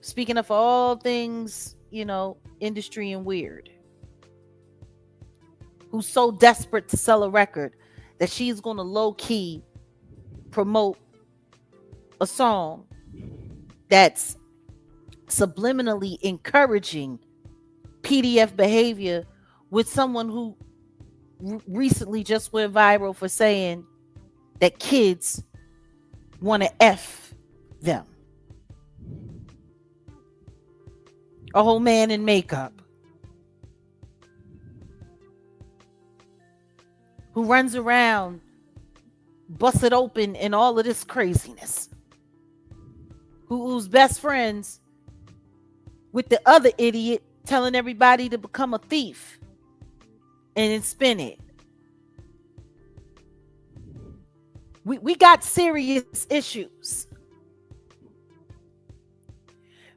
speaking up for all things, industry and weird, who's so desperate to sell a record that she's going to low key promote a song that's subliminally encouraging PDF behavior with someone who recently just went viral for saying that kids want to F them. A whole man in makeup who runs around busted open in all of this craziness, who's best friends with the other idiot telling everybody to become a thief and then spin it. We got serious issues.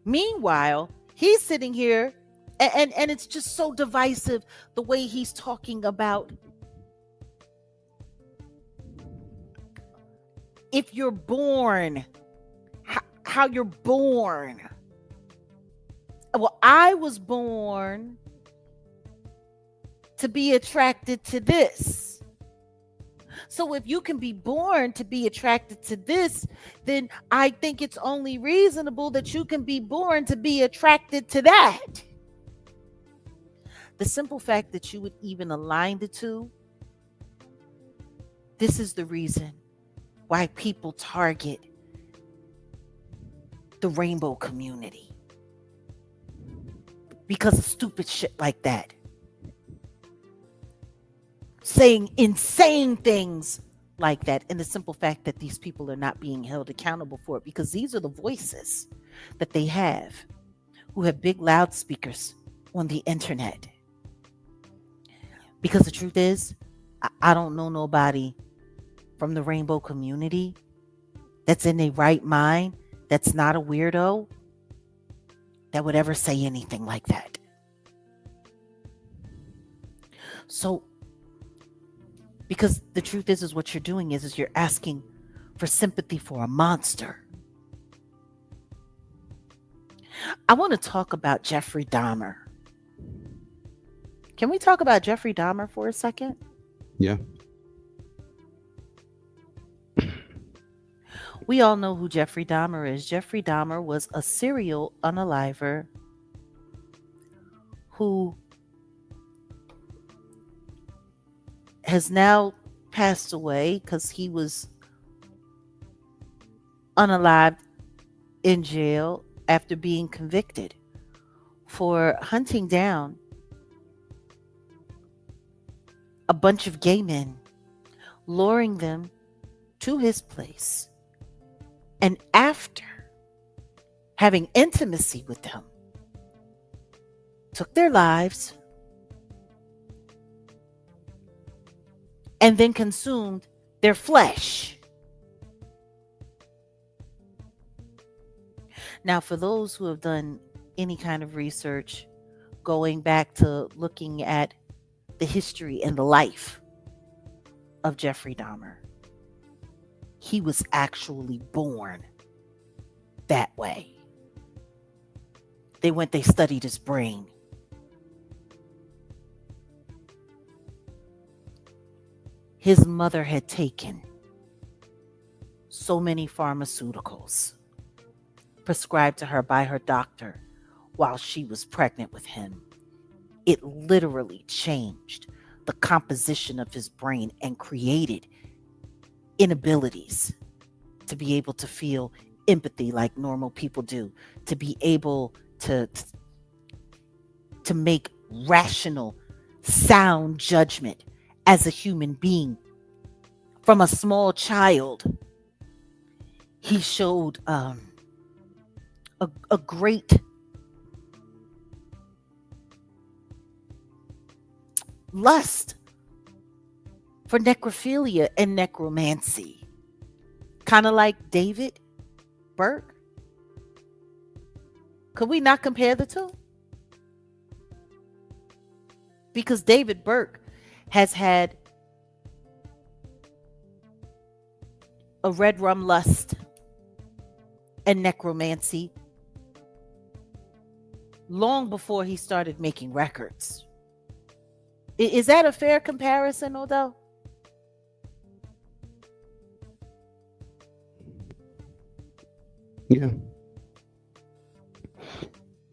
Meanwhile, he's sitting here and it's just so divisive the way he's talking about if you're born, how you're born. Well, I was born to be attracted to this. So if you can be born to be attracted to this, then I think it's only reasonable that you can be born to be attracted to that. The simple fact that you would even align the two, this is the reason why people target the rainbow community. Because of stupid shit like that. Saying insane things like that, and the simple fact that these people are not being held accountable for it, because these are the voices that they have who have big loudspeakers on the internet. Because the truth is, I don't know nobody from the rainbow community that's in their right mind, that's not a weirdo, that would ever say anything like that. So, because the truth is what you're doing is you're asking for sympathy for a monster. I want to talk about Jeffrey Dahmer. Can we talk about Jeffrey Dahmer for a second? Yeah. We all know who Jeffrey Dahmer is. Jeffrey Dahmer was a serial unaliver who has now passed away because he was unalived in jail after being convicted for hunting down a bunch of gay men, luring them to his place, and after having intimacy with them, took their lives and then consumed their flesh. Now, for those who have done any kind of research, going back to looking at the history and the life of Jeffrey Dahmer, he was actually born that way. They studied his brain. His mother had taken so many pharmaceuticals prescribed to her by her doctor while she was pregnant with him. It literally changed the composition of his brain and created inabilities to be able to feel empathy like normal people do, to be able to make rational, sound judgment as a human being. From a small child, he showed a great lust for necrophilia and necromancy. Kind of like David Burke. Could we not compare the two? because David Burke has had a red rum lust and necromancy long before he started making records. Is that a fair comparison, Odell? Yeah.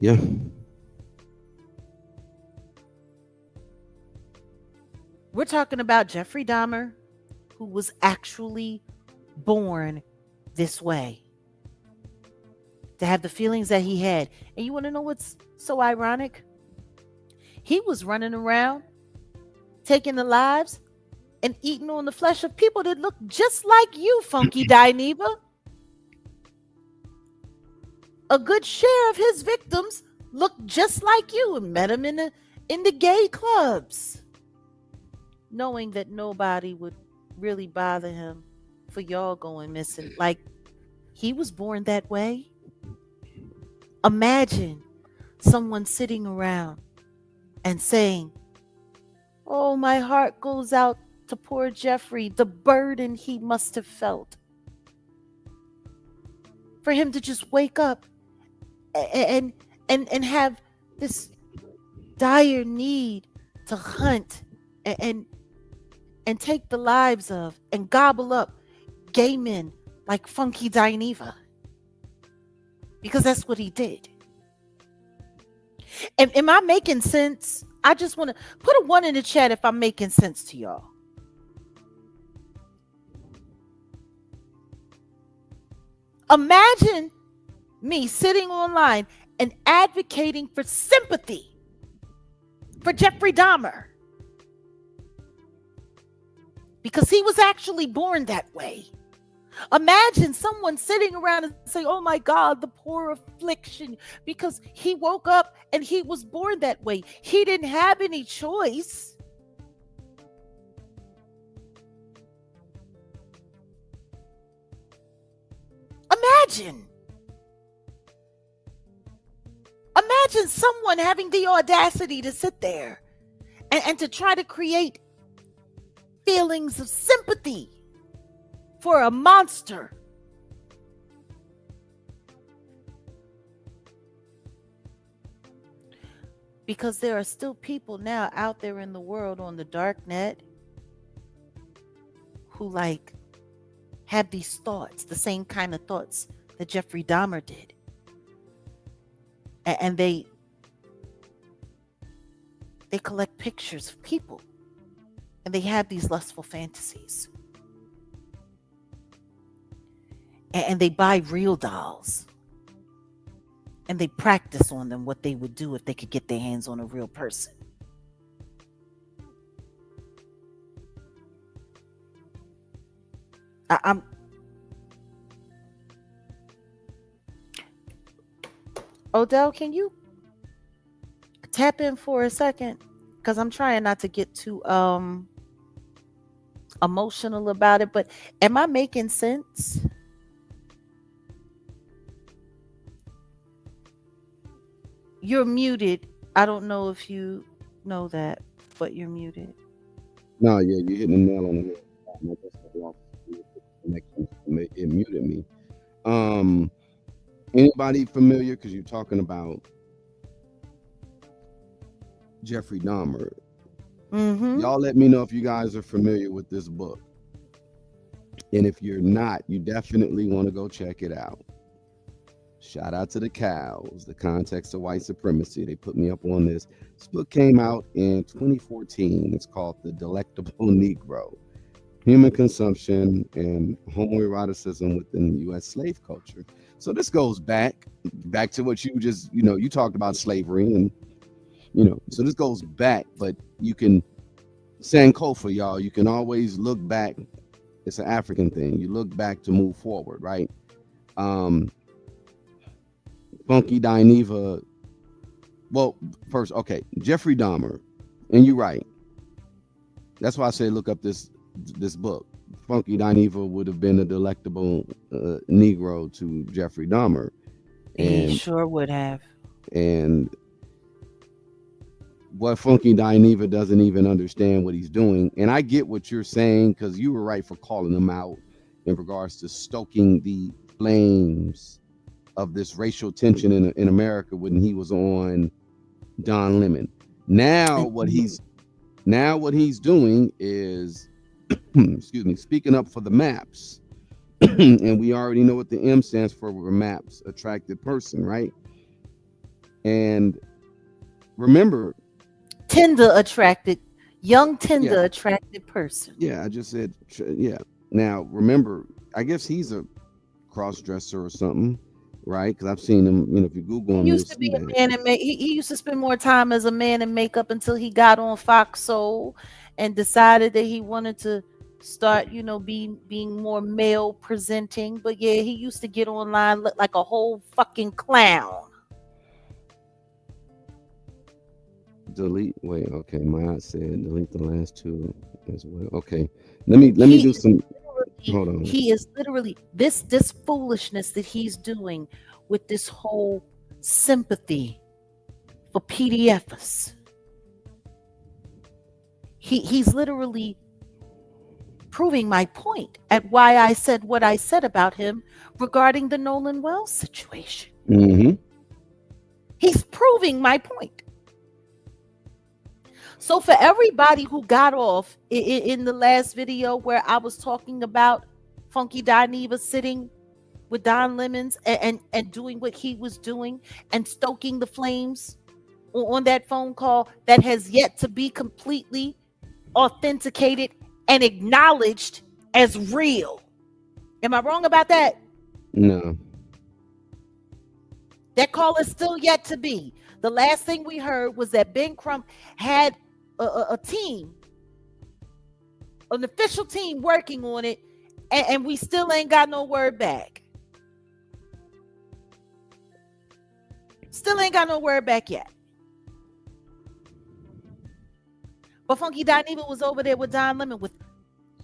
Yeah. We're talking about Jeffrey Dahmer, who was actually born this way, to have the feelings that he had. And you want to know what's so ironic? He was running around taking the lives and eating on the flesh of people that look just like you, Funky Dineva. A good share of his victims looked just like you and met him in the gay clubs, knowing that nobody would really bother him for y'all going missing. Like, he was born that way. Imagine someone sitting around and saying, "Oh, my heart goes out to poor Jeffrey, the burden he must have felt." For him to just wake up and have this dire need to hunt and take the lives of and gobble up gay men like Funky Dineva, because that's what he did. Am I making sense? I just want to put a 1 in the chat if I'm making sense to y'all. Imagine me sitting online and advocating for sympathy for Jeffrey Dahmer, because he was actually born that way. Imagine someone sitting around and saying, "Oh my God, the poor affliction," because he woke up and he was born that way. He didn't have any choice. Imagine. Imagine someone having the audacity to sit there and to try to create feelings of sympathy for a monster. Because there are still people now out there in the world on the dark net who have these thoughts, the same kind of thoughts that Jeffrey Dahmer did. And they collect pictures of people and they have these lustful fantasies. And they buy real dolls and they practice on them what they would do if they could get their hands on a real person. I'm Odell, can you tap in for a second? Because I'm trying not to get too emotional about it, but am I making sense? You're muted. I don't know if you know that, but you're muted. No, yeah, you're hitting the nail on the head. I guess I lost the connection. It muted me. Um, Anybody familiar? Because you're talking about Jeffrey Dahmer. Mm-hmm. Y'all let me know if you guys are familiar with this book. And if you're not, you definitely want to go check it out. Shout out to the cows, the context of white supremacy. They put me up on this. This book came out in 2014. It's called The Delectable Negro: Human Consumption and Homoeroticism Within U.S. Slave Culture. So this goes back to what you just, you talked about slavery and, so this goes back, but you can, Sankofa, y'all, you can always look back. It's an African thing. You look back to move forward, right? Funky Dineva. Well, first, okay, Jeffrey Dahmer, and you're right. That's why I say look up this book. Funky Dineva would have been a delectable Negro to Jeffrey Dahmer. And he sure would have. And what Funky Dineva doesn't even understand what he's doing. And I get what you're saying because you were right for calling him out in regards to stoking the flames of this racial tension in America when he was on Don Lemon. Now what he's doing is excuse me, speaking up for the maps. And we already know what the M stands for maps, attracted person, right? And remember, Tender attracted, young yeah, tender attracted person. yeah, I just said, yeah. Now, remember, I guess he's a cross dresser or something, right? Because I've seen him, if you Google He him, you'll used to see be that. a man in make. He used to spend more time as a man in makeup until he got on Fox Soul and decided that he wanted to start, being more male presenting. But yeah, he used to get online look like a whole fucking clown. Delete, wait, okay, my said delete the last two as well. Okay, let me He do is some, literally, hold on. he is literally this foolishness that he's doing with this whole sympathy for PDFs. He's literally proving my point at why I said what I said about him regarding the Nolan Wells situation. Mm-hmm. He's proving my point. So for everybody who got off in the last video where I was talking about Funky Dineva sitting with Don Lemons and doing what he was doing and stoking the flames on that phone call that has yet to be completely authenticated and acknowledged as real. Am I wrong about that? No. That call is still yet to be. The last thing we heard was that Ben Crump had a team, an official team working on it, and we still ain't got no word back. Still ain't got no word back yet. But Funky Dineva was over there with Don Lemon with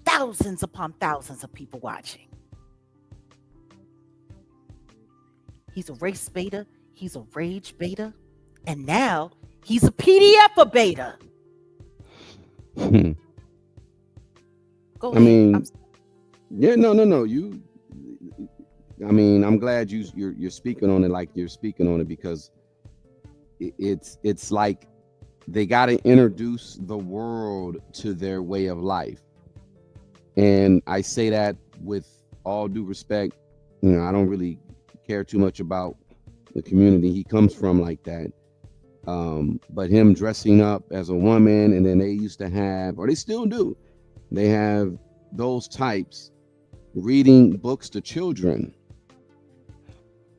thousands upon thousands of people watching. He's a race beta. He's a rage beta. And now he's a PDF beta. I Go ahead. mean, yeah, no. I'm glad you're speaking on it like you're speaking on it because it's like they got to introduce the world to their way of life. And I say that with all due respect. I don't really care too much about the community he comes from like that. But him dressing up as a woman, and then they used to have, or they still do, they have those types reading books to children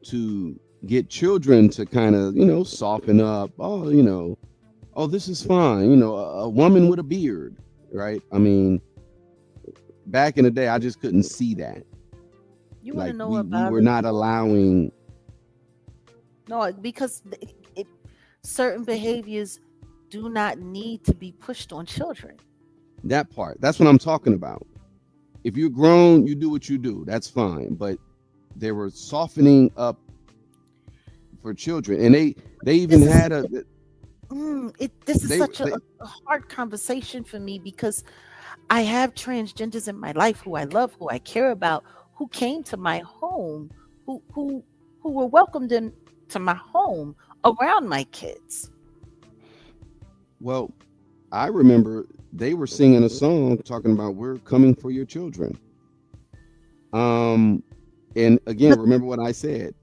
to get children to kind of, soften up. Oh, this is fine. A woman with a beard, right? I mean, back in the day, I just couldn't see that. You want to Like know we about were it? not allowing. No, because certain behaviors do not need to be pushed on children. That part. That's what I'm talking about. If you're grown, you do what you do. That's fine. But they were softening up for children, and they even This is had a. this is They such they a hard conversation for me because I have transgenders in my life who I love, who I care about, who came to my home, who were welcomed into my home around my kids. well, I remember they were singing a song talking about we're coming for your children. And again, But remember what I said.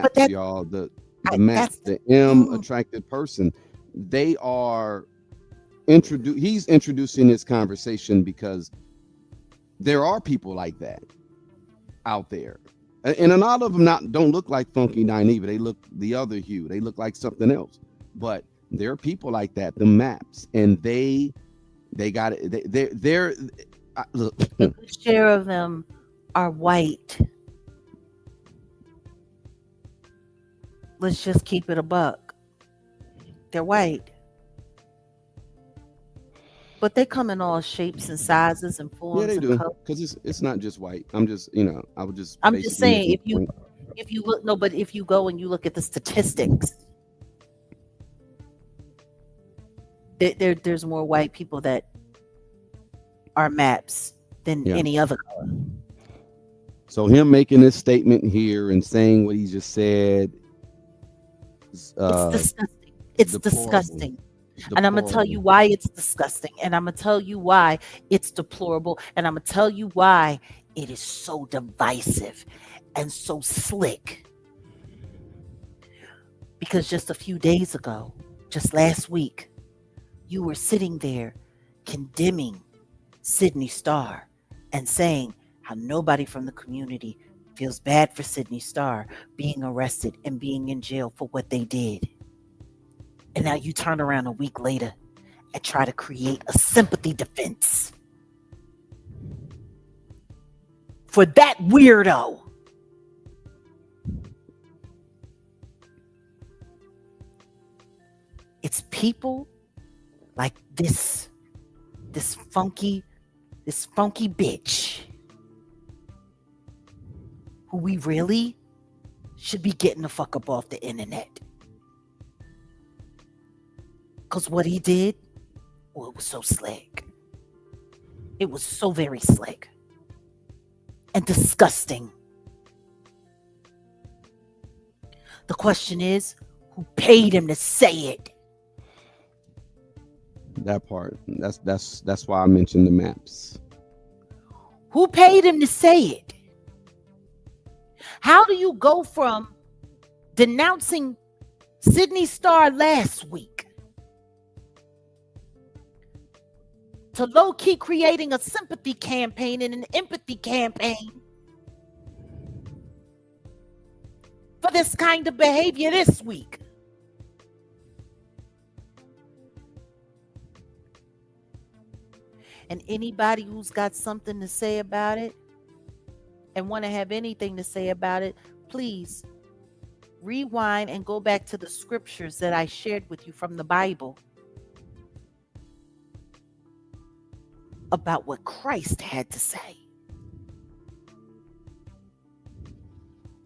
but Maps, that y'all. The I, map, that's the, the M mm, attracted person. They are he's introducing this conversation because there are people like that out there. And a lot of them don't look like Funky Dineva. They look the other hue. They look like something else. But there are people like that, the maps, and they got it. They're look. a good share of them are white. Let's just keep it a buck. They're white. But they come in all shapes and sizes and Yeah, forms they and do. colors. Because it's not just white. I'm just, I was just I'm just basically saying making a point. if you look no, but if you go and you look at the statistics, There's more white people that are maps than Yeah. any other color. So him making this statement here and saying what he just said is It's disgusting. It's deplorable. disgusting. And I'm going to tell you Deplorable. why it's disgusting. And I'm going to tell you why it's deplorable. And I'm going to tell you why it is so divisive and so slick. Because just a few days ago, just last week, you were sitting there condemning Sydney Starr and saying how nobody from the community feels bad for Sydney Starr being arrested and being in jail for what they did. And now you turn around a week later and try to create a sympathy defense for that weirdo. It's people like this funky bitch who we really should be getting the fuck up off the internet. Because what he did, it was so slick. It was so very slick and disgusting. The question is, who paid him to say it? That part. That's why I mentioned the maps. Who paid him to say it? How do you go from denouncing Sydney Starr last week to low-key creating a sympathy campaign and an empathy campaign for this kind of behavior this week? And anybody who's got something to say about it and want to have anything to say about it, please rewind and go back to the scriptures that I shared with you from the Bible about what Christ had to say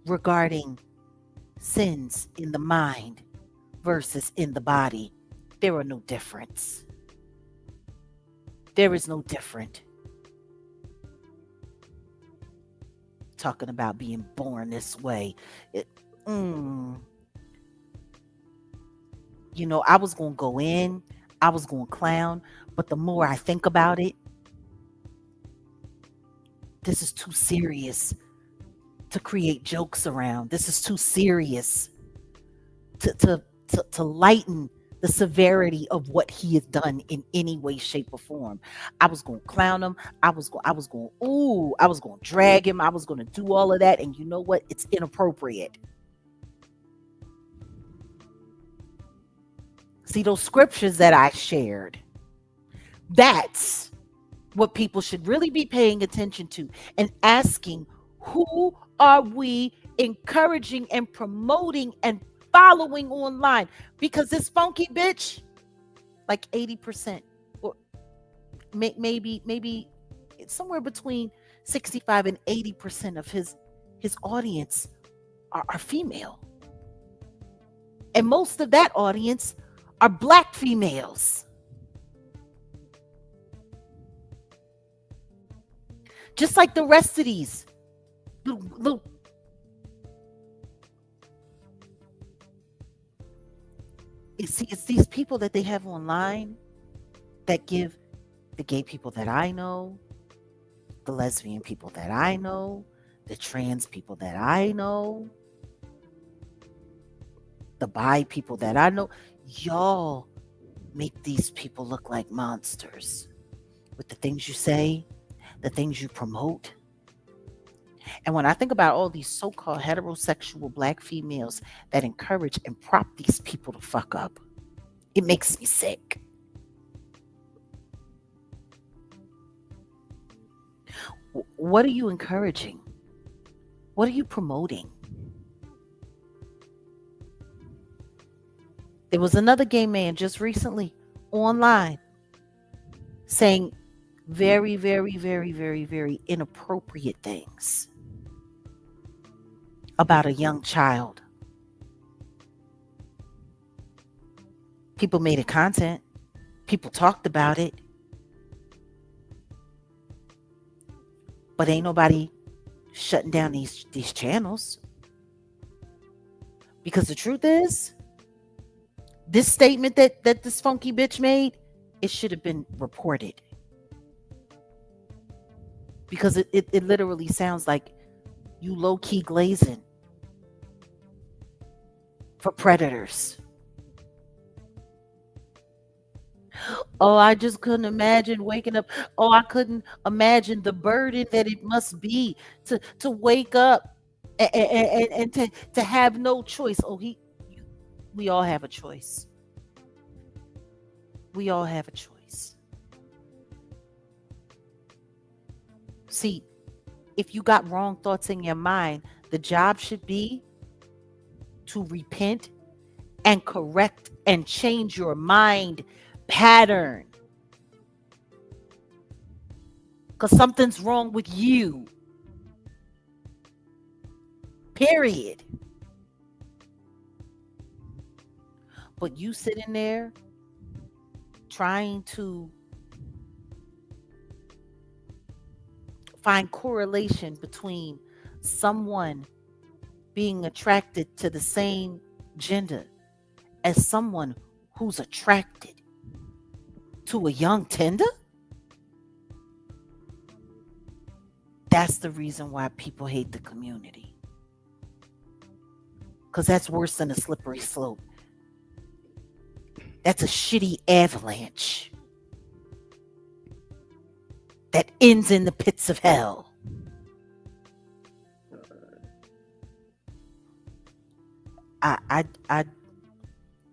regarding sins in the mind versus in the body. There are no difference. There is no different. Talking about being born this way. You know, I was going to go in, I was going to clown, but the more I think about it, this is too serious to create jokes around. This is too serious to lighten the severity of what he has done in any way, shape, or form. I was going to clown him. I was going to drag him. I was going to do all of that. And you know what? It's inappropriate. See, those scriptures that I shared, that's what people should really be paying attention to and asking, who are we encouraging and promoting and following online? Because this funky bitch, like 80%, or maybe somewhere between 65 and 80% of his audience are female. And most of that audience are Black females. Just like the rest of these little it's these people that they have online that give the gay people that I know, the lesbian people that I know, the trans people that I know, the bi people that I know. Y'all make these people look like monsters with the things you say, the things you promote. And when I think about all these so-called heterosexual Black females that encourage and prop these people to fuck up, it makes me sick. What are you encouraging? What are you promoting? There was another gay man just recently online saying very, very, very, very, very inappropriate things about a young child. People made it content. People talked about it, but ain't nobody shutting down these channels. Because the truth is, this statement that this funky bitch made, it should have been reported. Because it literally sounds like you low key glazing for predators. Oh, I just couldn't imagine waking up. Oh, I couldn't imagine the burden that it must be to wake up and to have no choice. Oh, we all have a choice. We all have a choice. See, if you got wrong thoughts in your mind, the job should be to repent and correct and change your mind pattern. Because something's wrong with you. Period. But you sitting there trying to find correlation between someone being attracted to the same gender as someone who's attracted to a young tender? That's the reason why people hate the community. Because that's worse than a slippery slope. That's a shitty avalanche that ends in the pits of hell. I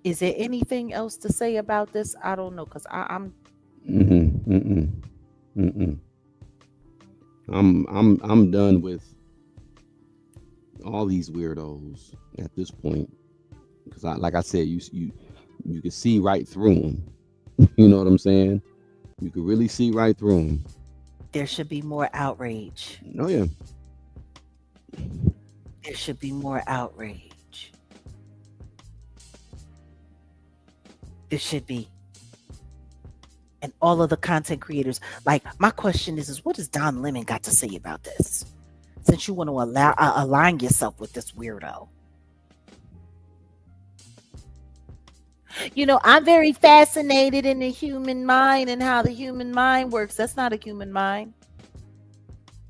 is there anything else to say about this? I don't know, because I'm Mm-mm, mm-mm, mm-mm. I'm done with all these weirdos at this point because like I said, you can see right through them. You know what I'm saying? You can really see right through them. there should be more outrage. Oh yeah. There should be more outrage. There should be. And all of the content creators. Like, my question is what does Don Lemon got to say about this? Since you want to align yourself with this weirdo. I'm very fascinated in the human mind and how the human mind works. That's not a human mind.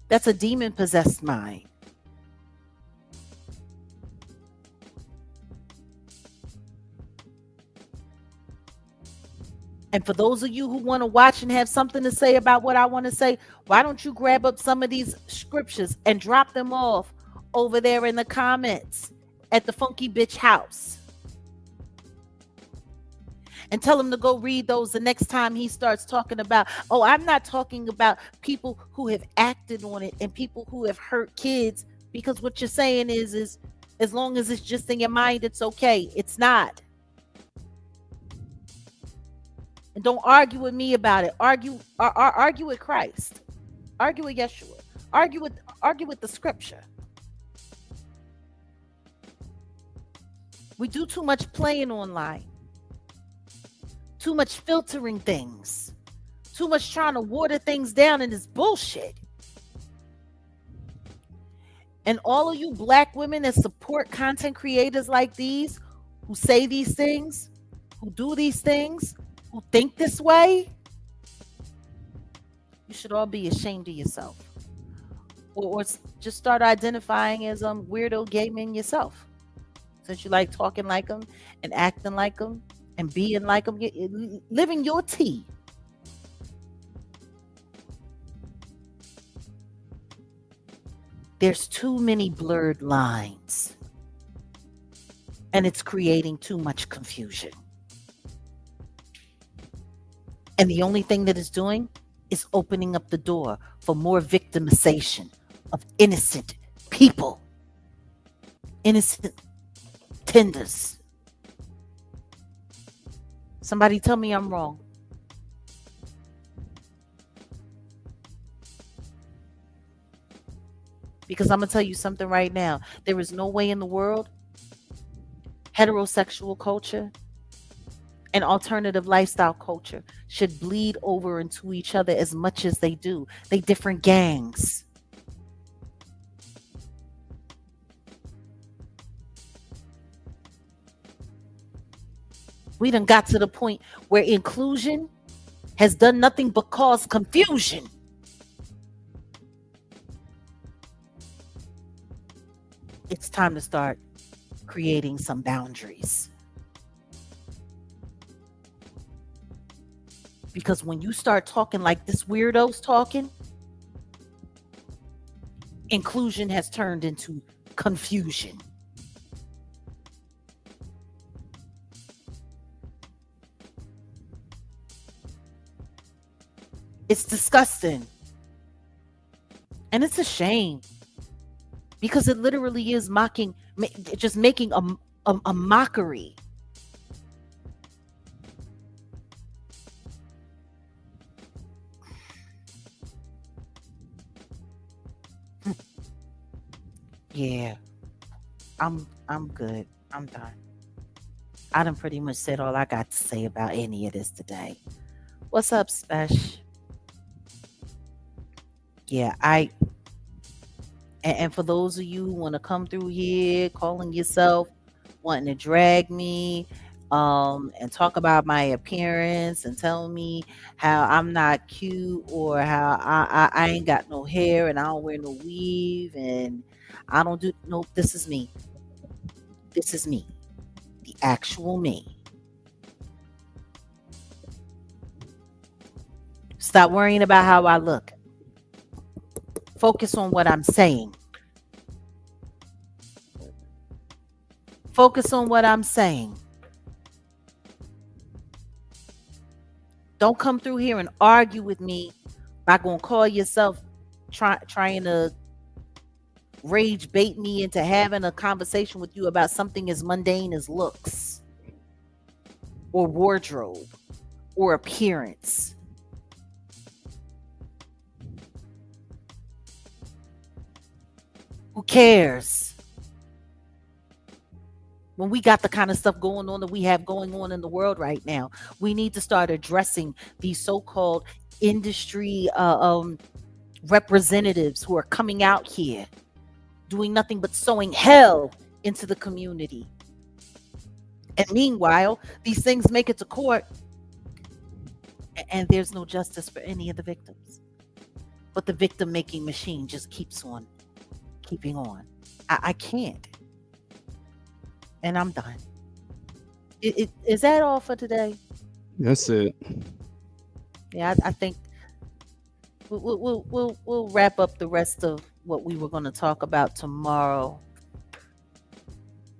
That's a demon possessed mind. And for those of you who want to watch and have something to say about what I want to say, why don't you grab up some of these scriptures and drop them off over there in the comments at the Funky Bitch house? And tell him to go read those the next time he starts talking about, oh, I'm not talking about people who have acted on it and people who have hurt kids, because what you're saying is as long as it's just in your mind, it's okay. It's not. And don't argue with me about it. Argue with Christ. Argue with Yeshua. Argue with the scripture. We do too much playing online. Too much filtering things. Too much trying to water things down in this bullshit. And all of you black women that support content creators like these, who say these things, who do these things, who think this way, you should all be ashamed of yourself. Or just start identifying as weirdo gay men yourself. Since you like talking like them and acting like them and being like them, living your tea. There's too many blurred lines. And it's creating too much confusion. And the only thing that it's doing is opening up the door for more victimization of innocent people. Innocent tenders. Somebody tell me I'm wrong. Because I'm going to tell you something right now. There is no way in the world heterosexual culture And alternative lifestyle culture should bleed over into each other as much as they do. They different gangs. We done got to the point where inclusion has done nothing but cause confusion. It's time to start creating some boundaries. Because when you start talking like this weirdo's talking, inclusion has turned into confusion. It's disgusting. And it's a shame because it literally is mocking, just making a mockery. Yeah, I'm good. I'm done. I done pretty much said all I got to say about any of this today. What's up, Spesh? Yeah, and for those of you who want to come through here calling yourself wanting to drag me and talk about my appearance and tell me how I'm not cute or how I ain't got no hair and I don't wear no weave and I don't do no, this is me. This is me. The actual me. Stop worrying about how I look. Focus on what I'm saying. Focus on what I'm saying. Don't come through here and argue with me by going to call yourself trying to rage bait me into having a conversation with you about something as mundane as looks or wardrobe or appearance. Who cares? When we got the kind of stuff going on that we have going on in the world right now, we need to start addressing these so-called industry representatives who are coming out here doing nothing but sowing hell into the community. And meanwhile, these things make it to court and there's no justice for any of the victims. But the victim making machine just keeps on keeping on. I can't. And I'm done. Is that all for today? That's it. Yeah, I think we'll wrap up the rest of what we were going to talk about tomorrow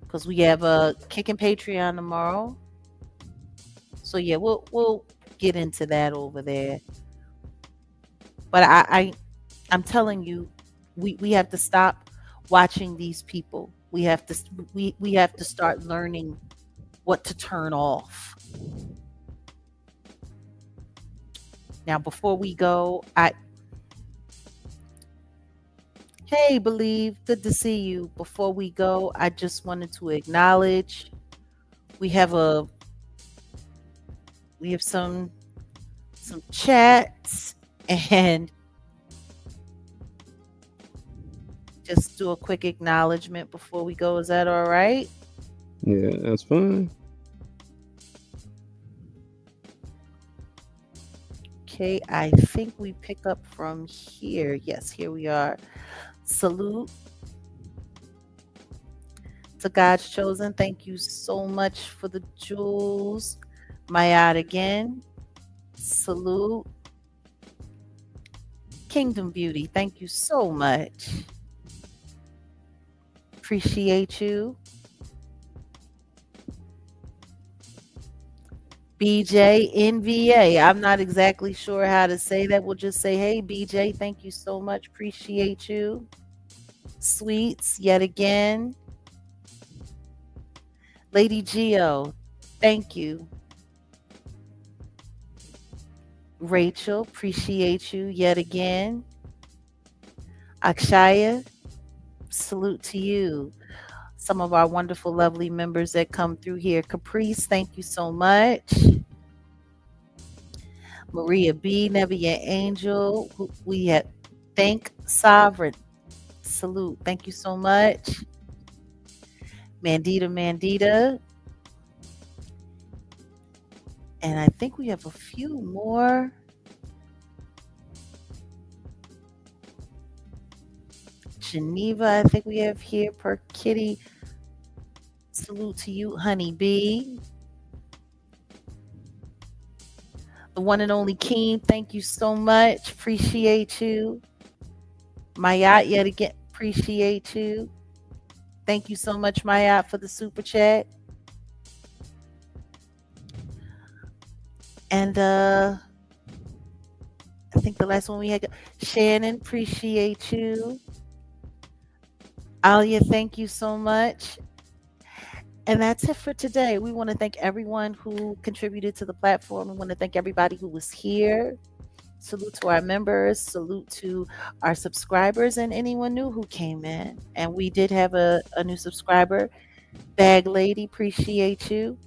because we have a kicking Patreon tomorrow. So yeah, we'll get into that over there. But I'm telling you, we have to stop watching these people. We have to start learning what to turn off. Now, before we go, hey, Believe, good to see you. Before we go, I just wanted to acknowledge we have some chats and just do a quick acknowledgement before we go. Is that all right? Yeah, that's fine. Okay, I think we pick up from here. Yes, here we are. Salute to God's chosen. Thank you so much for the jewels. Mayad again. Salute. Kingdom Beauty, thank you so much. Appreciate you. BJ NVA. I'm not exactly sure how to say that. We'll just say, hey, BJ, thank you so much. Appreciate you. Sweets, yet again. Lady Geo, thank you. Rachel, appreciate you yet again. Akshaya, salute to you. some of our wonderful, lovely members that come through here. Caprice, thank you so much. Maria B, Nebia Angel, we have Thank Sovereign. Salute. Thank you so much. Mandita. And I think we have a few more. Geneva, I think we have here per Kitty. Salute to you, Honey B. The one and only Keen, thank you so much. Appreciate you. Mayat, yet again, appreciate you. Thank you so much, Mayat, for the super chat. And I think the last one we had, Shannon, appreciate you. Alia, thank you so much. And that's it for today. We want to thank everyone who contributed to the platform. We want to thank everybody who was here. Salute to our members. Salute to our subscribers and anyone new who came in. And we did have a new subscriber. Bag Lady, appreciate you.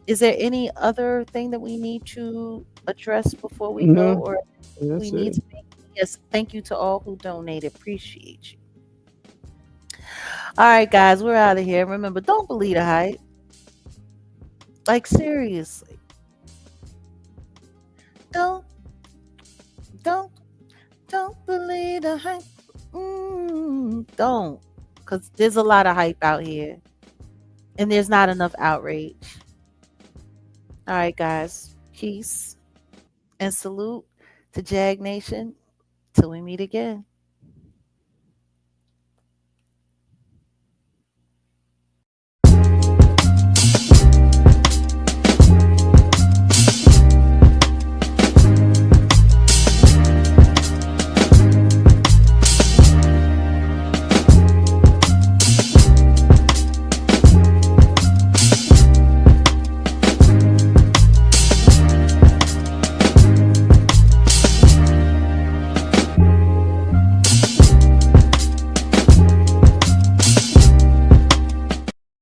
Is there any other thing that we need to address before we go? No, Or we that's need it. to make? Yes, thank you to all who donated. Appreciate you. All right, guys, we're out of here. Remember, don't believe the hype. Like, seriously. Don't, don't, don't believe the hype. Don't. Because there's a lot of hype out here. And there's not enough outrage. All right, guys. Peace and salute to Jag Nation. Till we meet again.